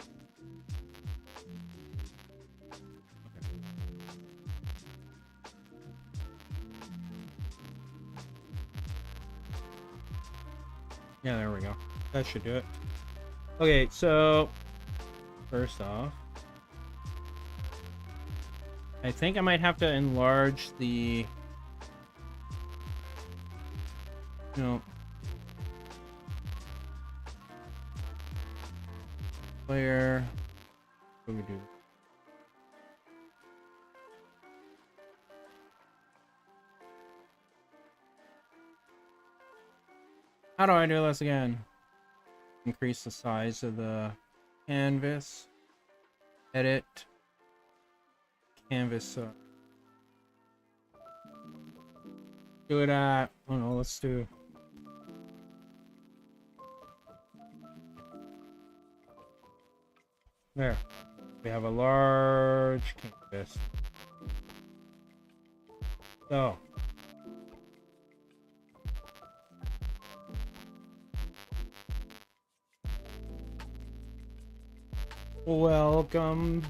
A: Yeah, there we go. That should do it. Okay, so first off, I think I might have to enlarge the, you know, player. What do we do? How do I do this again? Increase the size of the canvas. Edit. Canvas. Do it at, oh no, let's do. There. We have a large canvas. So. Welcome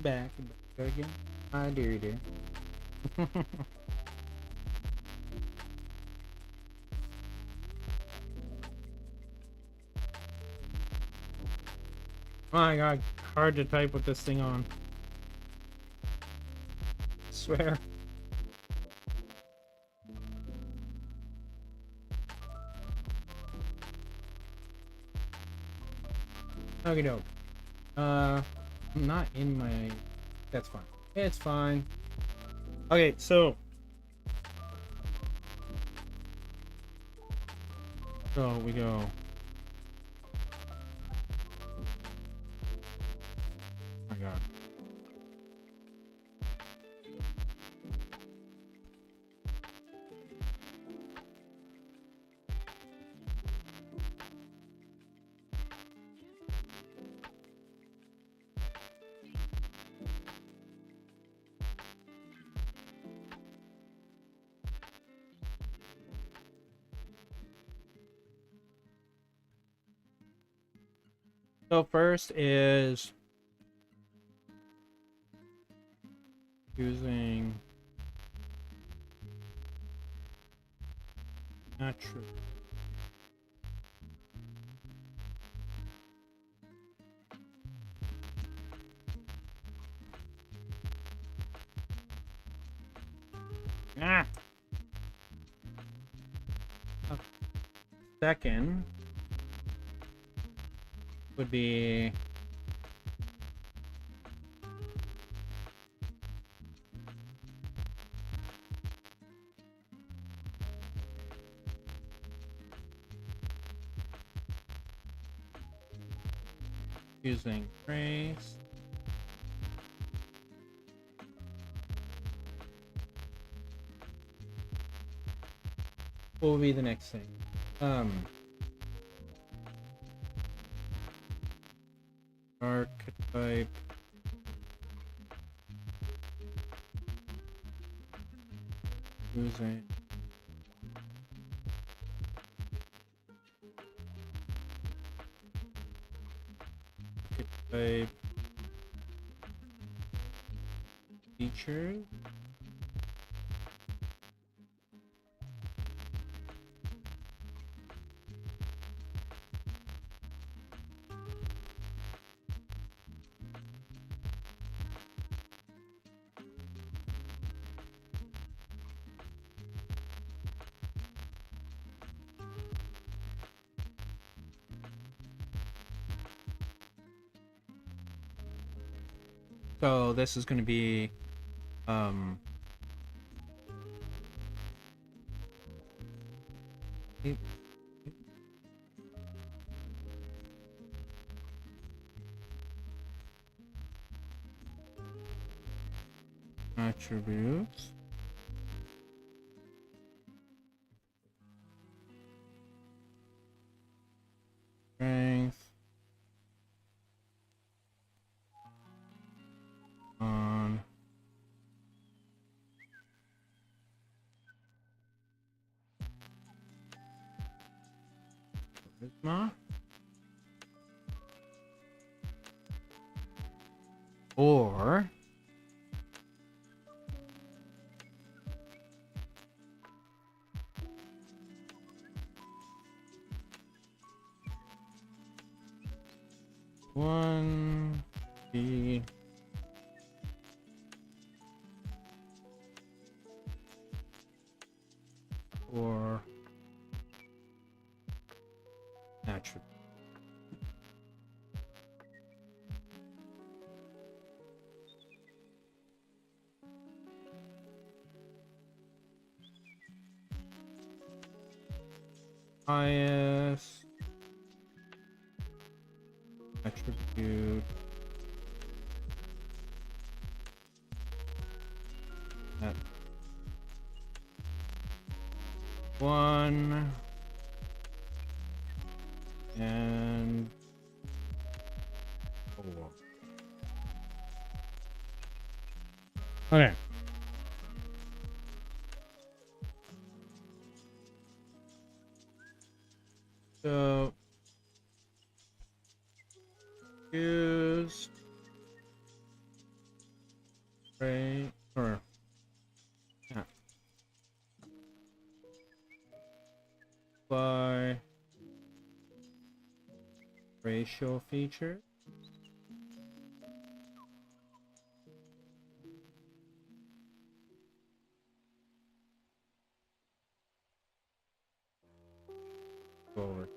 A: back again. I do. My god, hard to type with this thing on. Swear. Okie doke. I'm not in my. That's fine. It's fine. Okay, so. So we go. Oh my god. So first is using not true. Ah. Second. would be using trace. What will be the next thing? Archetype. Using archetype feature. So this is going to be attributes. Strength on charisma or one B or attribute. Highest attribute at one and four. Okay. So use right or yeah. By ratio feature. Forward.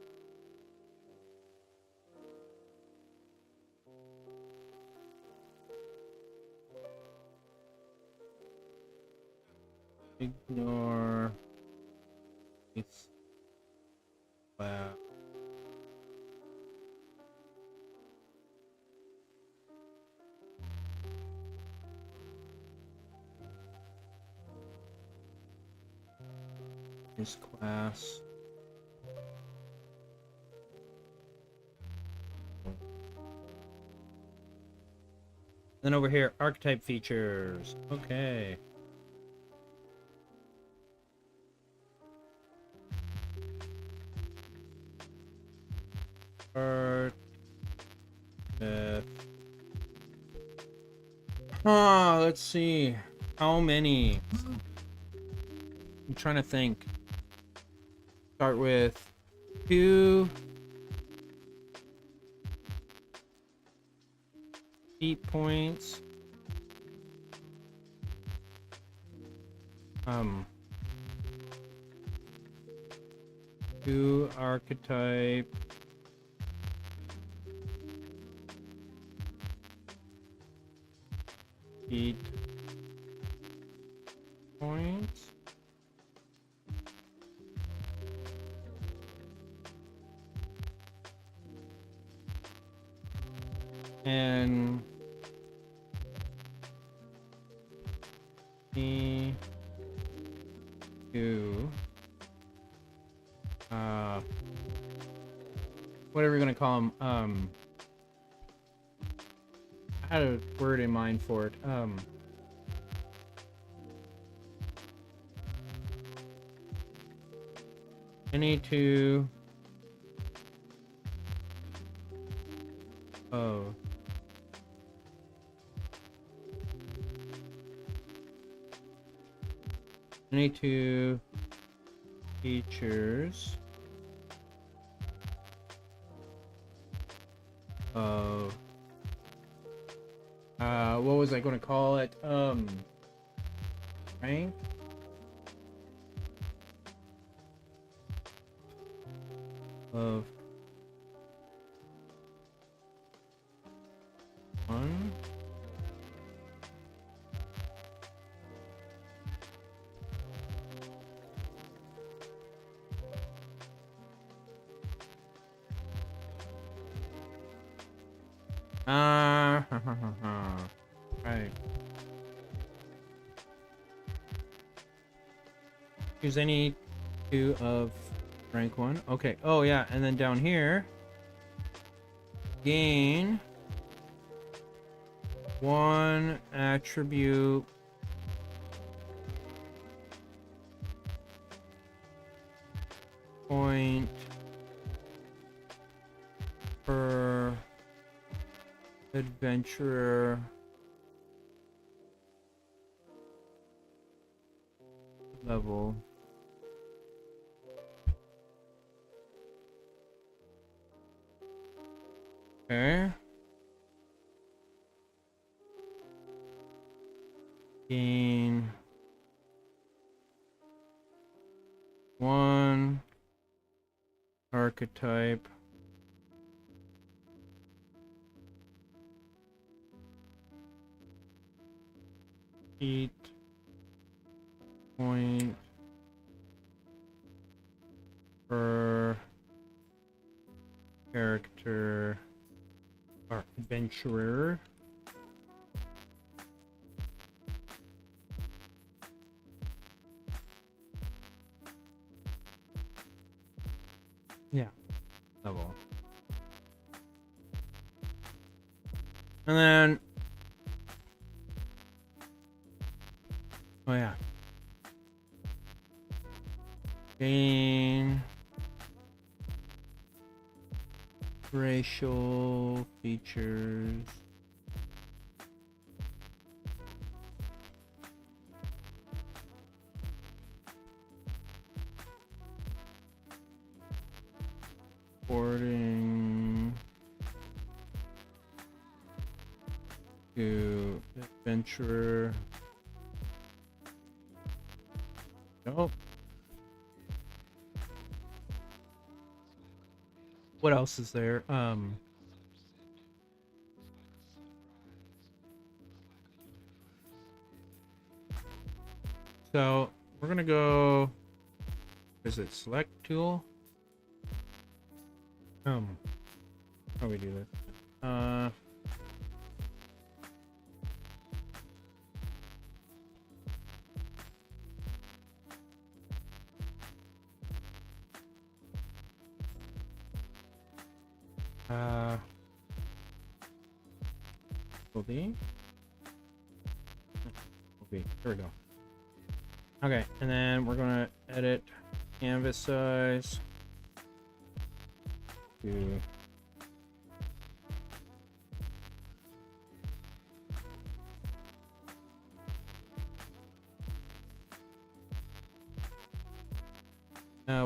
A: Ignore it's wow. This class. Then over here, archetype features. Okay. Let's see. How many? I'm trying to think. Start with 2 heat points. 2 archetype feet points. And E2 whatever you're gonna call them. I had a word in mind for it. Any2 oh. Any two features of what was I going to call it? Rank of 1. Right. Choose any two of rank 1. Okay. Oh yeah, and then down here, gain 1 attribute point per adventurer level. Okay. Gain 1 archetype feat point per character or adventurer. Yeah, level. And then, oh yeah, gain racial features. According to adventurer. Nope. What else is there? So we're gonna go. Is it select tool? How do we do this? Will be. There we go. Okay, and then we're gonna edit canvas size to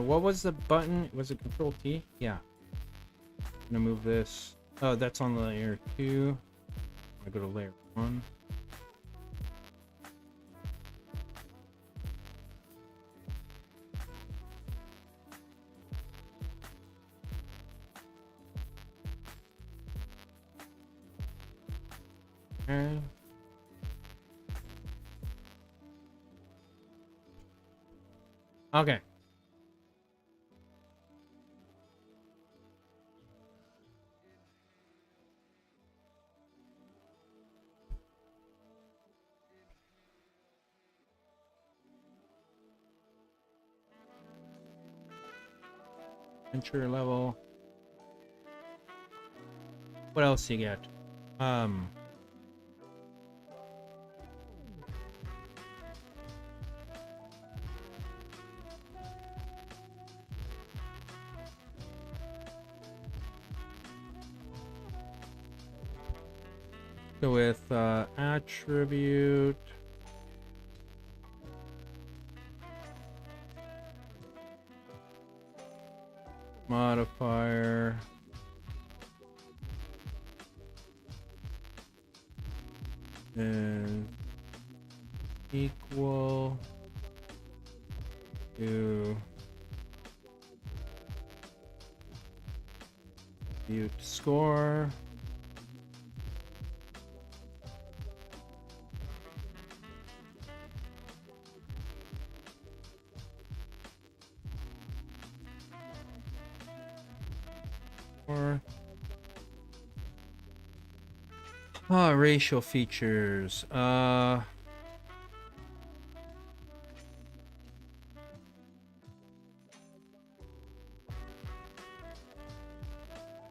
A: what was the button? Was it Control T? Yeah. I'm gonna move this. Oh, that's on layer 2. I go to layer 1. Okay. Okay. Adventure level. What else you get? Go with attribute. Modifier. Is equal to attribute score. Racial features.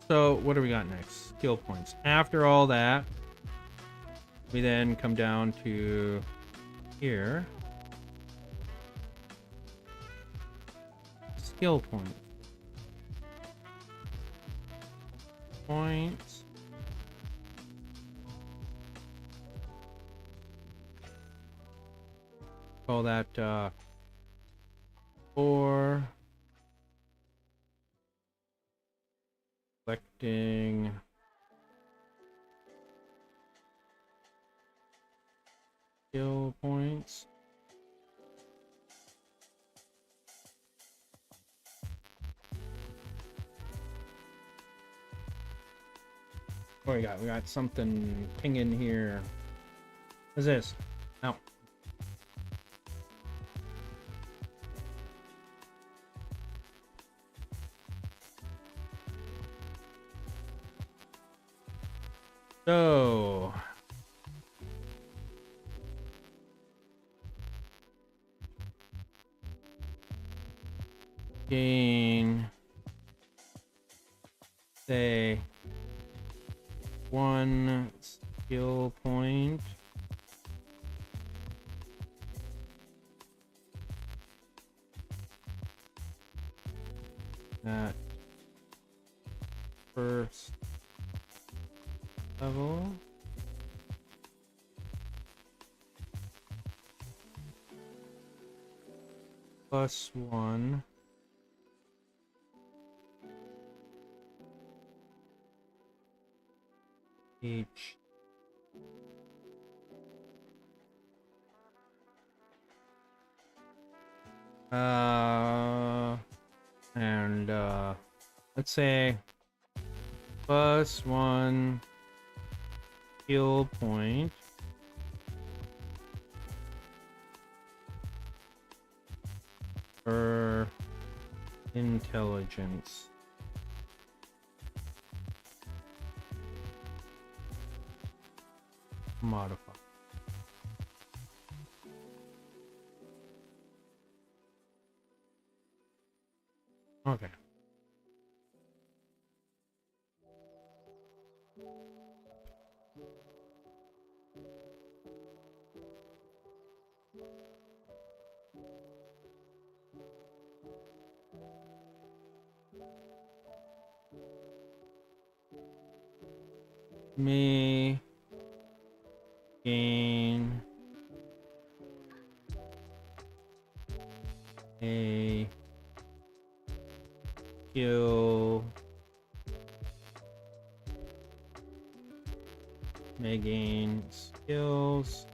A: So what do we got next? Skill points. After all that, we then come down to here. Skill points. Points. Call that 4. Collecting skill points. What we got? We got something pinging here. What's this? No. So gain, say, 1 skill point at first level. +1 each. And let's say +1 skill point per intelligence. Modify. Okay. May gain a skill, may gain skills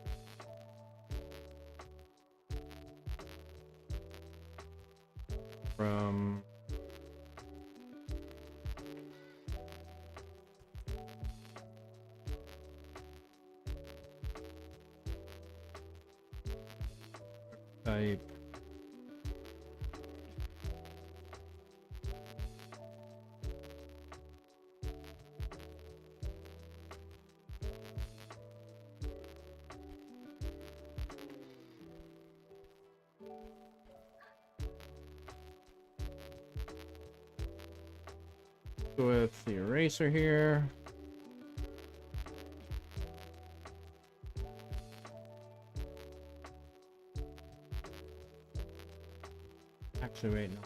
A: from type Go with the eraser here. Actually, wait, no.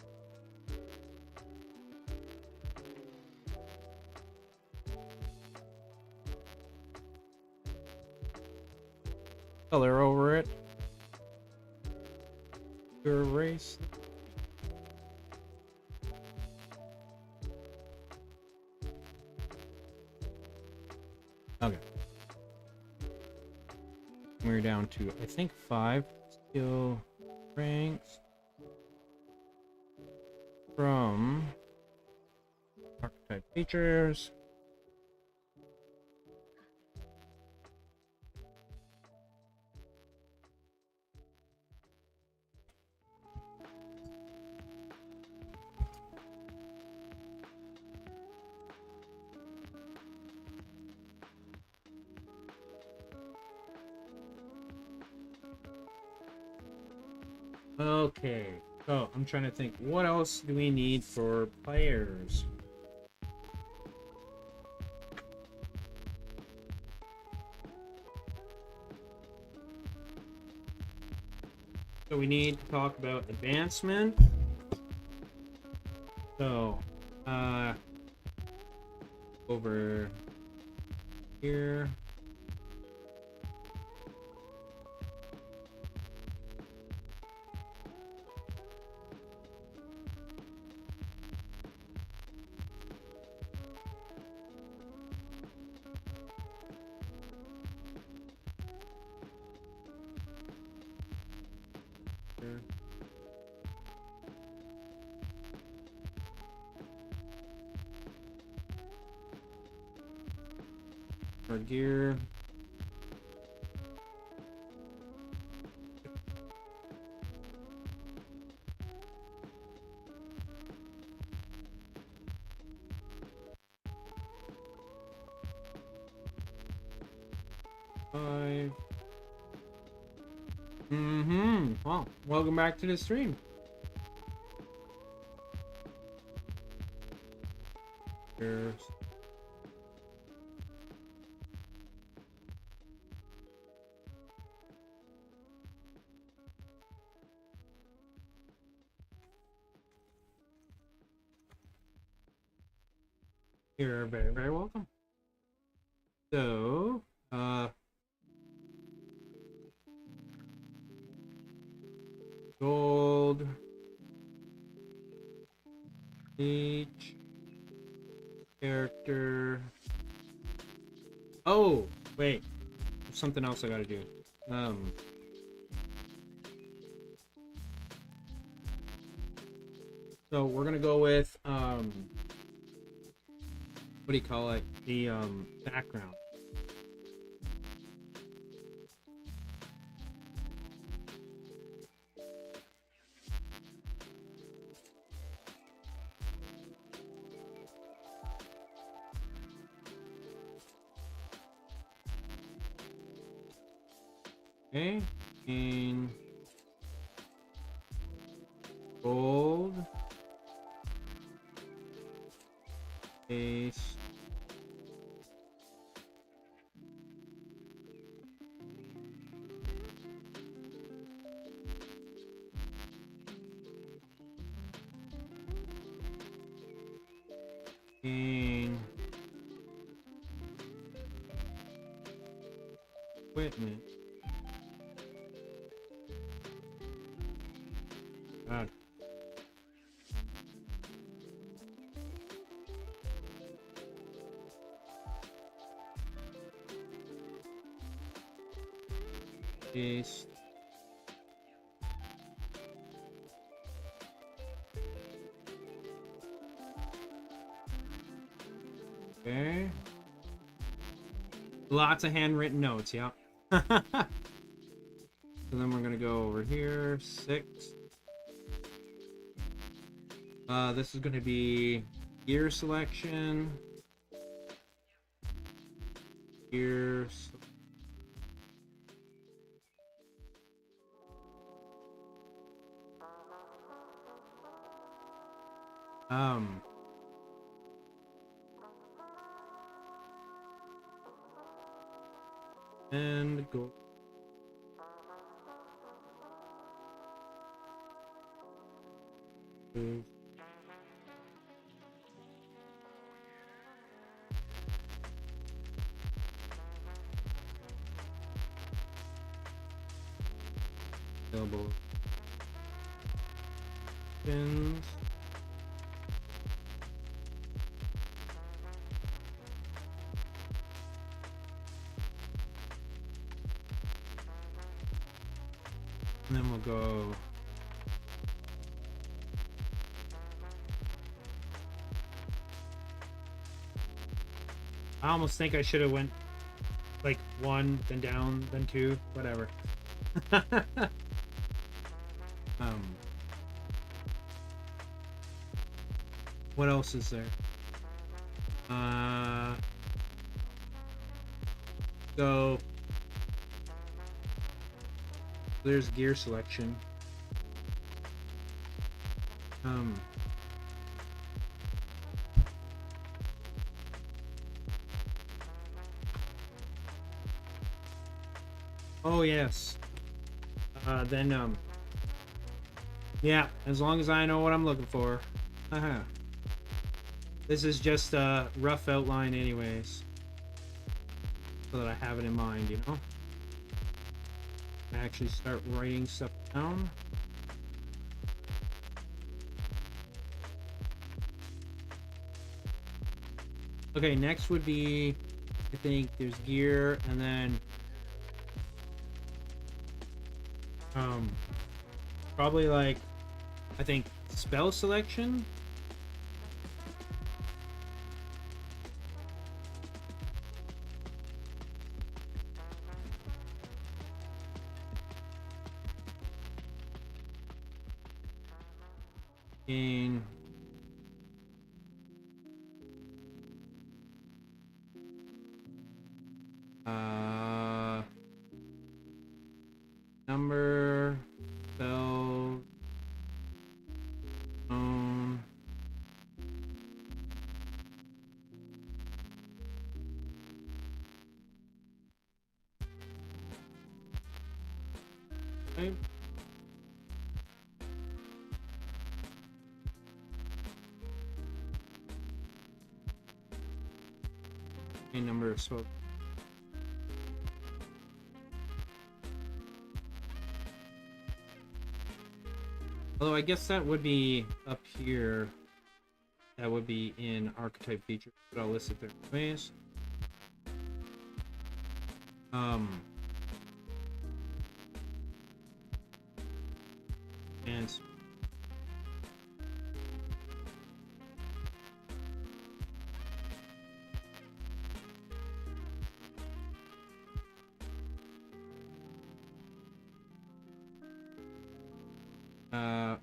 A: Color over it. Erase. Okay. We're down to, I think, 5 skill ranks from archetype features. Okay, so I'm trying to think, what else do we need for players? So we need to talk about advancement. So, over here. For gear. Five. Well, welcome back to the stream. Here's You're very, very welcome. So, gold, each character. Oh, wait, there's something else I gotta do. So we're gonna go with what do you call it? The background. Okay, in gold, base, in equipment. God. Paste. Okay. Lots of handwritten notes, yeah. So then we're gonna go over here, 6. This is gonna be gear selection. Gears. And go. Double pins. And then we'll go I almost think I should have went like 1, then down, then 2, whatever. What else is there? So there's gear selection. Oh yes. Then yeah, as long as I know what I'm looking for. This is just a rough outline anyways. So that I have it in mind, you know? I actually start writing stuff down. Okay, next would be, I think there's gear and then probably like, I think spell selection. In number, spell, okay. A number of spell. Although I guess that would be up here. That would be in archetype feature, but I'll list it there anyways. And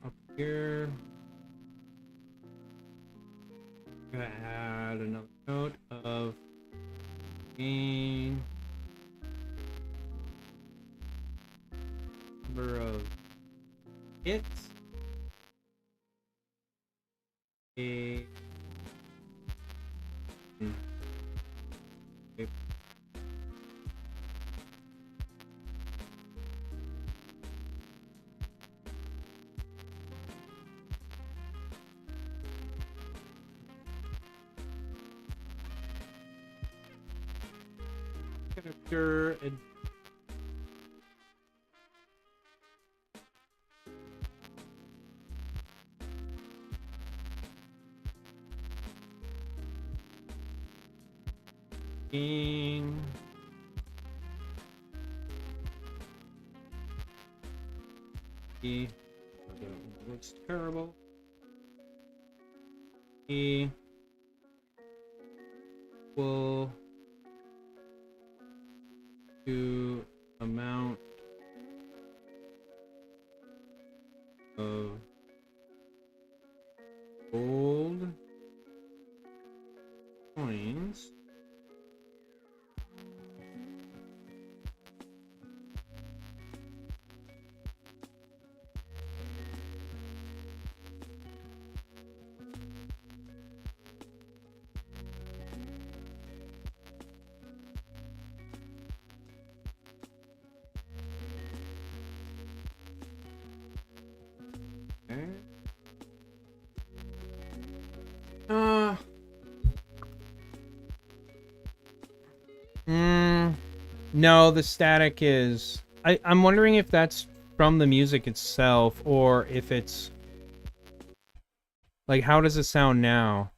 A: up here, I'm gonna add another note of gain number of hits, a character and gain E looks terrible. E equal to amount of gold coins No, the static is... I'm wondering if that's from the music itself, or if it's... Like, how does it sound now?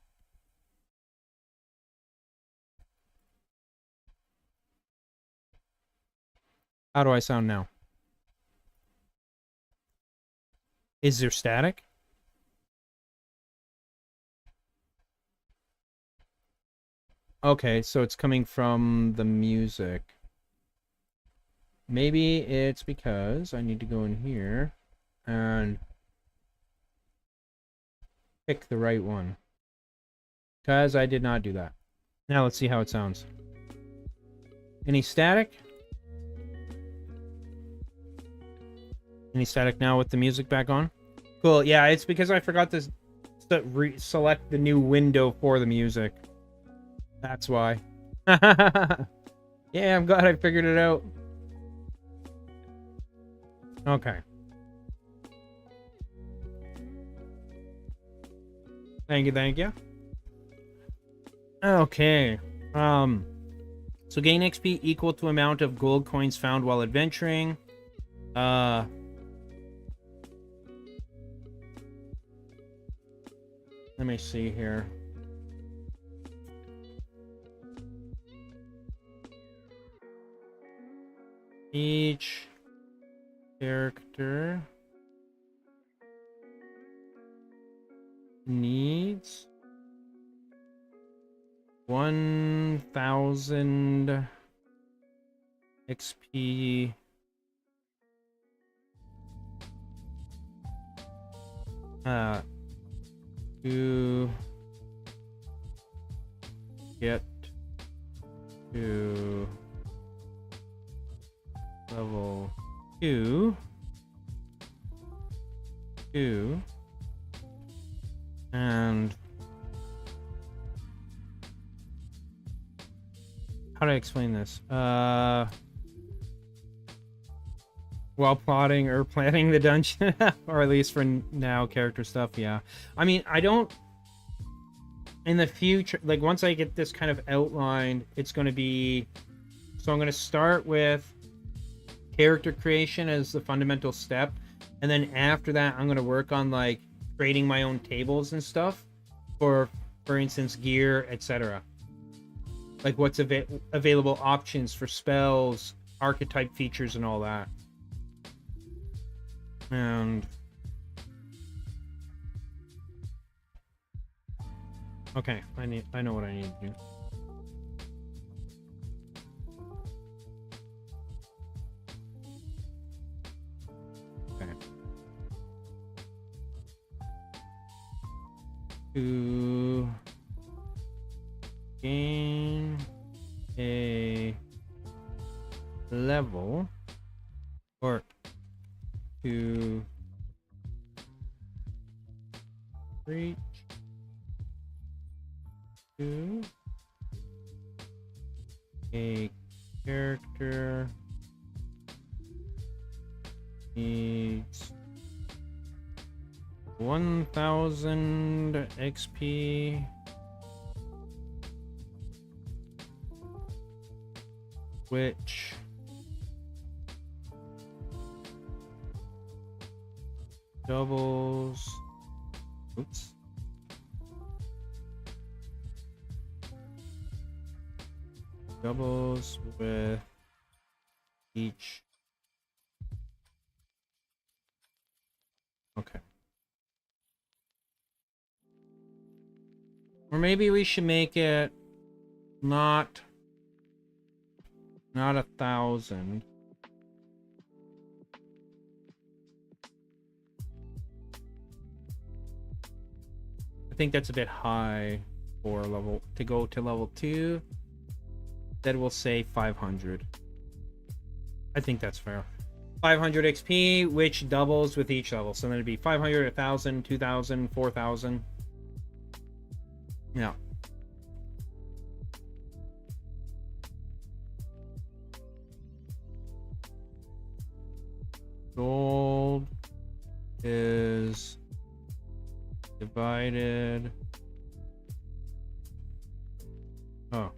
A: How do I sound now? Is there static? Okay, so it's coming from the music. Maybe it's because I need to go in here and pick the right one. Because I did not do that. Now let's see how it sounds. Any static? Any static now with the music back on? Cool, yeah, it's because I forgot to select the new window for the music. That's why. Yeah, I'm glad I figured it out. Okay. Thank you, thank you. Okay. So gain XP equal to amount of gold coins found while adventuring. Let me see here. Each character needs 1,000 XP to get to level 2 and how do I explain this? While plotting or planning the dungeon, or at least for now, character stuff, yeah. I mean, I don't... In the future, like, once I get this kind of outlined, it's going to be... So I'm going to start with character creation as the fundamental step, and then after that, I'm going to work on, like, creating my own tables and stuff for instance, gear, etc. Like, what's available options for spells, archetype features, and all that. And okay, I know what I need to do. Okay. To gain a level, or to reach to a character needs 1,000 XP which doubles with each. Okay. Or maybe we should make it not 1,000. I think that's a bit high for level to go to level 2. That will say 500. I think that's fair. 500 XP, which doubles with each level. So then it'd be 500, 1,000, 2,000, 4,000. Yeah. Gold is divided. Oh.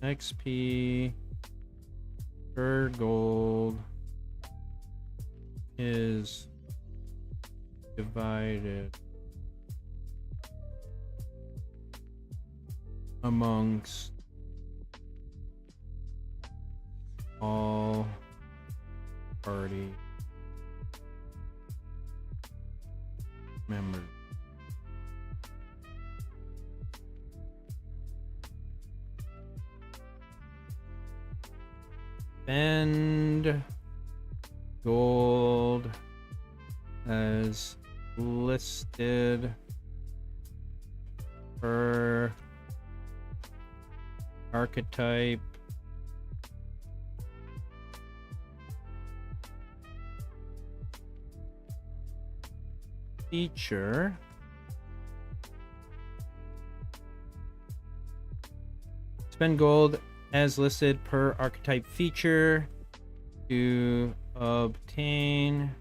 A: XP per gold is divided amongst all party members. Spend gold as listed per archetype feature spend gold as listed per archetype feature to obtain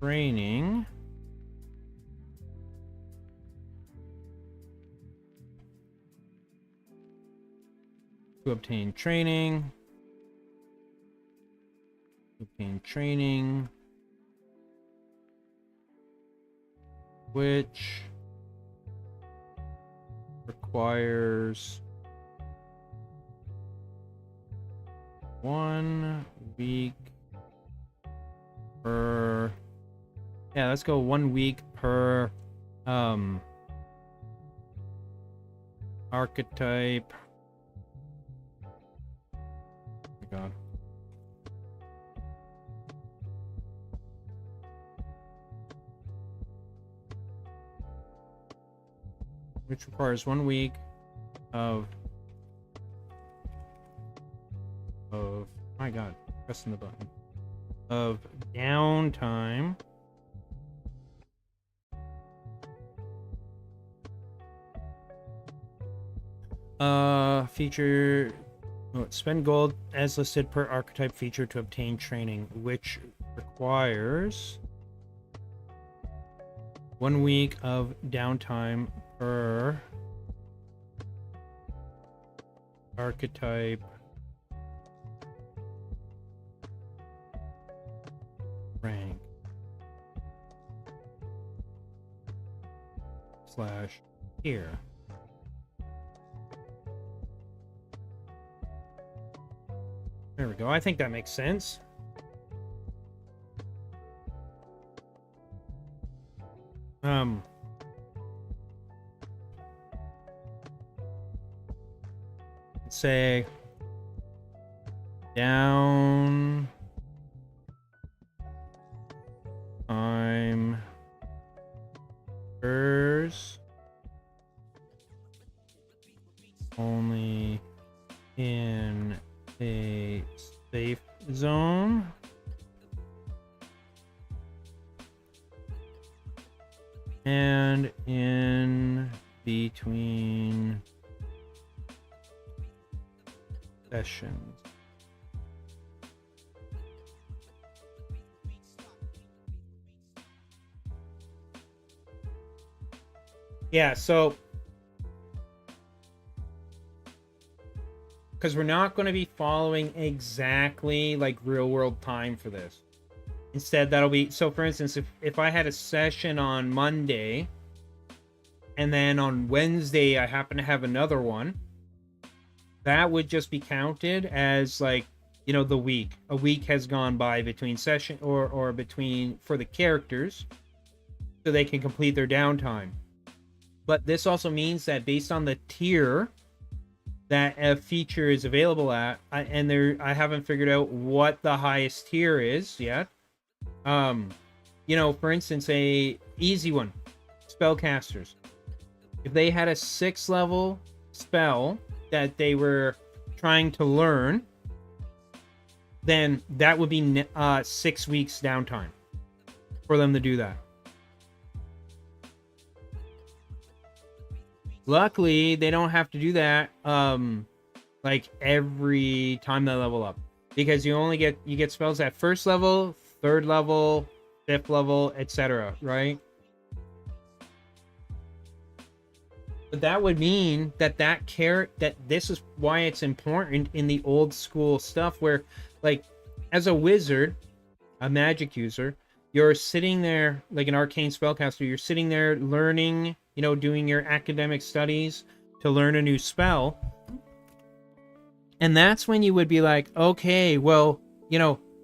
A: training which requires 1 week per, yeah, let's go 1 week per archetype. Oh my God. Which requires 1 week of my God, pressing the button, of downtime feature, spend gold as listed per archetype feature to obtain training, which requires 1 week of downtime per archetype rank / tier. There we go. I think that makes sense. Let's say down time occurs only in a safe zone and in between sessions. Yeah, so because we're not going to be following exactly like real world time for this. Instead, that'll be, so for instance, if I had a session on Monday and then on Wednesday I happen to have another one, that would just be counted as like, you know, the week. A week has gone by between session or between for the characters so they can complete their downtime. But this also means that based on the tier that a feature is available at, I haven't figured out what the highest tier is yet. You know, for instance, a easy one, spellcasters. If they had a 6th level spell that they were trying to learn, then that would be 6 weeks downtime for them to do that. Luckily, they don't have to do that like every time they level up, because you get spells at 1st level, 3rd level, 5th level, etc., right? But that would mean that that this is why it's important in the old school stuff where, like, as a wizard, a magic user, you're sitting there like an arcane spellcaster. You're sitting there learning, doing your academic studies to learn a new spell. And that's when you would be like, okay, well,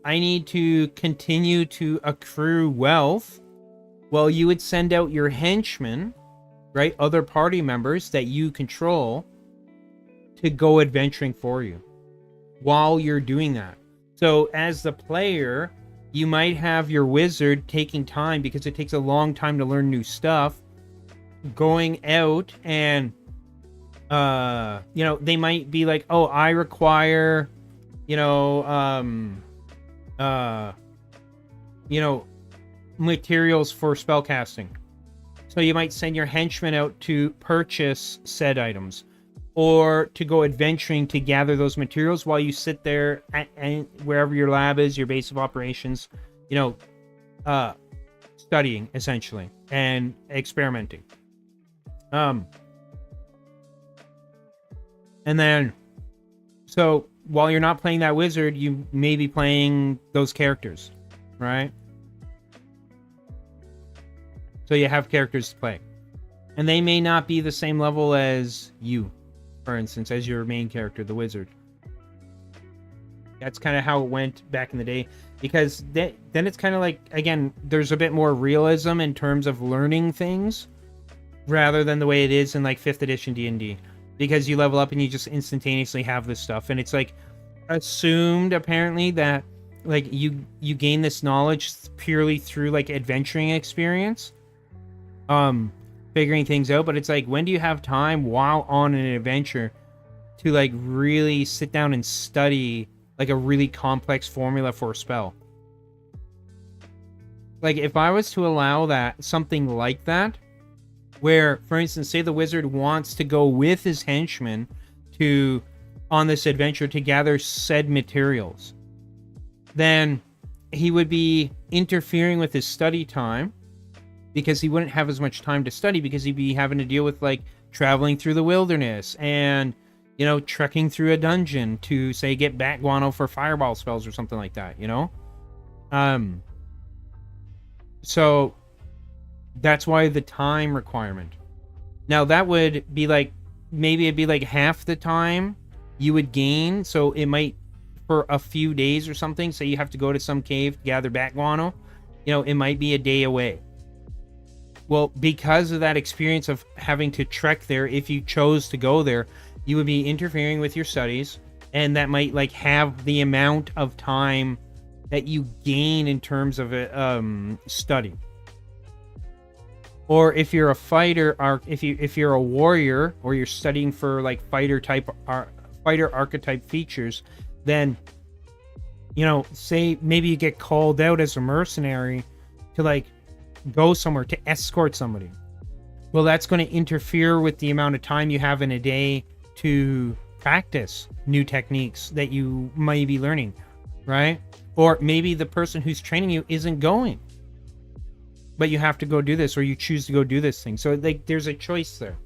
A: I need to continue to accrue wealth. Well, you would send out your henchmen, right? Other party members that you control to go adventuring for you while you're doing that. So as the player, you might have your wizard taking time because it takes a long time to learn new stuff, going out and, they might be like, oh, I require, materials for spellcasting. So you might send your henchmen out to purchase said items or to go adventuring to gather those materials while you sit there and wherever your lab is, your base of operations, studying essentially and experimenting. And then, so while you're not playing that wizard, you may be playing those characters, right? So you have characters to play. And they may not be the same level as you, for instance, as your main character, the wizard. That's kind of how it went back in the day. Because then it's kind of like, again, there's a bit more realism in terms of learning things rather than the way it is in like 5th edition D&D. Because you level up and you just instantaneously have this stuff. And it's like assumed apparently that like you gain this knowledge purely through like adventuring experience. Figuring things out, but it's like, when do you have time while on an adventure to like really sit down and study like a really complex formula for a spell? Like if I was to allow that, something like that, where for instance, say the wizard wants to go with his henchmen on this adventure to gather said materials, then he would be interfering with his study time, because he wouldn't have as much time to study because he'd be having to deal with like traveling through the wilderness and, trekking through a dungeon to say get bat guano for fireball spells or something like that, So that's why the time requirement. Now that would be like, maybe it'd be like half the time you would gain. So it might, for a few days or something, say you have to go to some cave to gather bat guano, it might be a day away. Well, because of that experience of having to trek there, if you chose to go there, you would be interfering with your studies, and that might like have the amount of time that you gain in terms of study. Or if you're a fighter, or if you're a warrior, or you're studying for like fighter archetype features, then say maybe you get called out as a mercenary to like go somewhere to escort somebody. Well, that's going to interfere with the amount of time you have in a day to practice new techniques that you might be learning, right? Or maybe the person who's training you isn't going, but you have to go do this, or you choose to go do this thing. So like there's a choice there,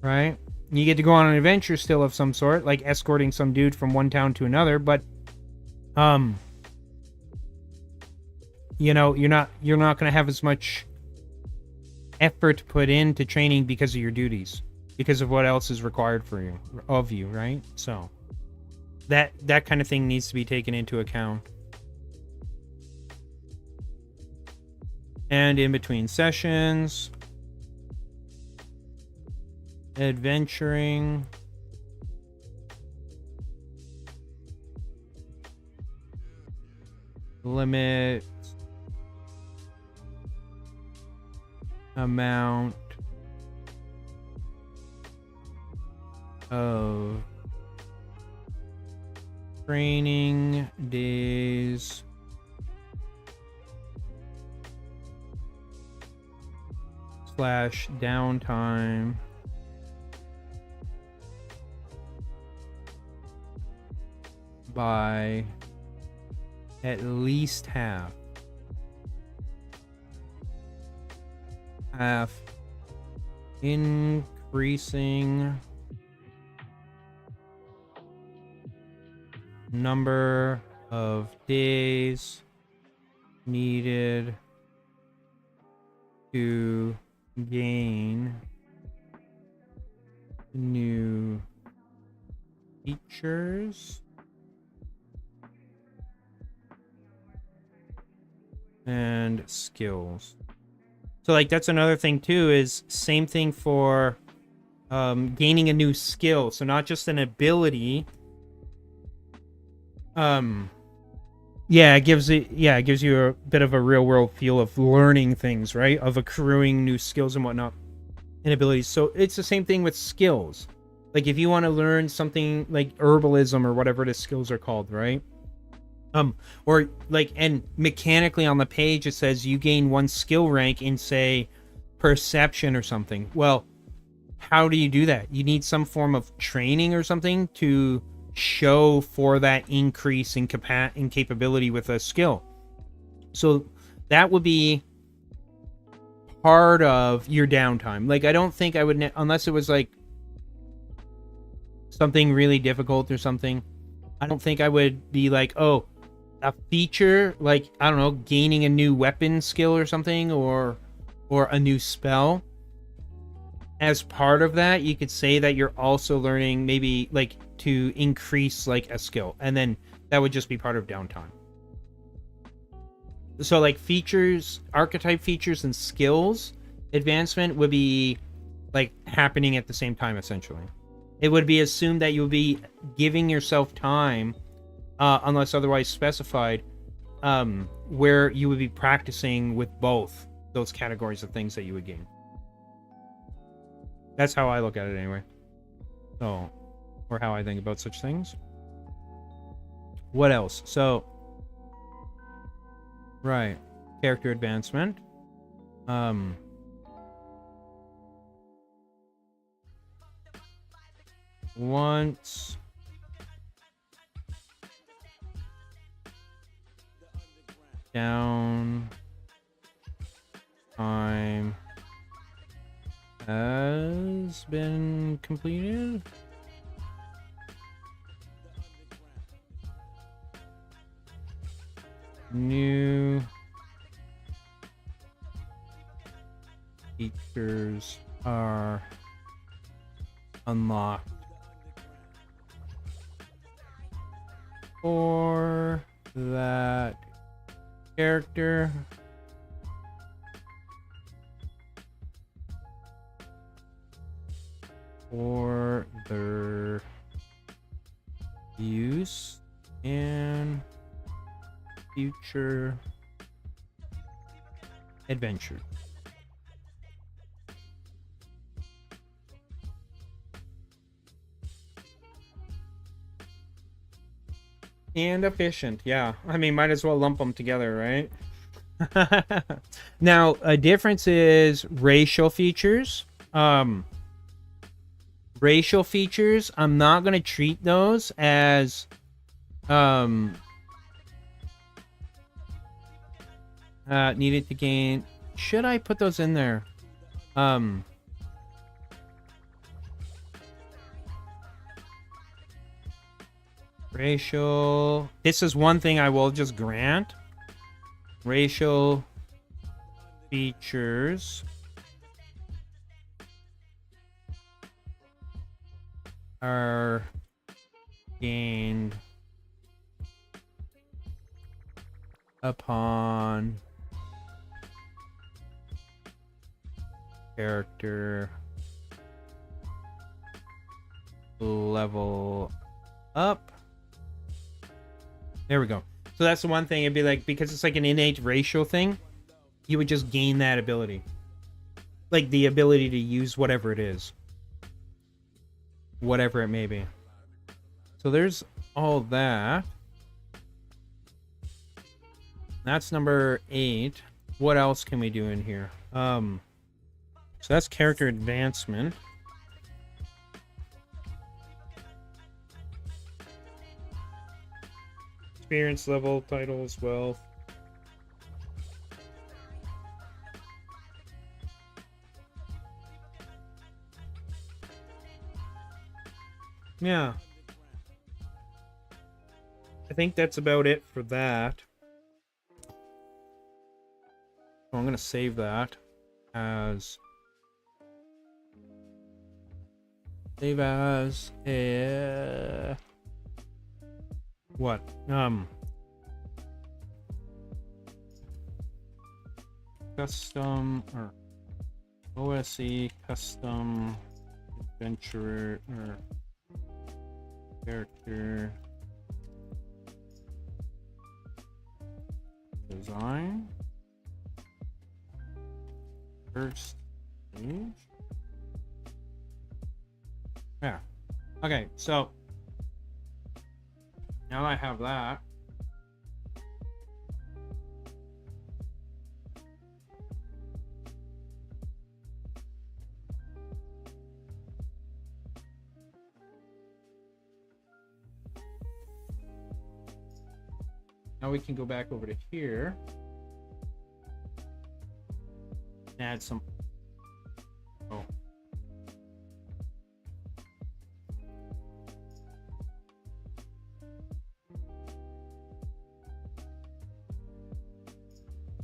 A: right? You get to go on an adventure still of some sort, like escorting some dude from one town to another, but you're not going to have as much effort put into training because of your duties, because of what else is required of you, right? So that kind of thing needs to be taken into account. And in between sessions, adventuring, limit amount of training days / downtime by at least half increase increasing number of days needed to gain new features and skills. So like that's another thing too, is same thing for gaining a new skill. So not just an ability. Yeah, it gives you a bit of a real world feel of learning things, right? Of accruing new skills and whatnot and abilities. So it's the same thing with skills. Like if you want to learn something like herbalism or whatever the skills are called, right? Or like, and mechanically on the page it says you gain 1 skill rank in, say, perception or something. Well, how do you do that? You need some form of training or something to show for that increase in capability with a skill. So that would be part of your downtime. Like I don't think I would, unless it was like something really difficult or something, I don't think I would be like, oh, a feature like, I don't know, gaining a new weapon skill or something, or a new spell. As part of that, you could say that you're also learning maybe like to increase like a skill, and then that would just be part of downtime. So like features, archetype features and skills advancement would be like happening at the same time essentially. It would be assumed that you would be giving yourself time, unless otherwise specified, where you would be practicing with both those categories of things that you would gain. That's how I look at it anyway. So, or how I think about such things. What else? So, right, character advancement. Once down time has been completed, new features are unlocked for that character. For their use in future adventure. And efficient, yeah. I mean, might as well lump them together, right? Now, a difference is racial features. Racial features, I'm not going to treat those as needed to gain. Should I put those in there? Racial, this is one thing I will just grant. Racial features are gained upon character level up. There we go. So that's the one thing. It'd be like, because it's like an innate racial thing, you would just gain that ability, like the ability to use whatever it is, whatever it may be. So there's all that. That's number 8. What else can we do in here? So that's character advancement. Experience level, titles, wealth. yeah. I think that's about it for that. So I'm gonna save that as a what? Custom or OSE custom adventurer or character design first page. Yeah. Okay, so now I have that. Now we can go back over to here and add some. Oh.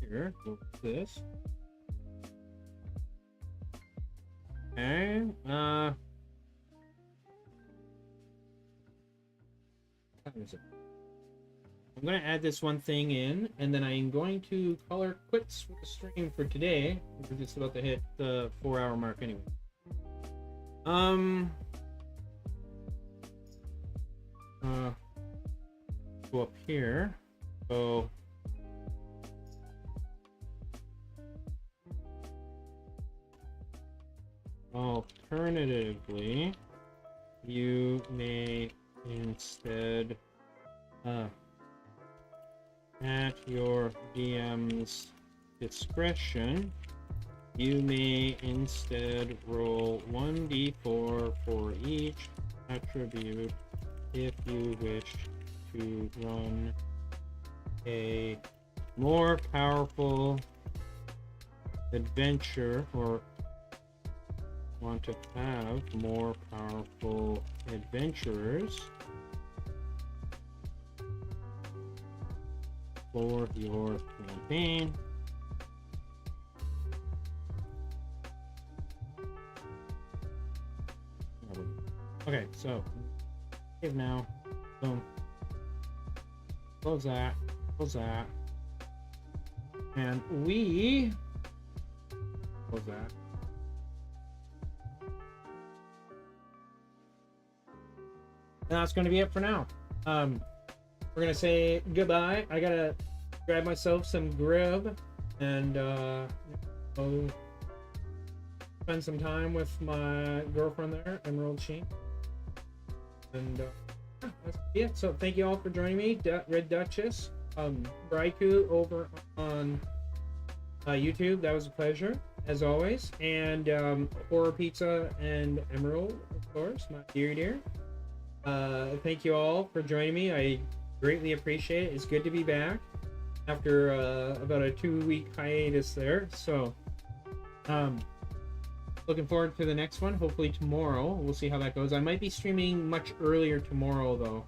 A: Here, go with this. Okay. What is it? I'm going to add this one thing in, and then I'm going to call her quits with the stream for today. We're just about to hit the 4-hour mark anyway. Go up here. So alternatively, you may instead at your DM's discretion, you may instead roll 1d4 for each attribute if you wish to run a more powerful adventure or want to have more powerful adventurers for your campaign. Okay, so save now. Boom. Close that. Close that. And we close that. And that's going to be it for now. We're gonna say goodbye. I gotta grab myself some grub and go spend some time with my girlfriend there, Emerald Sheen. And yeah, that's it. So thank you all for joining me, Red Duchess, Braiku over on YouTube. That was a pleasure as always. And Horror Pizza and Emerald, of course, my dear. Thank you all for joining me. I greatly appreciate it. It's good to be back after about a 2-week hiatus there. So looking forward to the next one, hopefully tomorrow. We'll see how that goes. I might be streaming much earlier tomorrow though.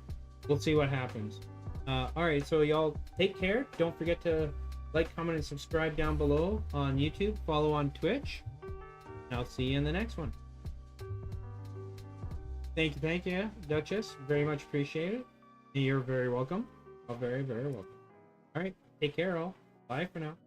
A: We'll see what happens. All right, so y'all take care. Don't forget to like, comment, and subscribe down below on YouTube. Follow on Twitch. And I'll see you in the next one. Thank you, Duchess. Very much appreciate it. You're very welcome. Very welcome. All right, take care, all. Bye for now.